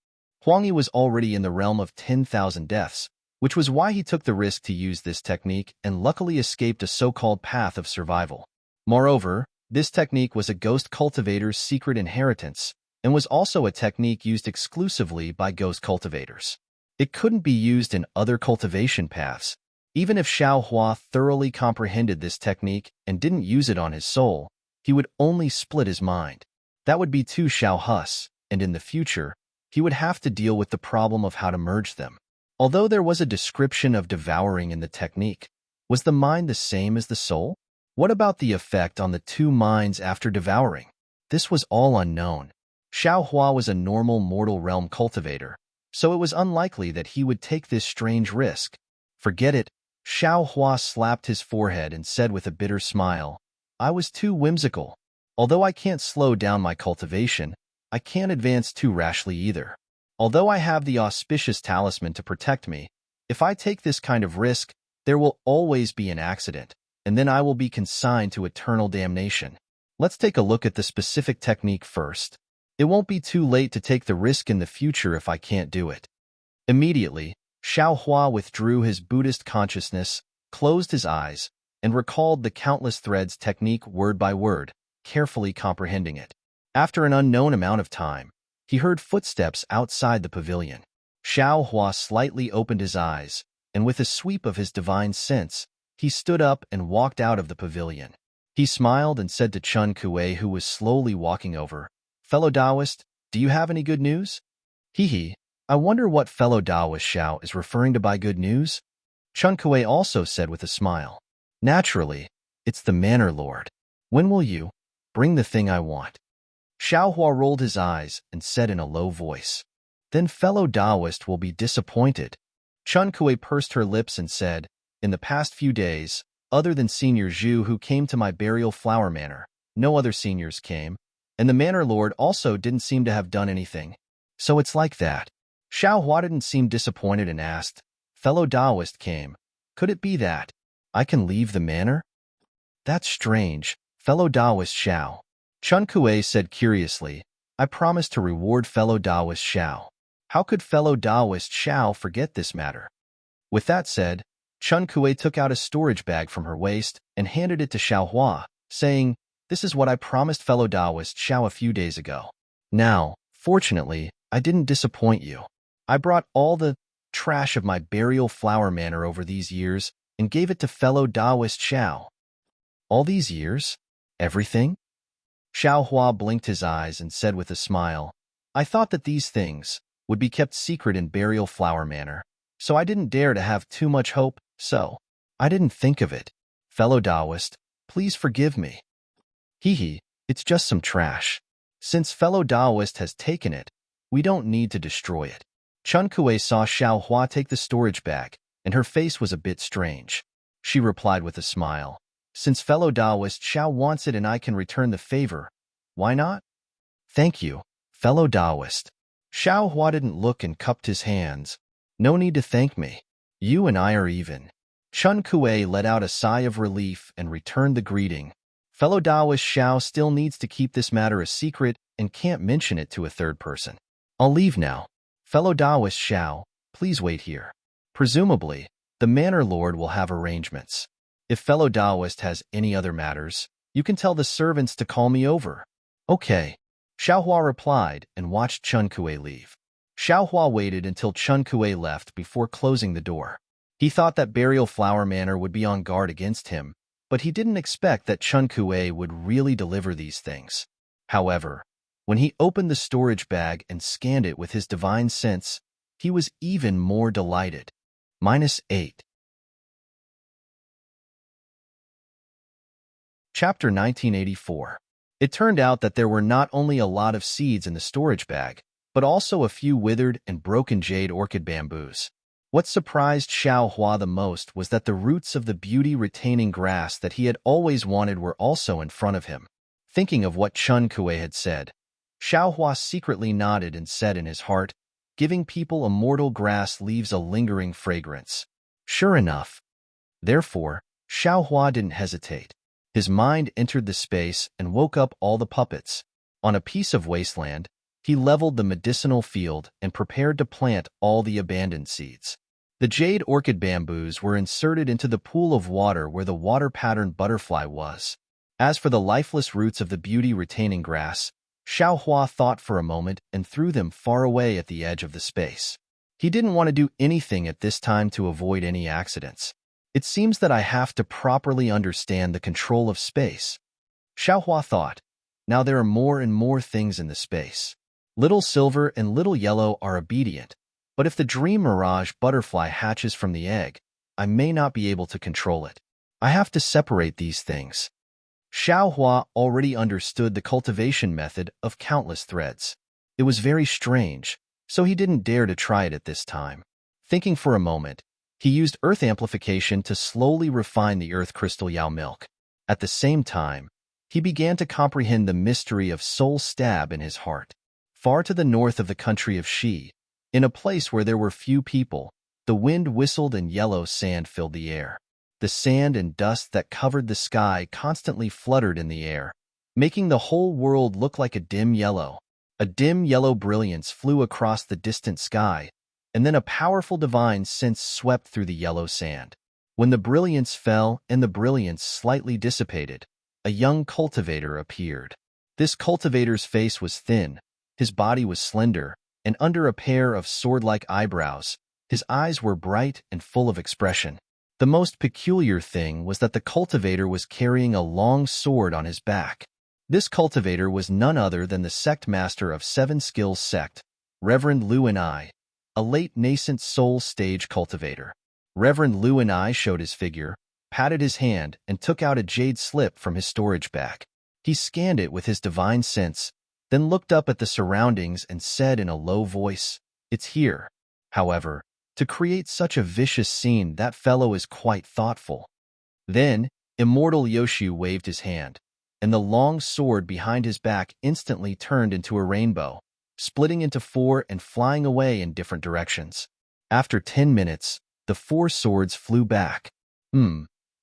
Huang Yi was already in the realm of 10,000 deaths, which was why he took the risk to use this technique and luckily escaped a so-called path of survival. Moreover, this technique was a ghost cultivator's secret inheritance and was also a technique used exclusively by ghost cultivators. It couldn't be used in other cultivation paths. Even if Xiao Hua thoroughly comprehended this technique and didn't use it on his soul, he would only split his mind. That would be too Xiao Hus, and in the future, he would have to deal with the problem of how to merge them. Although there was a description of devouring in the technique, was the mind the same as the soul? What about the effect on the two minds after devouring? This was all unknown. Xiao Hua was a normal mortal realm cultivator, so it was unlikely that he would take this strange risk. Forget it. Xiao Hua slapped his forehead and said with a bitter smile, I was too whimsical. Although I can't slow down my cultivation, I can't advance too rashly either. Although I have the auspicious talisman to protect me, if I take this kind of risk, there will always be an accident, and then I will be consigned to eternal damnation. Let's take a look at the specific technique first. It won't be too late to take the risk in the future if I can't do it. Immediately, Xiao Hua withdrew his Buddhist consciousness, closed his eyes, and recalled the countless threads technique word by word, carefully comprehending it. After an unknown amount of time, he heard footsteps outside the pavilion. Xiao Hua slightly opened his eyes, and with a sweep of his divine sense, he stood up and walked out of the pavilion. He smiled and said to Chun Kuei, who was slowly walking over, Fellow Taoist, do you have any good news? Hee, I wonder what fellow Taoist Xiao is referring to by good news? Chun Kuei also said with a smile. Naturally, it's the Manor Lord. When will you bring the thing I want? Xiao Hua rolled his eyes and said in a low voice, Then fellow Taoist will be disappointed. Chun Kuei pursed her lips and said, In the past few days, other than Senior Zhu who came to my burial flower manor, no other seniors came, and the Manor Lord also didn't seem to have done anything. So it's like that. Xiao Hua didn't seem disappointed and asked, Fellow Taoist came. Could it be that I can leave the manor? That's strange, fellow Taoist Xiao. Chun Kuei said curiously, I promised to reward fellow Taoist Xiao. How could fellow Taoist Xiao forget this matter? With that said, Chun Kuei took out a storage bag from her waist and handed it to Xiao Hua, saying, This is what I promised fellow Taoist Xiao a few days ago. Now, fortunately, I didn't disappoint you. I brought all the trash of my burial flower manor over these years and gave it to fellow Taoist Xiao. All these years? Everything? Xiao Hua blinked his eyes and said with a smile, I thought that these things would be kept secret in burial flower manor, so I didn't dare to have too much hope, so I didn't think of it. Fellow Taoist, please forgive me. Hee, it's just some trash. Since fellow Taoist has taken it, we don't need to destroy it. Chun Kuei saw Xiao Hua take the storage bag, and her face was a bit strange. She replied with a smile. Since fellow Taoist Xiao wants it and I can return the favor, why not? Thank you, fellow Taoist. Xiao Hua didn't look and cupped his hands. No need to thank me. You and I are even. Chun Kuei let out a sigh of relief and returned the greeting. Fellow Taoist Xiao still needs to keep this matter a secret and can't mention it to a third person. I'll leave now. Fellow Taoist Xiao, please wait here. Presumably, the Manor Lord will have arrangements. If fellow Taoist has any other matters, you can tell the servants to call me over. Okay. Xiao Hua replied and watched Chun Kuei leave. Xiao Hua waited until Chun Kuei left before closing the door. He thought that Burial Flower Manor would be on guard against him, but he didn't expect that Chun Kuei would really deliver these things. However, when he opened the storage bag and scanned it with his divine sense, he was even more delighted. -8. Chapter 1984. It turned out that there were not only a lot of seeds in the storage bag, but also a few withered and broken jade orchid bamboos. What surprised Xiao Hua the most was that the roots of the beauty-retaining grass that he had always wanted were also in front of him. Thinking of what Chun Kuei had said, Xiao Hua secretly nodded and said in his heart, giving people immortal grass leaves a lingering fragrance. Sure enough. Therefore, Xiao Hua didn't hesitate. His mind entered the space and woke up all the puppets. On a piece of wasteland, he leveled the medicinal field and prepared to plant all the abandoned seeds. The jade orchid bamboos were inserted into the pool of water where the water-patterned butterfly was. As for the lifeless roots of the beauty-retaining grass, Xiao Hua thought for a moment and threw them far away at the edge of the space. He didn't want to do anything at this time to avoid any accidents. It seems that I have to properly understand the control of space. Xiao Hua thought. Now there are more and more things in the space. Little Silver and Little Yellow are obedient, but if the dream mirage butterfly hatches from the egg, I may not be able to control it. I have to separate these things. Xiao Hua already understood the cultivation method of countless threads. It was very strange, so he didn't dare to try it at this time. Thinking for a moment, he used earth amplification to slowly refine the earth crystal Yao milk. At the same time, he began to comprehend the mystery of soul stab in his heart. Far to the north of the country of Shi, in a place where there were few people, the wind whistled and yellow sand filled the air. The sand and dust that covered the sky constantly fluttered in the air, making the whole world look like a dim yellow. A dim yellow brilliance flew across the distant sky, and then a powerful divine sense swept through the yellow sand. When the brilliance fell and the brilliance slightly dissipated, a young cultivator appeared. This cultivator's face was thin, his body was slender, and under a pair of sword-like eyebrows, his eyes were bright and full of expression. The most peculiar thing was that the cultivator was carrying a long sword on his back. This cultivator was none other than the sect master of Seven Skills Sect, Reverend Liu and I, a late nascent soul stage cultivator. Reverend Liu and I showed his figure, patted his hand, and took out a jade slip from his storage bag. He scanned it with his divine sense, then looked up at the surroundings and said in a low voice, "It's here." However, to create such a vicious scene, that fellow is quite thoughtful. Then, Immortal Yoshu waved his hand, and the long sword behind his back instantly turned into a rainbow, splitting into four and flying away in different directions. After 10 minutes, the 4 swords flew back.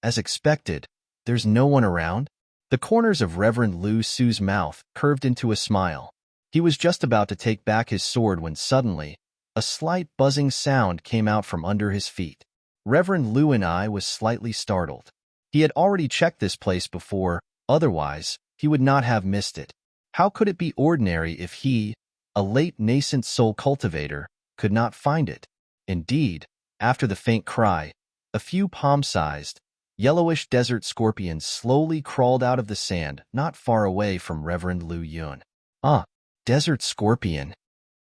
As expected, there's no one around? The corners of Reverend Liu Su's mouth curved into a smile. He was just about to take back his sword when suddenly, a slight buzzing sound came out from under his feet. Reverend Liu and I was slightly startled. He had already checked this place before, otherwise, he would not have missed it. How could it be ordinary if he, a late nascent soul cultivator, could not find it? Indeed, after the faint cry, a few palm-sized, yellowish desert scorpions slowly crawled out of the sand not far away from Reverend Liu Yun. Ah, desert scorpion.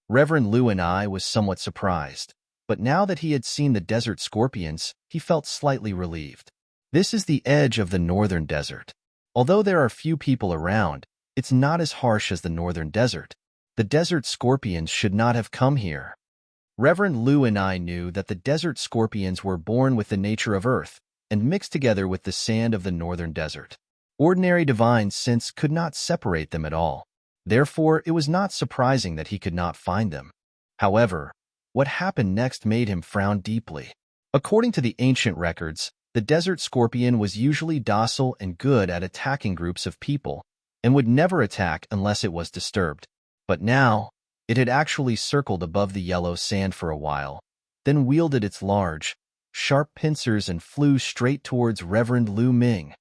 Reverend Liu and I was somewhat surprised. but now that he had seen the desert scorpions, he felt slightly relieved. This is the edge of the northern desert. Although there are few people around, it's not as harsh as the northern desert. The desert scorpions should not have come here. Reverend Lu and I knew that the desert scorpions were born with the nature of earth and mixed together with the sand of the northern desert. Ordinary divine sense could not separate them at all. Therefore, it was not surprising that he could not find them. However, what happened next made him frown deeply. According to the ancient records, the desert scorpion was usually docile and good at attacking groups of people, and would never attack unless it was disturbed. But now, it had actually circled above the yellow sand for a while, then wielded its large, sharp pincers and flew straight towards Reverend Lu Ming.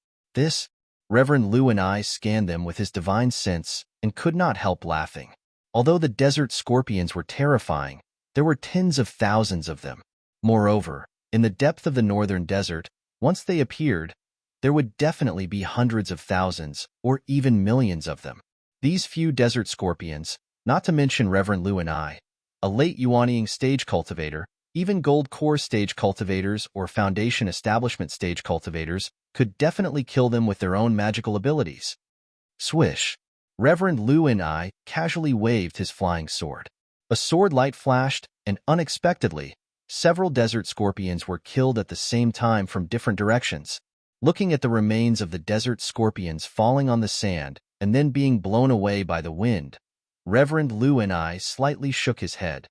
Reverend Lu and I scanned them with his divine sense and could not help laughing. Although the desert scorpions were terrifying, there were tens of thousands of them. Moreover, in the depth of the northern desert, once they appeared, there would definitely be hundreds of thousands or even millions of them. These few desert scorpions, not to mention Reverend Lu and I, a late Yuanying stage cultivator, even gold core stage cultivators or foundation establishment stage cultivators, could definitely kill them with their own magical abilities. Swish! Reverend Lu and I casually waved his flying sword. A sword light flashed, and unexpectedly, several desert scorpions were killed at the same time from different directions. Looking at the remains of the desert scorpions falling on the sand and then being blown away by the wind, Reverend Lu and I slightly shook his head.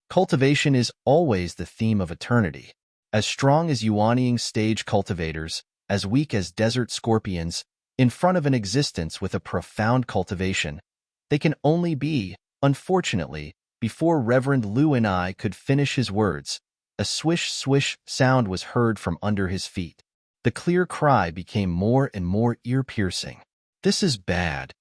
Cultivation is always the theme of eternity. As strong as Yuanying stage cultivators, as weak as desert scorpions, in front of an existence with a profound cultivation, they can only be, unfortunately. Before Reverend Lu and I could finish his words, a swish-swish sound was heard from under his feet. The clear cry became more and more ear-piercing. This is bad.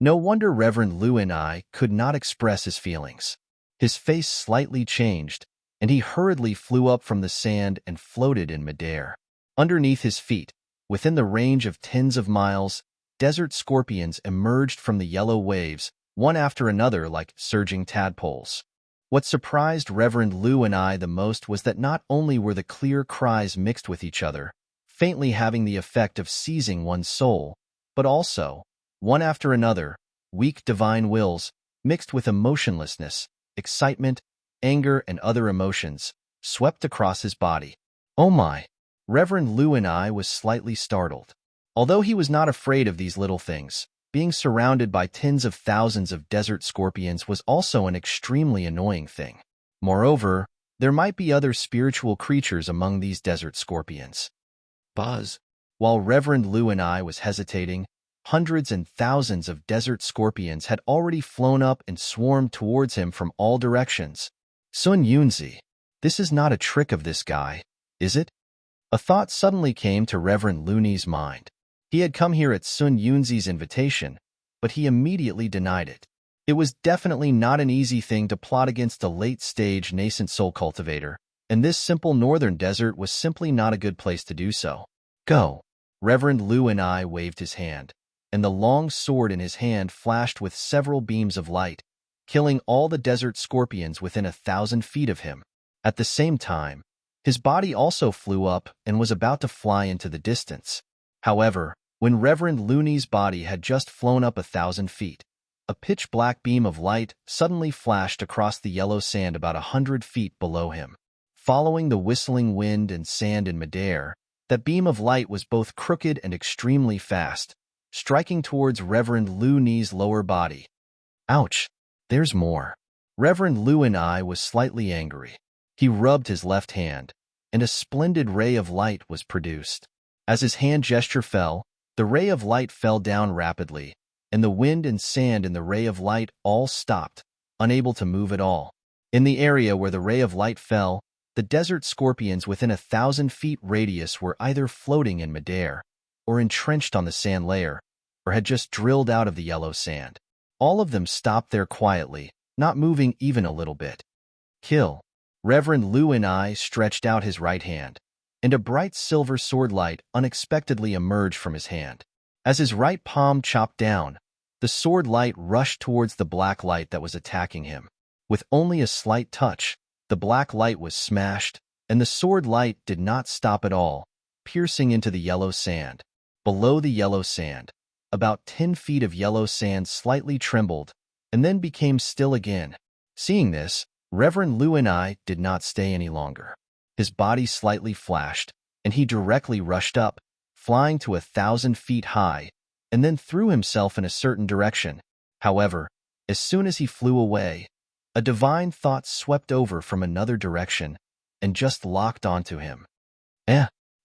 No wonder Reverend Lu and I could not express his feelings. His face slightly changed, and he hurriedly flew up from the sand and floated in midair. Underneath his feet, within the range of tens of miles, desert scorpions emerged from the yellow waves, one after another like surging tadpoles. What surprised Reverend Lu and I the most was that not only were the clear cries mixed with each other, faintly having the effect of seizing one's soul, but also, one after another, weak divine wills, mixed with emotionlessness, excitement, anger, and other emotions, swept across his body. Oh my! Reverend Lu and I was slightly startled. Although he was not afraid of these little things, being surrounded by tens of thousands of desert scorpions was also an extremely annoying thing. Moreover, there might be other spiritual creatures among these desert scorpions. Buzz. While Reverend Lu and I was hesitating, hundreds and thousands of desert scorpions had already flown up and swarmed towards him from all directions. Sun Yunzi, this is not a trick of this guy, is it? A thought suddenly came to Reverend Luni's mind. He had come here at Sun Yunzi's invitation, but he immediately denied it. It was definitely not an easy thing to plot against a late-stage nascent soul cultivator, and this simple northern desert was simply not a good place to do so. Go! Reverend Lu and I waved his hand, and the long sword in his hand flashed with several beams of light, killing all the desert scorpions within 1,000 feet of him. At the same time, his body also flew up and was about to fly into the distance. However, when Reverend Luni's body had just flown up 1,000 feet, a pitch-black beam of light suddenly flashed across the yellow sand about 100 feet below him. Following the whistling wind and sand in midair, that beam of light was both crooked and extremely fast, striking towards Reverend Luni's lower body. Ouch! There's more. Reverend Lu and I was slightly angry. He rubbed his left hand, and a splendid ray of light was produced. As his hand gesture fell, the ray of light fell down rapidly, and the wind and sand in the ray of light all stopped, unable to move at all. In the area where the ray of light fell, the desert scorpions within 1,000 feet radius were either floating in midair, or entrenched on the sand layer, or had just drilled out of the yellow sand. All of them stopped there quietly, not moving even a little bit. Kill. Reverend Lu and I stretched out his right hand, and a bright silver sword light unexpectedly emerged from his hand. As his right palm chopped down, the sword light rushed towards the black light that was attacking him. With only a slight touch, The black light was smashed, and the sword light did not stop at all, piercing into the yellow sand. Below the yellow sand, about 10 feet of yellow sand slightly trembled, and then became still again. Seeing this, Reverend Lu and I did not stay any longer. His body slightly flashed, and he directly rushed up, flying to 1,000 feet high, and then threw himself in a certain direction. However, as soon as he flew away, a divine thought swept over from another direction and just locked onto him.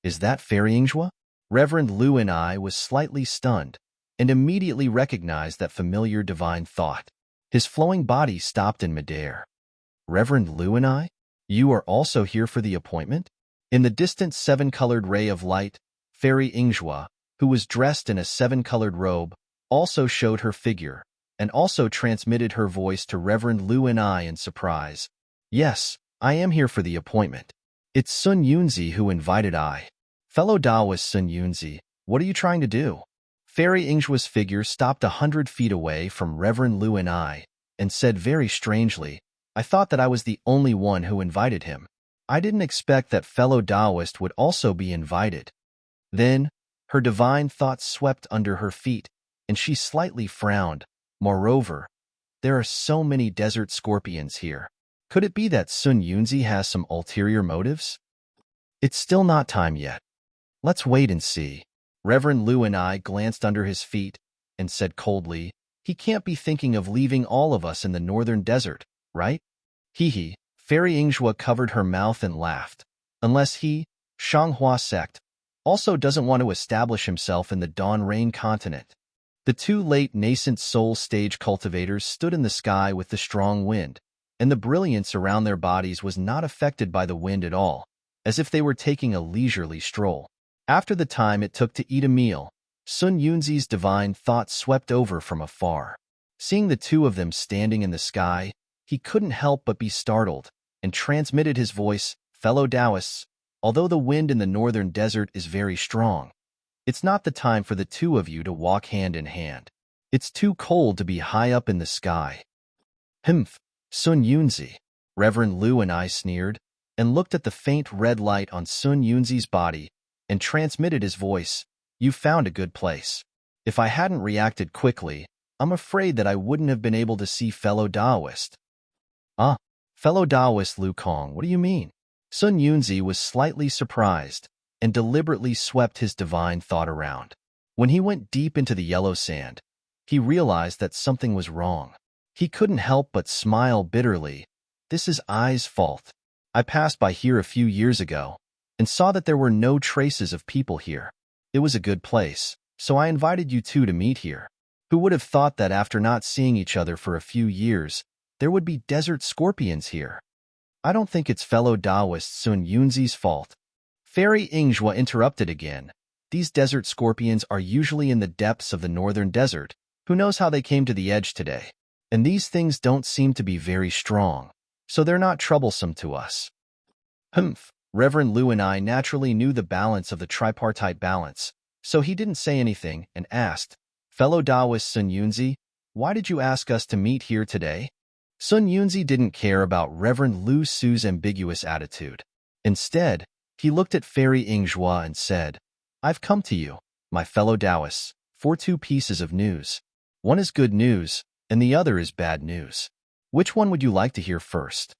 Is that Fairy Ingzwa? Reverend Lu and I was slightly stunned and immediately recognized that familiar divine thought. His flowing body stopped in midair. Reverend Lu and I? You are also here for the appointment? In the distant 7-colored ray of light, Fairy Ingzwa, who was dressed in a 7-colored robe, also showed her figure and also transmitted her voice to Reverend Lu and I in surprise. Yes, I am here for the appointment. It's Sun Yunzi who invited I. Fellow Taoist Sun Yunzi, what are you trying to do? Fairy Ingzwa's figure stopped 100 feet away from Reverend Lu and I and said very strangely, I thought that I was the only one who invited him. I didn't expect that fellow Taoist would also be invited. Then, her divine thoughts swept under her feet, and she slightly frowned. Moreover, there are so many desert scorpions here. Could it be that Sun Yunzi has some ulterior motives? It's still not time yet. Let's wait and see. Reverend Lu and I glanced under his feet and said coldly, he can't be thinking of leaving all of us in the northern desert, right? Hee. Fairy Ingzwa covered her mouth and laughed. Unless he, Shanghua sect, also doesn't want to establish himself in the Dawn Rain continent. The two late nascent soul stage cultivators stood in the sky with the strong wind, and the brilliance around their bodies was not affected by the wind at all, as if they were taking a leisurely stroll. After the time it took to eat a meal, Sun Yunzi's divine thought swept over from afar. Seeing the two of them standing in the sky, he couldn't help but be startled, and transmitted his voice, fellow Taoists, although the wind in the northern desert is very strong, it's not the time for the two of you to walk hand in hand. It's too cold to be high up in the sky. Humph, Sun Yunzi. Reverend Lu and I sneered, and looked at the faint red light on Sun Yunzi's body, and transmitted his voice, you found a good place. If I hadn't reacted quickly, I'm afraid that I wouldn't have been able to see fellow Taoist. Fellow Taoist Lu Kong, what do you mean? Sun Yunzi was slightly surprised, and deliberately swept his divine thought around. When he went deep into the yellow sand, he realized that something was wrong. He couldn't help but smile bitterly. This is I's fault. I passed by here a few years ago, and saw that there were no traces of people here. It was a good place, so I invited you two to meet here. Who would have thought that after not seeing each other for a few years, there would be desert scorpions here? I don't think it's fellow Taoist Sun Yunzi's fault. Fairy Ingzwa interrupted again. These desert scorpions are usually in the depths of the northern desert. Who knows how they came to the edge today? And these things don't seem to be very strong, so they're not troublesome to us. Humph. Reverend Lu and I naturally knew the balance of the tripartite balance, so he didn't say anything and asked, fellow Taoist Sun Yunzi, why did you ask us to meet here today? Sun Yunzi didn't care about Reverend Lu Su's ambiguous attitude. Instead, he looked at Fairy Ingzwa and said, I've come to you, my fellow Taoists, for two pieces of news. One is good news, and the other is bad news. Which one would you like to hear first?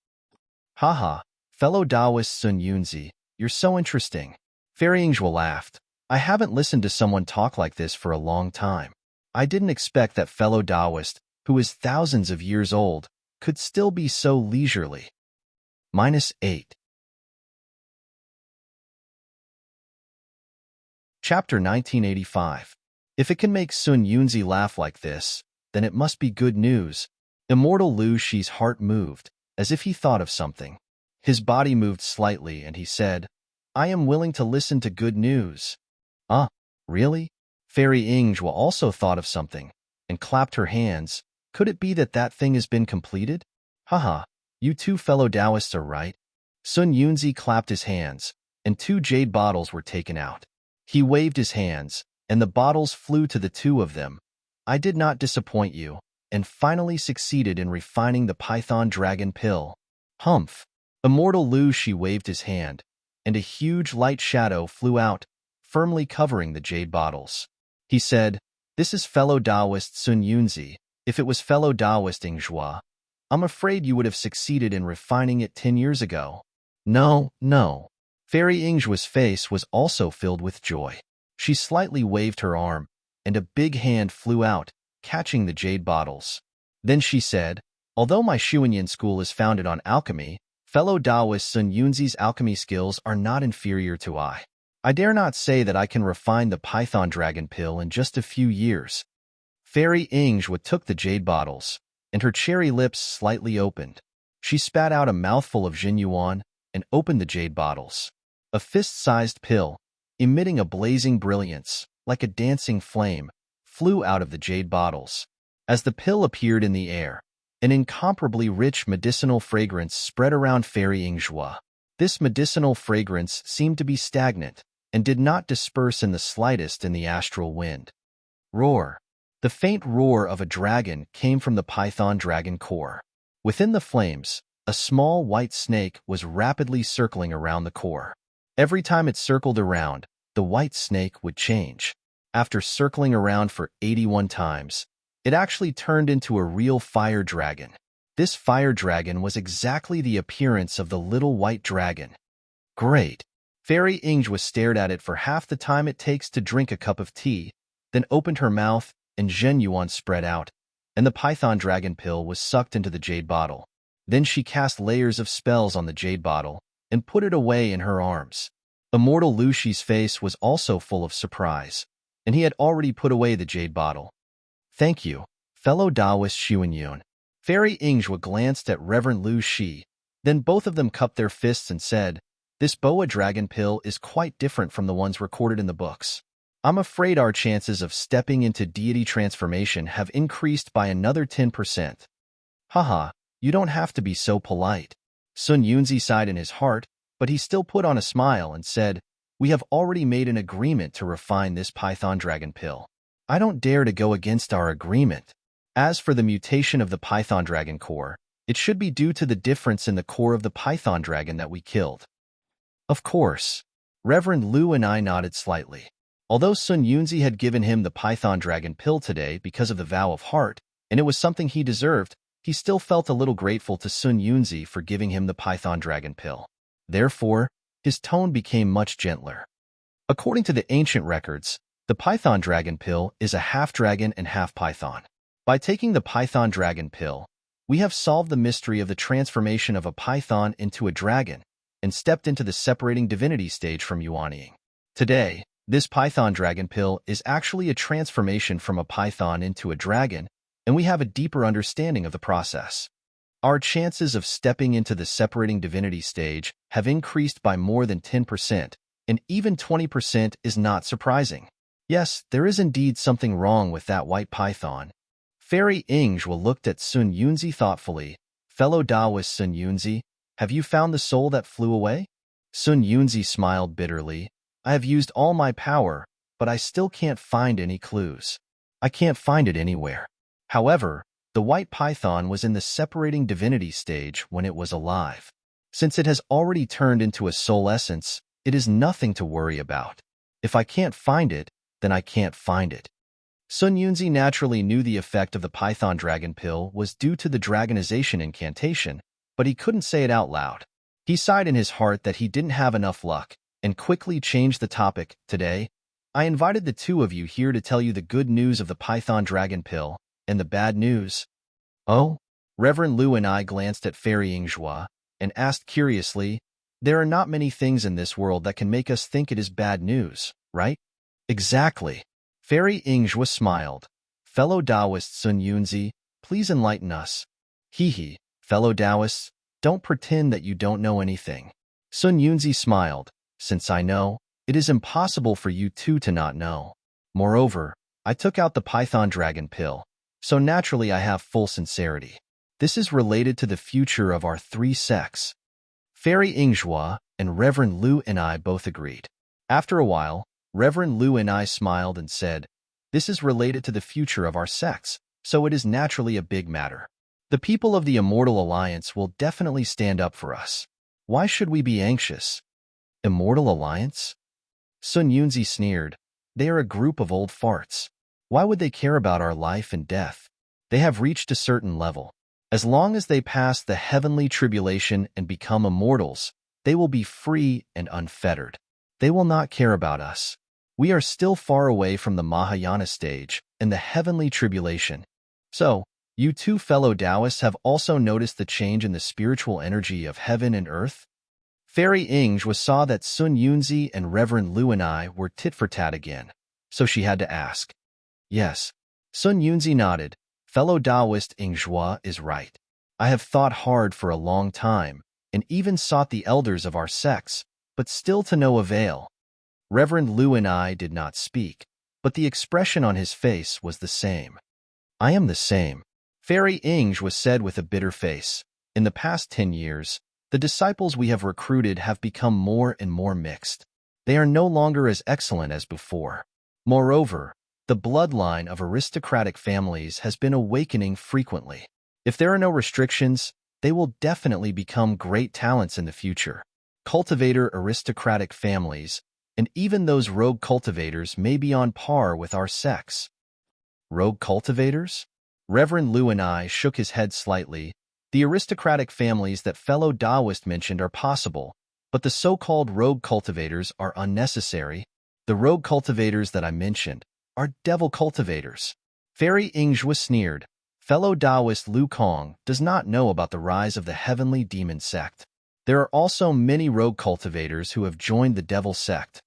Haha, fellow Taoist Sun Yunzi, you're so interesting. Fairy Ingzwa laughed. I haven't listened to someone talk like this for a long time. I didn't expect that fellow Taoist, who is thousands of years old, could still be so leisurely. -8. Chapter 1985. If it can make Sun Yunzi laugh like this, then it must be good news. Immortal Lu Shi's heart moved, as if he thought of something. His body moved slightly, and he said, I am willing to listen to good news. Really? Fairy Ingzwa also thought of something, and clapped her hands. Could it be that that thing has been completed? Haha, you two fellow Taoists are right. Sun Yunzi clapped his hands, and 2 jade bottles were taken out. He waved his hands, and the bottles flew to the two of them. I did not disappoint you, and finally succeeded in refining the Python Dragon pill. Humph. Immortal Lu Shi waved his hand, and a huge light shadow flew out, firmly covering the jade bottles. He said, "This is fellow Taoist Sun Yunzi. If it was fellow Taoist Ingzhua, I'm afraid you would have succeeded in refining it 10 years ago." No, no. Fairy Ingzhua's face was also filled with joy. She slightly waved her arm, and a big hand flew out, catching the jade bottles. Then she said, "Although my Xuanyan school is founded on alchemy, fellow Taoist Sun Yunzi's alchemy skills are not inferior to I dare not say that I can refine the Python Dragon Pill in just a few years." Fairy Ingzhua took the jade bottles, and her cherry lips slightly opened. She spat out a mouthful of Jinyuan and opened the jade bottles. A fist-sized pill, emitting a blazing brilliance, like a dancing flame, flew out of the jade bottles. As the pill appeared in the air, an incomparably rich medicinal fragrance spread around Fairy Ingzhua. This medicinal fragrance seemed to be stagnant and did not disperse in the slightest in the astral wind. Roar! The faint roar of a dragon came from the Python Dragon core. Within the flames, a small white snake was rapidly circling around the core. Every time it circled around, the white snake would change. After circling around for 81 times, it actually turned into a real fire dragon. This fire dragon was exactly the appearance of the little white dragon. Great! Fairy Ingzhua stared at it for half the time it takes to drink a cup of tea, then opened her mouth and Jinyuan spread out, and the Python Dragon Pill was sucked into the jade bottle. Then she cast layers of spells on the jade bottle and put it away in her arms. Immortal Lu Shi's face was also full of surprise, and he had already put away the jade bottle. "Thank you, fellow Taoist Xuanyun." Fairy Ingzhua glanced at Reverend Lu Shi, then both of them cupped their fists and said, "This boa dragon pill is quite different from the ones recorded in the books. I'm afraid our chances of stepping into deity transformation have increased by another 10%. Haha, you don't have to be so polite." Sun Yunzi sighed in his heart, but he still put on a smile and said, "We have already made an agreement to refine this Python Dragon Pill. I don't dare to go against our agreement. As for the mutation of the Python Dragon core, it should be due to the difference in the core of the Python Dragon that we killed." Of course. Reverend Lu and I nodded slightly. Although Sun Yunzi had given him the Python Dragon Pill today because of the vow of heart, and it was something he deserved, he still felt a little grateful to Sun Yunzi for giving him the Python Dragon Pill. Therefore, his tone became much gentler. According to the ancient records, the Python Dragon Pill is a half-dragon and half-python. By taking the Python Dragon Pill, we have solved the mystery of the transformation of a python into a dragon and stepped into the separating divinity stage from Yuanying. Today, this Python Dragon Pill is actually a transformation from a python into a dragon, and we have a deeper understanding of the process. Our chances of stepping into the separating divinity stage have increased by more than 10%, and even 20% is not surprising. Yes, there is indeed something wrong with that white python. Fairy Ingzhua looked at Sun Yunzi thoughtfully. "Fellow Taoist Sun Yunzi, have you found the soul that flew away?" Sun Yunzi smiled bitterly. "I have used all my power, but I still can't find any clues. I can't find it anywhere." However, the white python was in the separating divinity stage when it was alive. Since it has already turned into a soul essence, it is nothing to worry about. If I can't find it, then I can't find it. Sun Yunzi naturally knew the effect of the Python Dragon Pill was due to the dragonization incantation, but he couldn't say it out loud. He sighed in his heart that he didn't have enough luck, and quickly changed the topic. "Today, I invited the two of you here to tell you the good news of the Python Dragon Pill and the bad news." "Oh?" Reverend Lu and I glanced at Fairy Ingzhua and asked curiously, "There are not many things in this world that can make us think it is bad news, right?" "Exactly." Fairy Ingzhua smiled. "Fellow Taoist Sun Yunzi, please enlighten us." "Hee, fellow Taoists, don't pretend that you don't know anything." Sun Yunzi smiled. "Since I know, it is impossible for you two to not know. Moreover, I took out the Python Dragon Pill, so naturally I have full sincerity. This is related to the future of our three sects." Fairy Ingzhua and Reverend Lu and I both agreed. After a while, Reverend Lu and I smiled and said, "This is related to the future of our sects, so it is naturally a big matter. The people of the Immortal Alliance will definitely stand up for us." Why should we be anxious? Immortal Alliance? Sun Yunzi sneered. They are a group of old farts. Why would they care about our life and death? They have reached a certain level. As long as they pass the heavenly tribulation and become immortals, they will be free and unfettered. They will not care about us. We are still far away from the Mahayana stage and the heavenly tribulation. So, you two fellow Taoists have also noticed the change in the spiritual energy of heaven and earth? Fairy Ingwa saw that Sun Yunzi and Reverend Lu and I were tit-for-tat again, so she had to ask. Yes. Sun Yunzi nodded. Fellow Taoist Ingwa is right. I have thought hard for a long time, and even sought the elders of our sects, but still to no avail. Reverend Lu and I did not speak, but the expression on his face was the same. I am the same. Fairy Ingwa said with a bitter face. In the past 10 years, the disciples we have recruited have become more and more mixed. They are no longer as excellent as before. Moreover, the bloodline of aristocratic families has been awakening frequently. If there are no restrictions, they will definitely become great talents in the future. Cultivator aristocratic families, and even those rogue cultivators may be on par with our sects. Rogue cultivators? Reverend Lu and I shook his head slightly. The aristocratic families that fellow Taoist mentioned are possible, but the so-called rogue cultivators are unnecessary. The rogue cultivators that I mentioned are devil cultivators. Fairy Ingwa sneered. Fellow Taoist Lu Kong does not know about the rise of the heavenly demon sect. There are also many rogue cultivators who have joined the devil sect.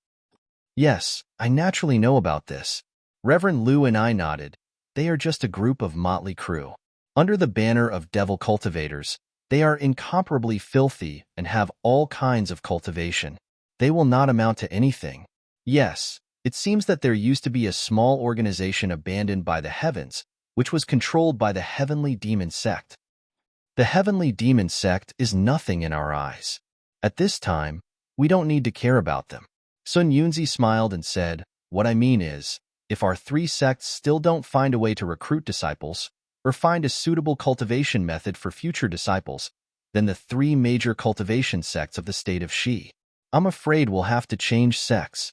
Yes, I naturally know about this. Reverend Lu and I nodded. They are just a group of motley crew. Under the banner of devil cultivators, they are incomparably filthy and have all kinds of cultivation. They will not amount to anything. Yes, it seems that there used to be a small organization abandoned by the heavens, which was controlled by the heavenly demon sect. The heavenly demon sect is nothing in our eyes. At this time, we don't need to care about them. Sun Yunzi smiled and said, what I mean is, if our three sects still don't find a way to recruit disciples, or find a suitable cultivation method for future disciples, then the three major cultivation sects of the state of Shi, I'm afraid we'll have to change sects.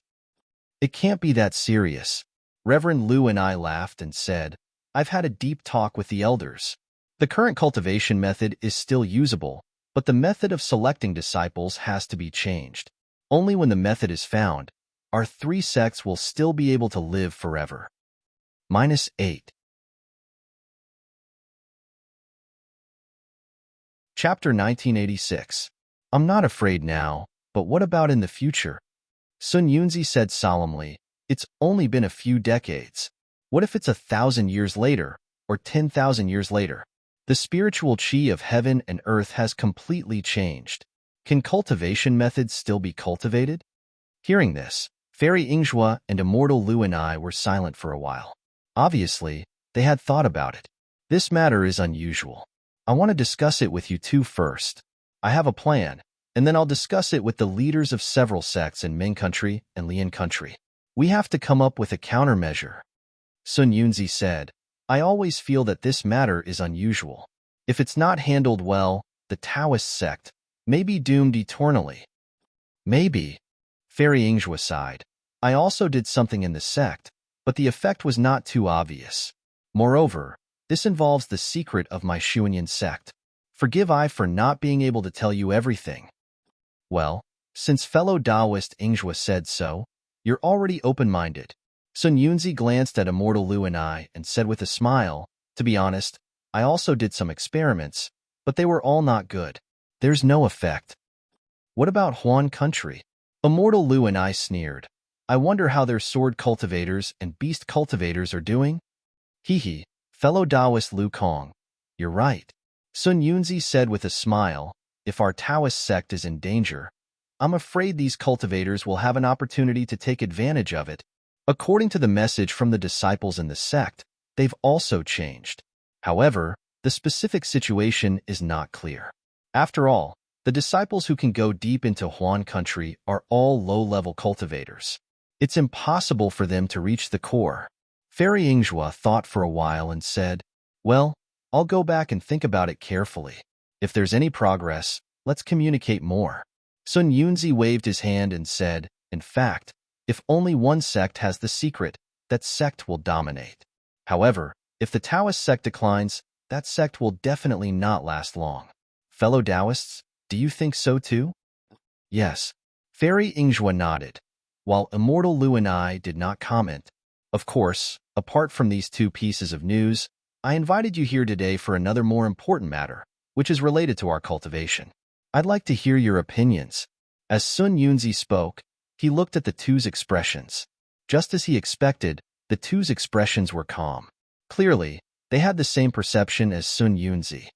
It can't be that serious. Reverend Lu and I laughed and said, I've had a deep talk with the elders. The current cultivation method is still usable, but the method of selecting disciples has to be changed. Only when the method is found, our three sects will still be able to live forever. -8. Chapter 1986. I'm not afraid now, but what about in the future? Sun Yunzi said solemnly, it's only been a few decades. What if it's 1,000 years later, or 10,000 years later? The spiritual chi of heaven and earth has completely changed. Can cultivation methods still be cultivated? Hearing this, Fairy Ingwa and Immortal Lu and I were silent for a while. Obviously, they had thought about it. This matter is unusual. I want to discuss it with you two first. I have a plan, and then I'll discuss it with the leaders of several sects in Ming country and Lian country. We have to come up with a countermeasure. Sun Yunzi said, I always feel that this matter is unusual. If it's not handled well, the Taoist sect may be doomed eternally. Maybe. Fairy Ingwa sighed. I also did something in the sect, but the effect was not too obvious. Moreover, this involves the secret of my Xuanyan sect. Forgive I for not being able to tell you everything. Well, since fellow Taoist Ingwa said so, you're already open-minded. Sun Yunzi glanced at Immortal Lu and I and said with a smile, to be honest, I also did some experiments, but they were all not good. There's no effect. What about Huan country? Immortal Lu and I sneered. I wonder how their sword cultivators and beast cultivators are doing? Hee. Fellow Taoist Lu Kong, you're right. Sun Yunzi said with a smile, if our Taoist sect is in danger, I'm afraid these cultivators will have an opportunity to take advantage of it. According to the message from the disciples in the sect, they've also changed. However, the specific situation is not clear. After all, the disciples who can go deep into Huan country are all low-level cultivators. It's impossible for them to reach the core. Fairy Ingwa thought for a while and said, well, I'll go back and think about it carefully. If there's any progress, Let's communicate more. Sun Yunzi waved his hand and said, in fact, if only one sect has the secret, that sect will dominate. However, if the Taoist sect declines, that sect will definitely not last long. Fellow Taoists, do you think so too? Yes. Fairy Ingzhua nodded, while Immortal Lu and I did not comment. Of course, apart from these two pieces of news, I invited you here today for another more important matter, which is related to our cultivation. I'd like to hear your opinions. As Sun Yunzi spoke, he looked at the two's expressions. Just as he expected, the two's expressions were calm. Clearly, they had the same perception as Sun Yunzi.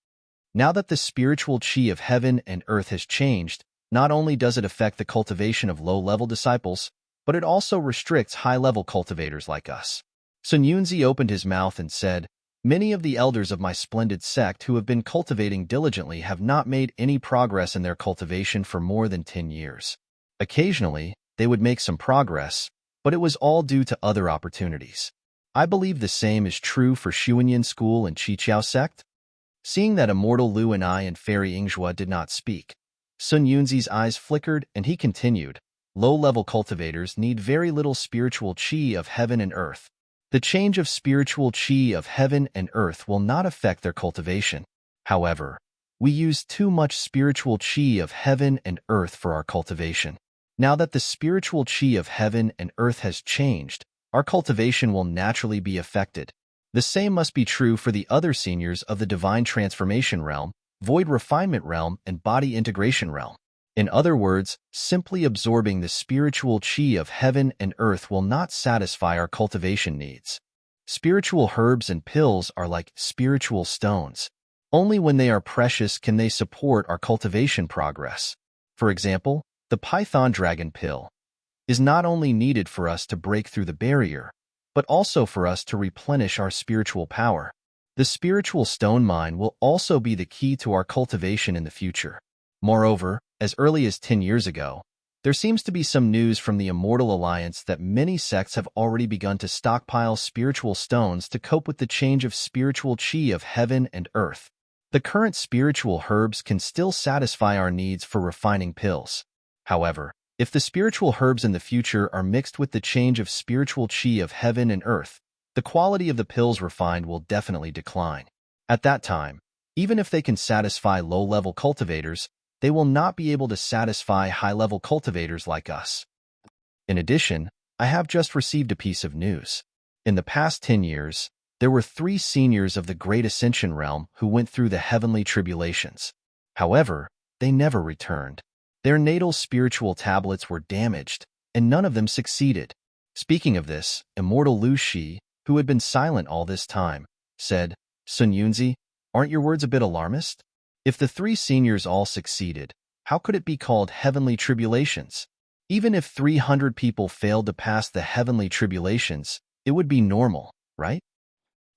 Now that the spiritual qi of heaven and earth has changed, not only does it affect the cultivation of low-level disciples, but it also restricts high-level cultivators like us. Sun Yunzi opened his mouth and said, many of the elders of my splendid sect who have been cultivating diligently have not made any progress in their cultivation for more than 10 years. Occasionally, they would make some progress, but it was all due to other opportunities. I believe the same is true for Xuanyan School and Qiqiao sect. Seeing that Immortal Lu and I and Fairy Ingzhua did not speak, Sun Yunzi's eyes flickered and he continued, low-level cultivators need very little spiritual qi of heaven and earth. The change of spiritual qi of heaven and earth will not affect their cultivation. However, we use too much spiritual qi of heaven and earth for our cultivation. Now that the spiritual qi of heaven and earth has changed, our cultivation will naturally be affected. The same must be true for the other seniors of the Divine Transformation Realm, Void Refinement Realm, and Body Integration Realm. In other words, simply absorbing the spiritual qi of heaven and earth will not satisfy our cultivation needs. Spiritual herbs and pills are like spiritual stones. Only when they are precious can they support our cultivation progress. For example, the Python Dragon Pill is not only needed for us to break through the barrier, but also for us to replenish our spiritual power. The spiritual stone mine will also be the key to our cultivation in the future. Moreover, as early as 10 years ago, there seems to be some news from the Immortal Alliance that many sects have already begun to stockpile spiritual stones to cope with the change of spiritual qi of heaven and earth. The current spiritual herbs can still satisfy our needs for refining pills. However, if the spiritual herbs in the future are mixed with the change of spiritual qi of heaven and earth, the quality of the pills refined will definitely decline. At that time, even if they can satisfy low-level cultivators, they will not be able to satisfy high-level cultivators like us. In addition, I have just received a piece of news. In the past 10 years, there were 3 seniors of the Great Ascension Realm who went through the heavenly tribulations. However, they never returned. Their natal spiritual tablets were damaged, and none of them succeeded. Speaking of this, Immortal Lu Shi, who had been silent all this time, said, Sun Yunzi, aren't your words a bit alarmist? If the 3 seniors all succeeded, how could it be called heavenly tribulations? Even if 300 people failed to pass the heavenly tribulations, it would be normal, right?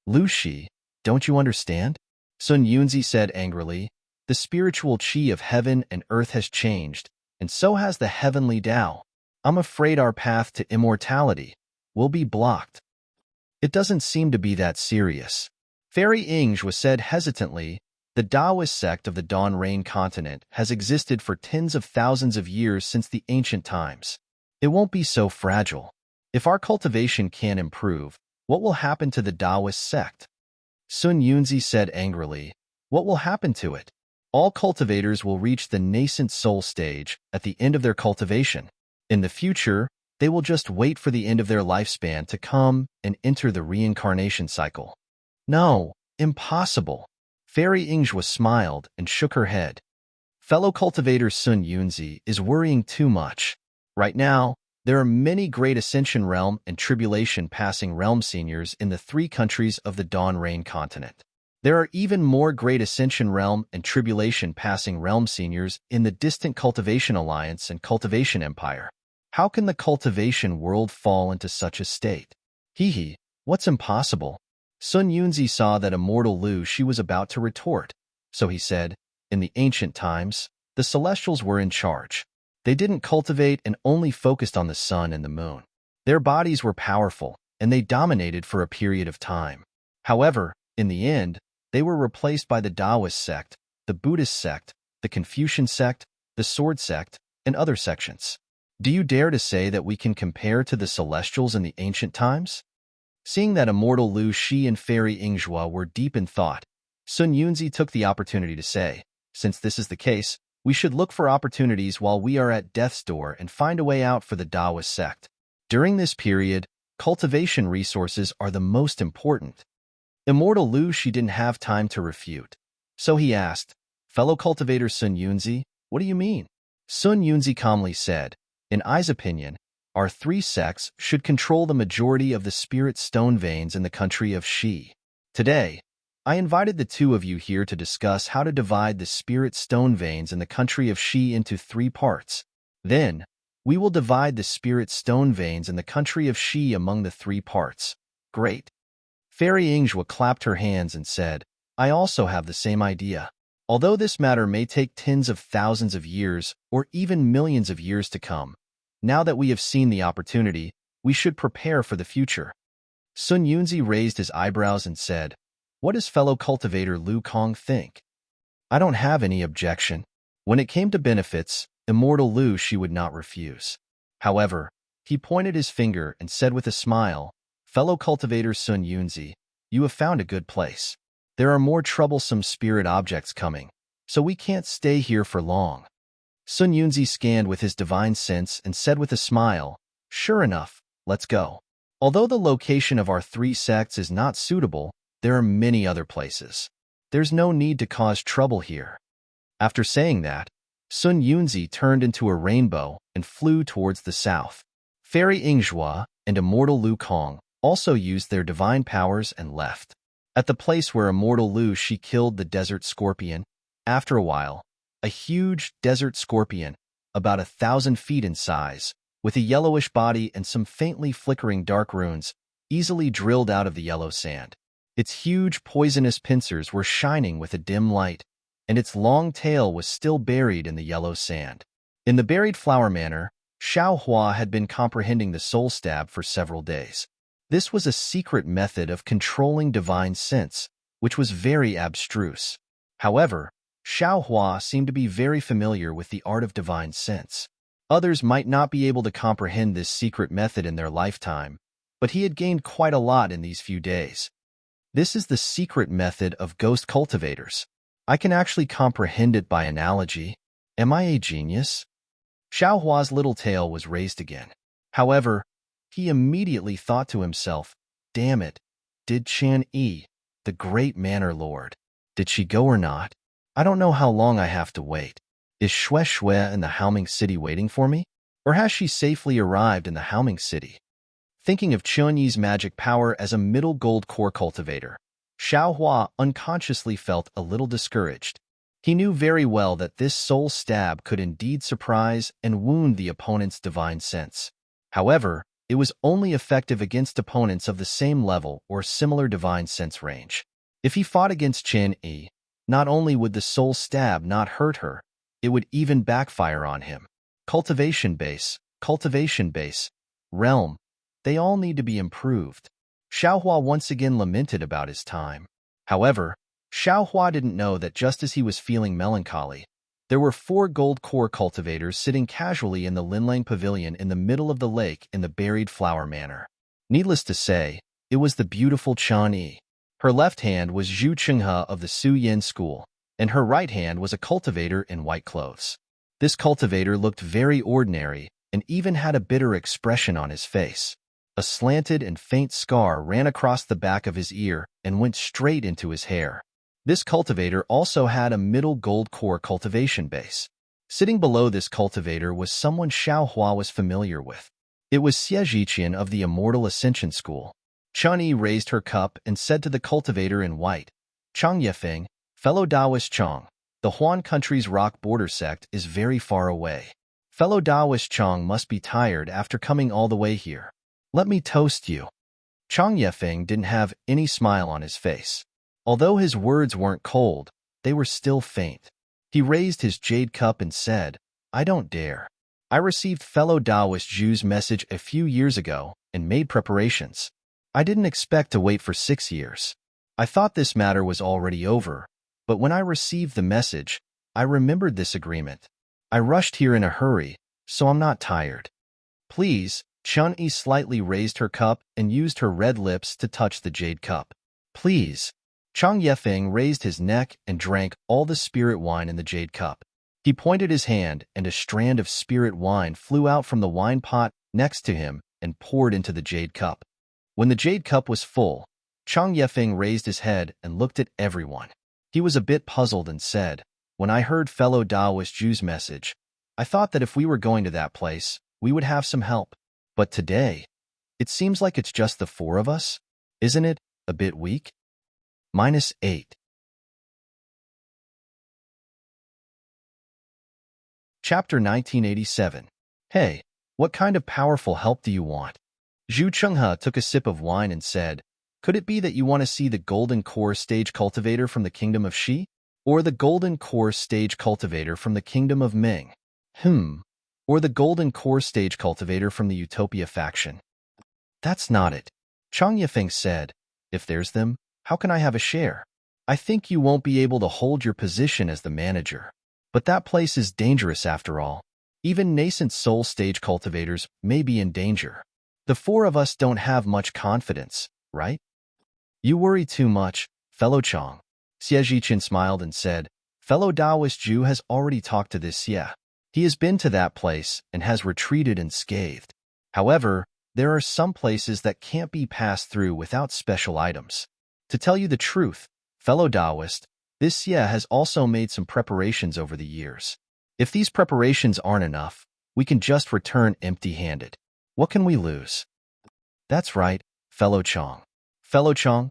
Lu Shi, don't you understand? Sun Yunzi said angrily, the spiritual qi of heaven and earth has changed, and so has the heavenly Tao. I'm afraid our path to immortality will be blocked. It doesn't seem to be that serious. Fairy Ingzhua said hesitantly, the Taoist sect of the Dawn Rain continent has existed for tens of thousands of years since the ancient times. It won't be so fragile. If our cultivation can improve, what will happen to the Taoist sect? Sun Yunzi said angrily, what will happen to it? All cultivators will reach the nascent soul stage at the end of their cultivation. In the future, they will just wait for the end of their lifespan to come and enter the reincarnation cycle. No, impossible. Fairy Ingzhua smiled and shook her head. Fellow cultivator Sun Yunzi is worrying too much. Right now, there are many Great Ascension Realm and Tribulation Passing Realm seniors in the 3 countries of the Dawn Rain continent. There are even more Great Ascension Realm and Tribulation Passing Realm seniors in the distant Cultivation Alliance and Cultivation Empire. How can the cultivation world fall into such a state? Hee, what's impossible? Sun Yunzi saw that Immortal Lu Shi was about to retort, so he said, in the ancient times, the Celestials were in charge. They didn't cultivate and only focused on the sun and the moon. Their bodies were powerful, and they dominated for a period of time. However, in the end, they were replaced by the Taoist sect, the Buddhist sect, the Confucian sect, the Sword sect, and other sections. Do you dare to say that we can compare to the Celestials in the ancient times? Seeing that immortal Lu Shi and fairy Yingjua were deep in thought, Sun Yunzi took the opportunity to say, since this is the case, we should look for opportunities while we are at death's door and find a way out for the Taoist sect. During this period, cultivation resources are the most important. Immortal Lu Shi didn't have time to refute. So he asked, fellow cultivator Sun Yunzi, what do you mean? Sun Yunzi calmly said, in I's opinion, our three sects should control the majority of the spirit stone veins in the country of Shi. Today, I invited the two of you here to discuss how to divide the spirit stone veins in the country of Shi into three parts. Then, we will divide the spirit stone veins in the country of Shi among the three parts. Great. Fairy Yingjua clapped her hands and said, I also have the same idea. Although this matter may take tens of thousands of years or even millions of years to come, now that we have seen the opportunity, we should prepare for the future. Sun Yunzi raised his eyebrows and said, what does fellow cultivator Lu Kong think? I don't have any objection. When it came to benefits, immortal Lu Shi would not refuse. However, he pointed his finger and said with a smile, fellow cultivator Sun Yunzi, you have found a good place. There are more troublesome spirit objects coming, so we can't stay here for long. Sun Yunzi scanned with his divine sense and said with a smile, sure enough, let's go. Although the location of our three sects is not suitable, there are many other places. There's no need to cause trouble here. After saying that, Sun Yunzi turned into a rainbow and flew towards the south. Fairy Yingjua and immortal Lu Kong also used their divine powers and left. At the place where immortal Lu Shi killed the desert scorpion, after a while, a huge desert scorpion, about 1,000 feet in size, with a yellowish body and some faintly flickering dark runes, easily drilled out of the yellow sand. Its huge poisonous pincers were shining with a dim light, and its long tail was still buried in the yellow sand. In the buried flower manor, Xiao Hua had been comprehending the soul stab for several days. This was a secret method of controlling divine sense, which was very abstruse. However, Xiao Hua seemed to be very familiar with the art of divine sense. Others might not be able to comprehend this secret method in their lifetime, but he had gained quite a lot in these few days. This is the secret method of ghost cultivators. I can actually comprehend it by analogy. Am I a genius? Xiao Hua's little tail was raised again. However, he immediately thought to himself, damn it, did Chan Yi, the great manor lord, did she go or not? I don't know how long I have to wait. Is Xue Xue in the Haoming City waiting for me? Or has she safely arrived in the Haoming City? Thinking of Chun Yi's magic power as a middle gold core cultivator, Xiao Hua unconsciously felt a little discouraged. He knew very well that this soul stab could indeed surprise and wound the opponent's divine sense. However, it was only effective against opponents of the same level or similar divine sense range. If he fought against Chen Yi, not only would the soul stab not hurt her, it would even backfire on him. Cultivation base, realm, they all need to be improved. Xiao Hua once again lamented about his time. However, Xiao Hua didn't know that just as he was feeling melancholy, there were 4 gold core cultivators sitting casually in the Linlang Pavilion in the middle of the lake in the buried flower manor. Needless to say, it was the beautiful Chan Yi. Her left hand was Zhu Chenghe of the Su Yen school, and her right hand was a cultivator in white clothes. This cultivator looked very ordinary and even had a bitter expression on his face. A slanted and faint scar ran across the back of his ear and went straight into his hair. This cultivator also had a middle gold core cultivation base. Sitting below this cultivator was someone Xiao Hua was familiar with. It was Xie Zhiqian of the Immortal Ascension School. Chun Yi raised her cup and said to the cultivator in white, Chang Yefeng, fellow Taoist Chang, the Huan country's rock border sect is very far away. Fellow Taoist Chang must be tired after coming all the way here. Let me toast you. Chang Yefeng didn't have any smile on his face. Although his words weren't cold, they were still faint. He raised his jade cup and said, I don't dare. I received fellow Taoist Zhu's message a few years ago and made preparations. I didn't expect to wait for 6 years. I thought this matter was already over, but when I received the message, I remembered this agreement. I rushed here in a hurry, so I'm not tired. Please, Chun-Yi slightly raised her cup and used her red lips to touch the jade cup. Please. Chang Yefeng raised his neck and drank all the spirit wine in the jade cup. He pointed his hand, and a strand of spirit wine flew out from the wine pot next to him and poured into the jade cup. When the jade cup was full, Chang Yefeng raised his head and looked at everyone. He was a bit puzzled and said, "When I heard fellow Taoist Ju's message, I thought that if we were going to that place, we would have some help. But today, it seems like it's just the four of us. Isn't it a bit weak?" -8. Chapter 1987. Hey, what kind of powerful help do you want? Zhu Chenghe took a sip of wine and said, "Could it be that you want to see the golden core stage cultivator from the kingdom of Shi? Or the golden core stage cultivator from the kingdom of Ming? Or the golden core stage cultivator from the Utopia faction?" "That's not it," Chang Yefeng said. "If there's them, how can I have a share? I think you won't be able to hold your position as the manager. But that place is dangerous after all. Even nascent soul stage cultivators may be in danger. The four of us don't have much confidence, right?" "You worry too much, fellow Chang." Xie Zhiqian smiled and said, "Fellow Taoist Ju has already talked to this Xie. He has been to that place and has retreated unscathed. However, there are some places that can't be passed through without special items. To tell you the truth, fellow Taoist, this Xie has also made some preparations over the years. If these preparations aren't enough, we can just return empty-handed. What can we lose?" "That's right, fellow Chang. Fellow Chang,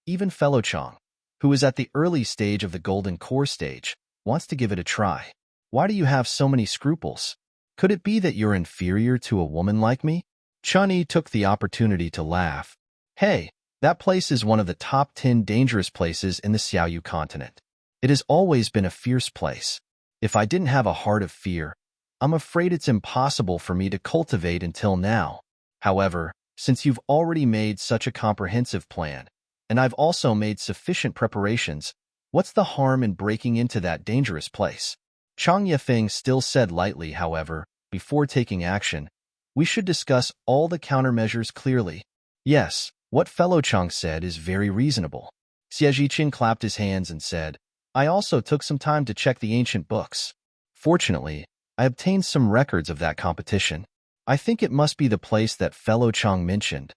even fellow Chang, who is at the early stage of the golden core stage, wants to give it a try. Why do you have so many scruples? Could it be that you're inferior to a woman like me?" Chun-Yi took the opportunity to laugh. "Hey, that place is one of the top 10 dangerous places in the Xiaoyu continent. It has always been a fierce place. If I didn't have a heart of fear, I'm afraid it's impossible for me to cultivate until now. However, since you've already made such a comprehensive plan, and I've also made sufficient preparations, what's the harm in breaking into that dangerous place?" Chang Yefeng still said lightly, however, before taking action, "We should discuss all the countermeasures clearly." "Yes, what fellow Chang said is very reasonable." Xie Zhiqian clapped his hands and said, "I also took some time to check the ancient books. Fortunately, I obtained some records of that competition. I think it must be the place that fellow Chang mentioned."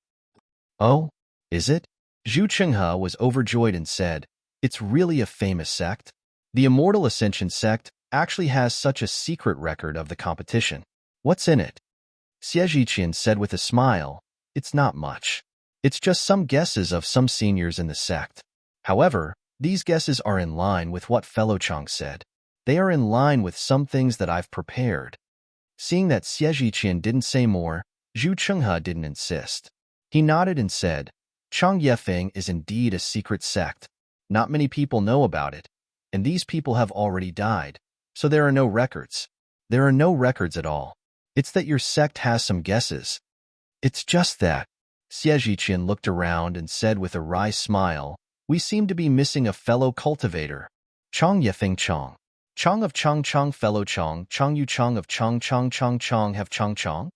"Oh, is it?" Zhu Chenghe was overjoyed and said, "It's really a famous sect. The Immortal Ascension sect actually has such a secret record of the competition. What's in it?" Xie Zhiqian said with a smile, "It's not much. It's just some guesses of some seniors in the sect. However, these guesses are in line with what fellow Chang said. They are in line with some things that I've prepared." Seeing that Xie Zhiqian didn't say more, Zhu Chenghe didn't insist. He nodded and said, "Chang Yefeng is indeed a secret sect. Not many people know about it, and these people have already died, so there are no records. There are no records at all. It's that your sect has some guesses." "It's just that." Xie Zhiqian looked around and said with a wry smile, "We seem to be missing a fellow cultivator. Chang Yefeng Chang. Chang of Chang Chang fellow Chang Yu Chang of Chang Chang Chang Chang have Chang Chang?"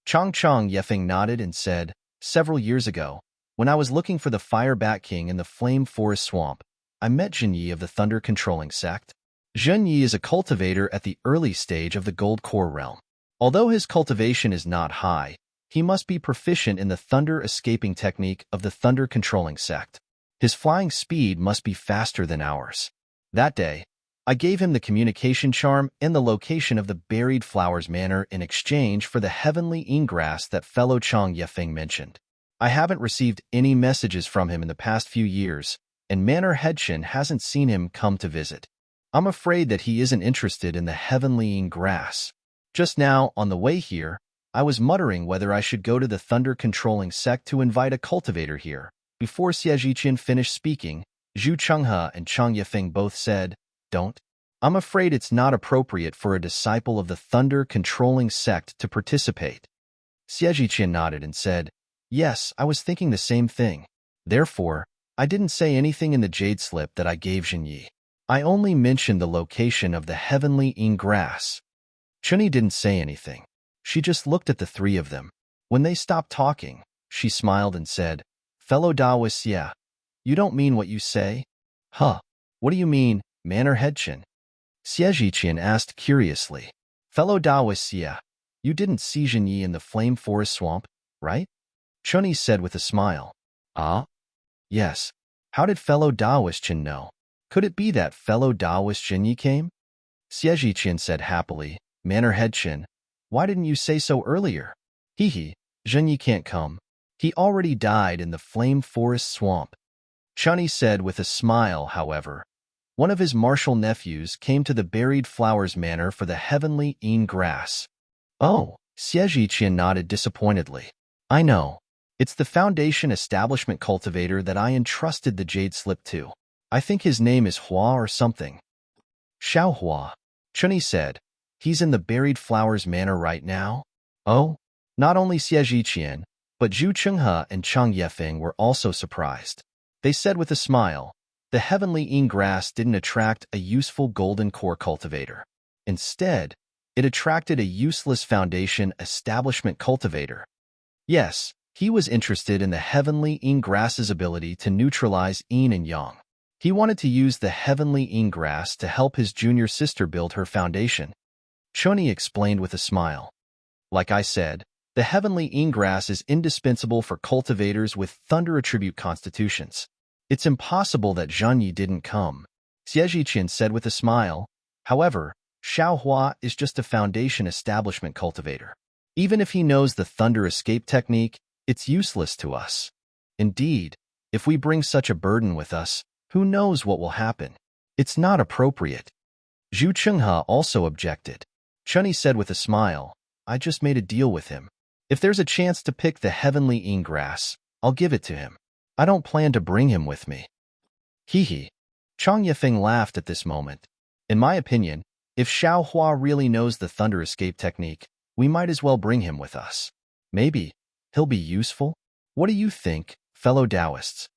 Chang Yefeng nodded and said, "Several years ago, when I was looking for the Fire Bat King in the Flame Forest Swamp, I met Zhenyi of the Thunder Controlling Sect. Zhenyi is a cultivator at the early stage of the Gold Core realm. Although his cultivation is not high, he must be proficient in the Thunder Escaping technique of the Thunder Controlling Sect. His flying speed must be faster than ours. That day, I gave him the communication charm and the location of the Buried Flowers Manor in exchange for the heavenly ingrass that fellow Chang Yefeng mentioned. I haven't received any messages from him in the past few years, and Manor Hedshin hasn't seen him come to visit. I'm afraid that he isn't interested in the heavenly ingrass. Just now, on the way here, I was muttering whether I should go to the Thunder Controlling Sect to invite a cultivator here. Before Xie Zhiqian finished speaking, Zhu Chenghe and Chang Yefeng both said, "Don't. I'm afraid it's not appropriate for a disciple of the Thunder Controlling Sect to participate." Xie Zhiqian nodded and said, "Yes, I was thinking the same thing. Therefore, I didn't say anything in the jade slip that I gave Zhenyi." I only mentioned the location of the heavenly grass. Chunyi didn't say anything. She just looked at the three of them. When they stopped talking, she smiled and said, "Fellow Taoists, yeah. You don't mean what you say?" "Huh. What do you mean, Manor Headchin?" Xiejiqian asked curiously. "Fellow Taoists, yeah. You didn't see Zhenyi in the flame forest swamp, right?" Chunyi said with a smile. "Ah? Yes. How did fellow Taoist Chen know? Could it be that fellow Taoist Zhenyi came?" Xiejiqian said happily, "Manor Headchin, why didn't you say so earlier?" "Hee, Zhenyi can't come. He already died in the flame forest swamp." Chunyi said with a smile, however. One of his martial nephews came to the Buried Flowers Manor for the heavenly grass. "Oh," Xiejiqian nodded disappointedly. "I know. It's the Foundation Establishment cultivator that I entrusted the jade slip to. I think his name is Hua or something." "Xiao Hua," Chunyi said. "He's in the Buried Flowers Manor right now?" "Oh?" Not only Xiejiqian, but Zhu Chenghe and Chang Yefeng were also surprised. They said with a smile, the heavenly grass didn't attract a useful golden core cultivator. Instead, it attracted a useless Foundation Establishment cultivator. Yes, he was interested in the heavenly grass's ability to neutralize yin and yang. He wanted to use the heavenly grass to help his junior sister build her foundation. Chunyi explained with a smile. "Like I said, the heavenly grass is indispensable for cultivators with thunder attribute constitutions. It's impossible that Zhenyi didn't come," Xiejiqian said with a smile. "However, Xiao Hua is just a Foundation Establishment cultivator. Even if he knows the thunder escape technique, it's useless to us. Indeed, if we bring such a burden with us, who knows what will happen? It's not appropriate." Zhu Chenghe also objected. Chunyi said with a smile, "I just made a deal with him. If there's a chance to pick the heavenly grass, I'll give it to him. I don't plan to bring him with me." Hee. Chang Yefeng laughed at this moment. "In my opinion, if Xiao Hua really knows the thunder escape technique, we might as well bring him with us. Maybe he'll be useful? What do you think, fellow Taoists?"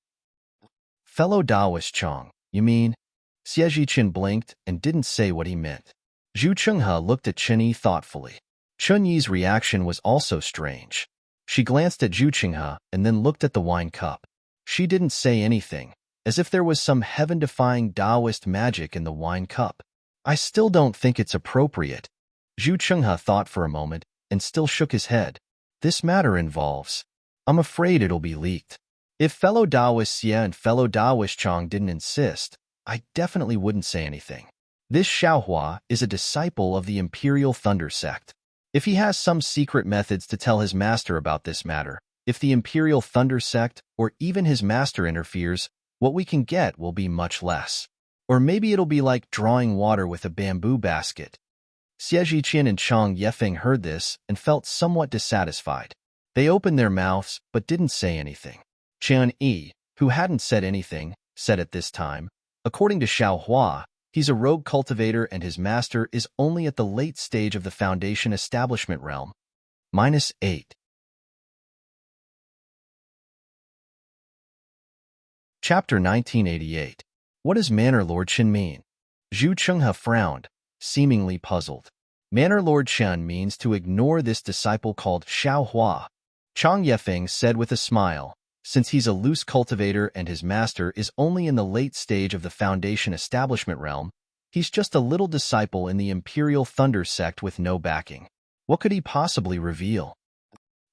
"Fellow Taoist Chang, you mean?" Xiejiqian blinked and didn't say what he meant. Zhu Chenghe looked at Chunyi thoughtfully. Chunyi's reaction was also strange. She glanced at Zhu Chenghe and then looked at the wine cup. She didn't say anything, as if there was some heaven-defying Taoist magic in the wine cup. "I still don't think it's appropriate." Zhu Chenghe thought for a moment and still shook his head. "This matter involves. I'm afraid it'll be leaked. If fellow Taoist Xie and fellow Taoist Chang didn't insist, I definitely wouldn't say anything. This Xiaohua is a disciple of the Imperial Thunder Sect. If he has some secret methods to tell his master about this matter, if the Imperial Thunder Sect or even his master interferes, what we can get will be much less. Or maybe it'll be like drawing water with a bamboo basket." Xiejiqian and Chang Yefeng heard this and felt somewhat dissatisfied. They opened their mouths but didn't say anything. Qian Yi, who hadn't said anything, said at this time, "According to Xiao Hua, he's a rogue cultivator and his master is only at the late stage of the Foundation Establishment realm. -8. Chapter 1988. What does Manor Lord Chen mean? Zhu Chenghe frowned, seemingly puzzled. Manor Lord Chen means to ignore this disciple called Xiao Hua. Chang Yefeng said with a smile, "Since he's a loose cultivator and his master is only in the late stage of the Foundation Establishment realm, he's just a little disciple in the Imperial Thunder Sect with no backing. What could he possibly reveal?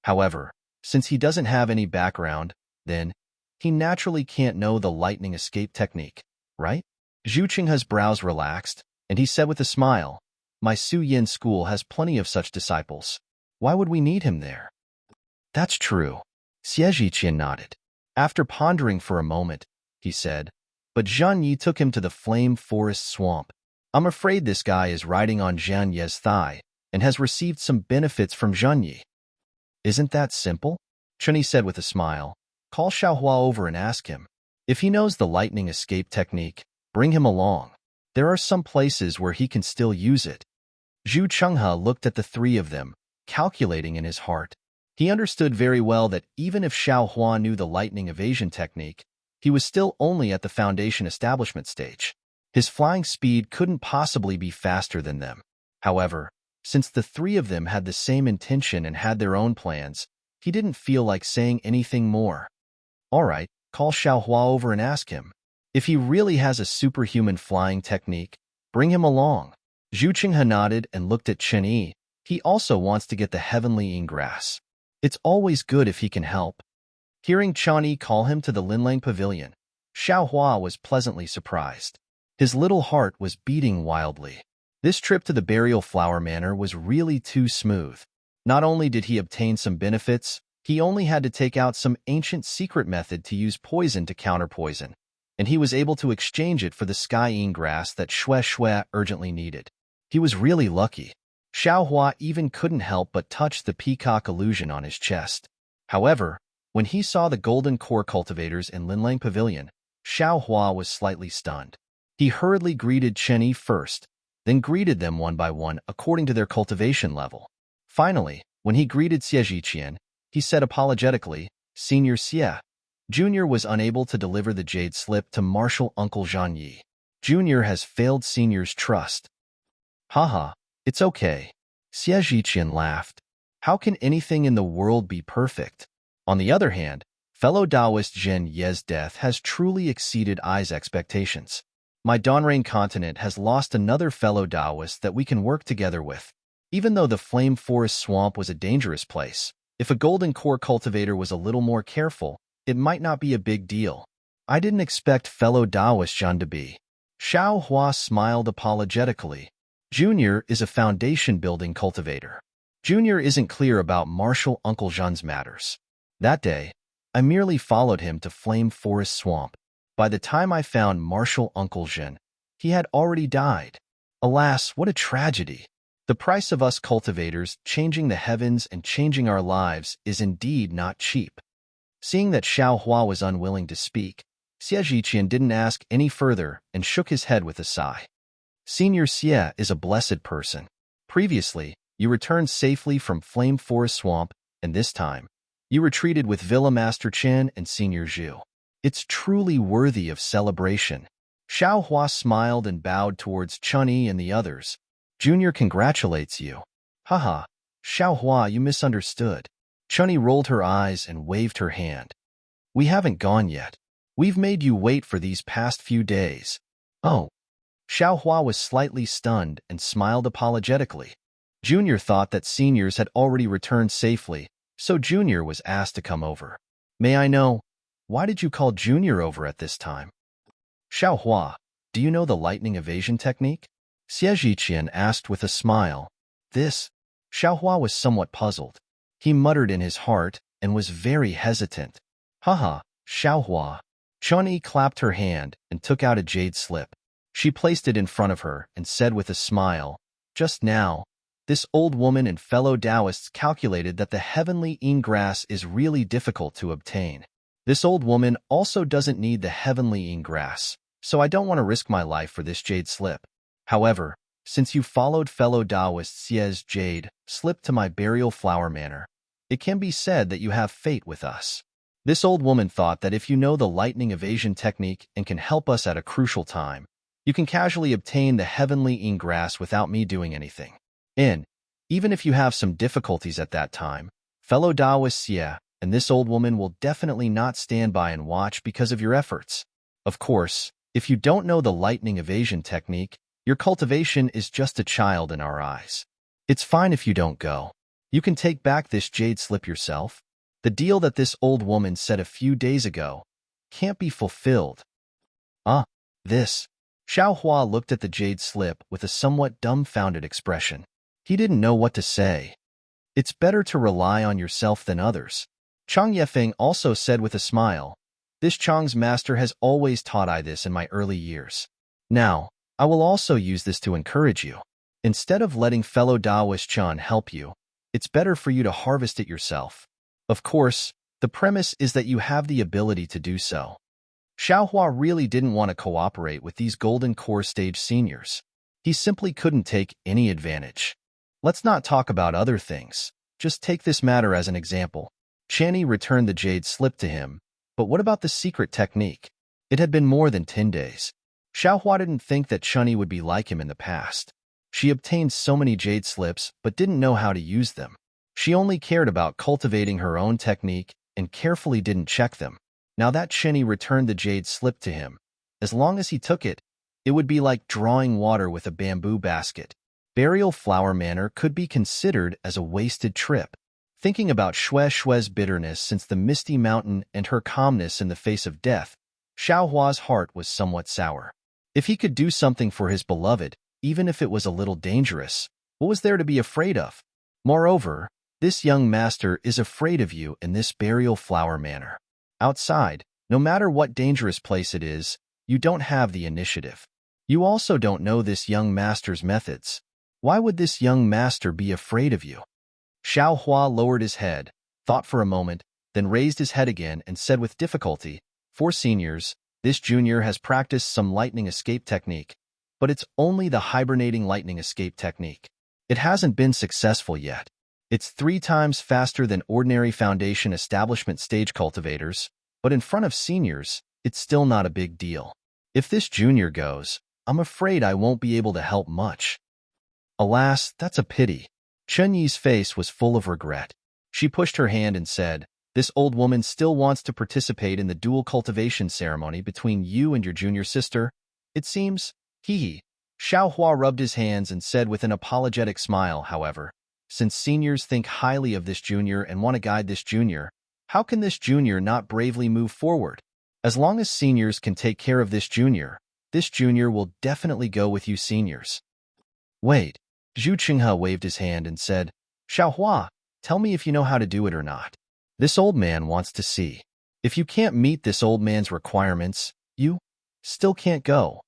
However, since he doesn't have any background, then he naturally can't know the lightning escape technique, right?" Zhu Chenghe's brows relaxed, and he said with a smile, "My Su Yin school has plenty of such disciples. Why would we need him there?" "That's true." Xiejiqian nodded. After pondering for a moment, he said, "But Zhan Yi took him to the flame forest swamp. I'm afraid this guy is riding on Zhan Ye's thigh and has received some benefits from Zhan Yi." "Isn't that simple?" Chunyi said with a smile. "Call Xiaohua over and ask him. If he knows the lightning escape technique, bring him along. There are some places where he can still use it." Zhu Chenghe looked at the three of them, calculating in his heart. He understood very well that even if Xiaohua knew the lightning evasion technique, he was still only at the Foundation Establishment stage. His flying speed couldn't possibly be faster than them. However, since the three of them had the same intention and had their own plans, he didn't feel like saying anything more. All right, call Xiaohua over and ask him. If he really has a superhuman flying technique, bring him along. Zhu Qinghe nodded and looked at Chen Yi. He also wants to get the heavenly ingrass. It's always good if he can help. Hearing Chen Yi call him to the Linlang Pavilion, Xiaohua was pleasantly surprised. His little heart was beating wildly. This trip to the Burial Flower Manor was really too smooth. Not only did he obtain some benefits, he only had to take out some ancient secret method to use poison to counter poison, and he was able to exchange it for the sky ingrass that Shui urgently needed. He was really lucky. Xiaohua even couldn't help but touch the peacock illusion on his chest. However, when he saw the golden core cultivators in Linlang Pavilion, Xiaohua was slightly stunned. He hurriedly greeted Chen Yi first, then greeted them one by one according to their cultivation level. Finally, when he greeted Xie Zhiqian, he said apologetically, "Senior Xie." Junior was unable to deliver the jade slip to Marshal Uncle Zhang Yi. Junior has failed Senior's trust. Haha, it's okay. Xie Zhiqian laughed. How can anything in the world be perfect? On the other hand, fellow Taoist Zhen Ye's death has truly exceeded I's expectations. My Donrain continent has lost another fellow Taoist that we can work together with. Even though the Flame Forest Swamp was a dangerous place, if a golden core cultivator was a little more careful, it might not be a big deal. I didn't expect fellow Taoist Zhen to be. Xiaohua smiled apologetically. Junior is a foundation-building cultivator. Junior isn't clear about Marshal Uncle Zhen's matters. That day, I merely followed him to Flame Forest Swamp. By the time I found Marshal Uncle Zhen, he had already died. Alas, what a tragedy. The price of us cultivators changing the heavens and changing our lives is indeed not cheap. Seeing that Xiaohua was unwilling to speak, Xie Zhiqian didn't ask any further and shook his head with a sigh. Senior Xie is a blessed person. Previously, you returned safely from Flame Forest Swamp, and this time, you retreated with Villa Master Chen and Senior Zhu. It's truly worthy of celebration. Xiaohua smiled and bowed towards Chen Yi and the others. Junior congratulates you. Haha, Xiaohua, you misunderstood. Chen Yi rolled her eyes and waved her hand. We haven't gone yet. We've made you wait for these past few days. Oh. Xiaohua was slightly stunned and smiled apologetically. Junior thought that seniors had already returned safely, so Junior was asked to come over. May I know, why did you call Junior over at this time? Xiaohua, do you know the lightning evasion technique? Xie Zhiqian asked with a smile. This? Xiaohua was somewhat puzzled. He muttered in his heart and was very hesitant. Haha, Xiaohua. Chen Yi clapped her hand and took out a jade slip. She placed it in front of her and said with a smile, just now, this old woman and fellow Taoists calculated that the heavenly ingrass is really difficult to obtain. This old woman also doesn't need the heavenly ingrass, so I don't want to risk my life for this jade slip. However, since you followed fellow Taoist Xie's jade slip to my Burial Flower Manor, it can be said that you have fate with us. This old woman thought that if you know the lightning evasion technique and can help us at a crucial time, you can casually obtain the heavenly ingrass without me doing anything. And, even if you have some difficulties at that time, fellow Taoist Xie and this old woman will definitely not stand by and watch because of your efforts. Of course, if you don't know the lightning evasion technique, your cultivation is just a child in our eyes. It's fine if you don't go. You can take back this jade slip yourself. The deal that this old woman said a few days ago can't be fulfilled. This. Xiaohua looked at the jade slip with a somewhat dumbfounded expression. He didn't know what to say. It's better to rely on yourself than others. Chang Yefeng also said with a smile, this Chang's master has always taught I this in my early years. Now, I will also use this to encourage you. Instead of letting fellow Taoist Chan help you, it's better for you to harvest it yourself. Of course, the premise is that you have the ability to do so. Xiaohua really didn't want to cooperate with these golden core stage seniors. He simply couldn't take any advantage. Let's not talk about other things. Just take this matter as an example. Channy returned the jade slip to him, but what about the secret technique? It had been more than 10 days. Xiaohua didn't think that Chunyi would be like him in the past. She obtained so many jade slips but didn't know how to use them. She only cared about cultivating her own technique and carefully didn't check them. Now that Chunyi returned the jade slip to him, as long as he took it, it would be like drawing water with a bamboo basket. Burial Flower Manor could be considered as a wasted trip. Thinking about Shue's bitterness since the Misty Mountain and her calmness in the face of death, Xiaohua's heart was somewhat sour. If he could do something for his beloved, even if it was a little dangerous, what was there to be afraid of? Moreover, this young master is afraid of you in this Burial Flower Manor. Outside, no matter what dangerous place it is, you don't have the initiative. You also don't know this young master's methods. Why would this young master be afraid of you? Xiaohua lowered his head, thought for a moment, then raised his head again and said with difficulty, "For seniors, this junior has practiced some lightning escape technique, but it's only the hibernating lightning escape technique. It hasn't been successful yet. It's 3 times faster than ordinary foundation establishment stage cultivators, but in front of seniors, it's still not a big deal. If this junior goes, I'm afraid I won't be able to help much." Alas, that's a pity. Chunyi's face was full of regret. She pushed her hand and said, "This old woman still wants to participate in the dual cultivation ceremony between you and your junior sister, it seems." Hee. Xiaohua rubbed his hands and said with an apologetic smile, however, "Since seniors think highly of this junior and want to guide this junior, how can this junior not bravely move forward? As long as seniors can take care of this junior will definitely go with you seniors." Wait. Zhu Qinghe waved his hand and said, "Xiaohua, tell me if you know how to do it or not. This old man wants to see. If you can't meet this old man's requirements, you still can't go.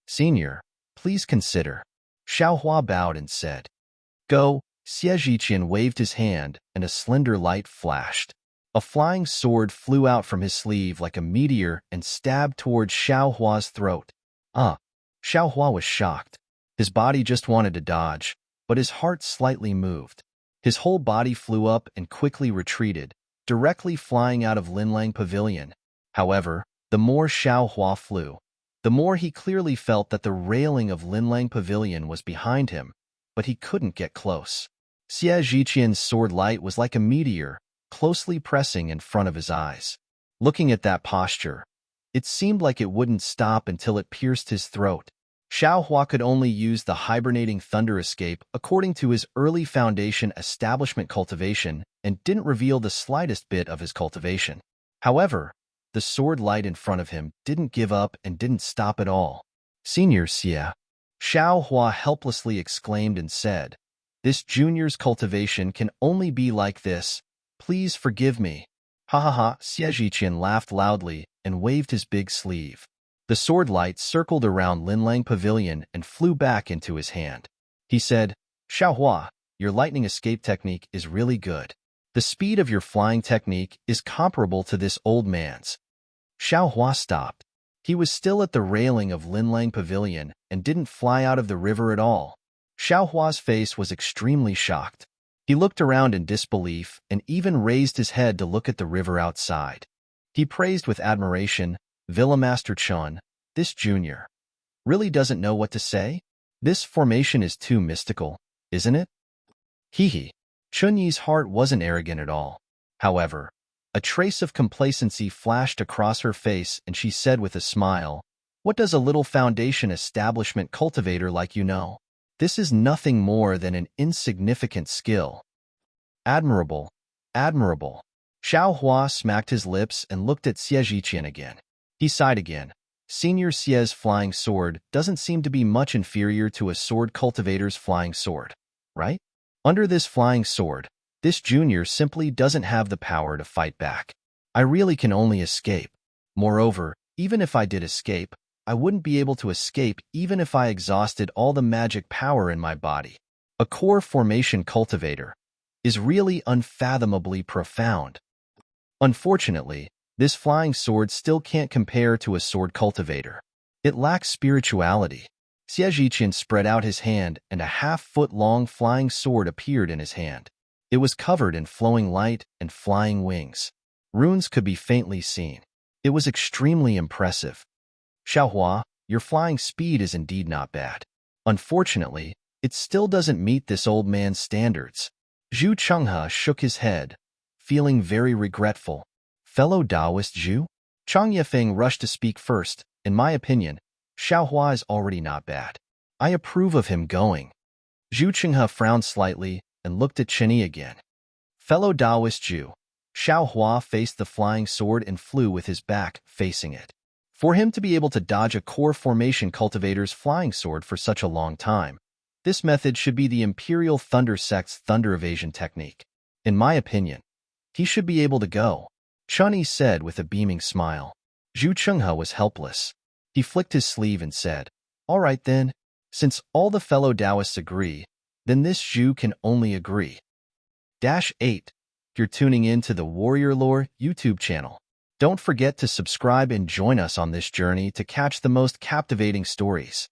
Senior, please consider." Xiaohua bowed and said, "Go." Xie Zhiqian waved his hand and a slender light flashed. A flying sword flew out from his sleeve like a meteor and stabbed towards Xiaohua's throat. Xiaohua was shocked. His body just wanted to dodge, but his heart slightly moved. His whole body flew up and quickly retreated, directly flying out of Linlang Pavilion. However, the more Xiaohua flew, the more he clearly felt that the railing of Linlang Pavilion was behind him, but he couldn't get close. Xie Zhiqian's sword light was like a meteor, closely pressing in front of his eyes. Looking at that posture, it seemed like it wouldn't stop until it pierced his throat. Xiaohua could only use the hibernating thunder escape according to his early foundation establishment cultivation and didn't reveal the slightest bit of his cultivation. However, the sword light in front of him didn't give up and didn't stop at all. "Senior Xie," Xiaohua helplessly exclaimed and said, "This junior's cultivation can only be like this. Please forgive me." "Ha ha ha!" Xie Zhiqian laughed loudly and waved his big sleeve. The sword light circled around Linlang Pavilion and flew back into his hand. He said, "Xiaohua, your lightning escape technique is really good. The speed of your flying technique is comparable to this old man's." Xiaohua stopped. He was still at the railing of Linlang Pavilion and didn't fly out of the river at all. Xiaohua's face was extremely shocked. He looked around in disbelief and even raised his head to look at the river outside. He praised with admiration, "Villa Master Chun, this junior really doesn't know what to say? This formation is too mystical, isn't it?" Hee. Chunyi's heart wasn't arrogant at all. However, a trace of complacency flashed across her face and she said with a smile, "What does a little foundation establishment cultivator like you know? This is nothing more than an insignificant skill." "Admirable, admirable." Xiaohua smacked his lips and looked at Xie Zhiqian again. He sighed again. Senior Xie's flying sword doesn't seem to be much inferior to a sword cultivator's flying sword, right? Under this flying sword, this junior simply doesn't have the power to fight back. I really can only escape. Moreover, even if I did escape, I wouldn't be able to escape even if I exhausted all the magic power in my body. A core formation cultivator is really unfathomably profound. Unfortunately, this flying sword still can't compare to a sword cultivator. It lacks spirituality. Xie Zhiqian spread out his hand and a half-foot-long flying sword appeared in his hand. It was covered in flowing light and flying wings. Runes could be faintly seen. It was extremely impressive. "Xiaohua, Your flying speed is indeed not bad. Unfortunately, it still doesn't meet this old man's standards. Zhu Chenghe shook his head, feeling very regretful. Fellow Taoist Zhu? Chang Yefeng rushed to speak first. In my opinion, Xiaohua is already not bad. I approve of him going. Zhu Chenghe frowned slightly and looked at Chenyi again. Fellow Taoist Zhu. Xiaohua faced the flying sword and flew with his back facing it. For him to be able to dodge a core formation cultivator's flying sword for such a long time, this method should be the Imperial Thunder Sect's thunder evasion technique. In my opinion, he should be able to go, Chenyi said with a beaming smile. Zhu Chenghe was helpless. He flicked his sleeve and said, "All right then, since all the fellow Taoists agree, then this Zhu can only agree." -8. You're tuning in to the Warrior Lore YouTube channel. Don't forget to subscribe and join us on this journey to catch the most captivating stories.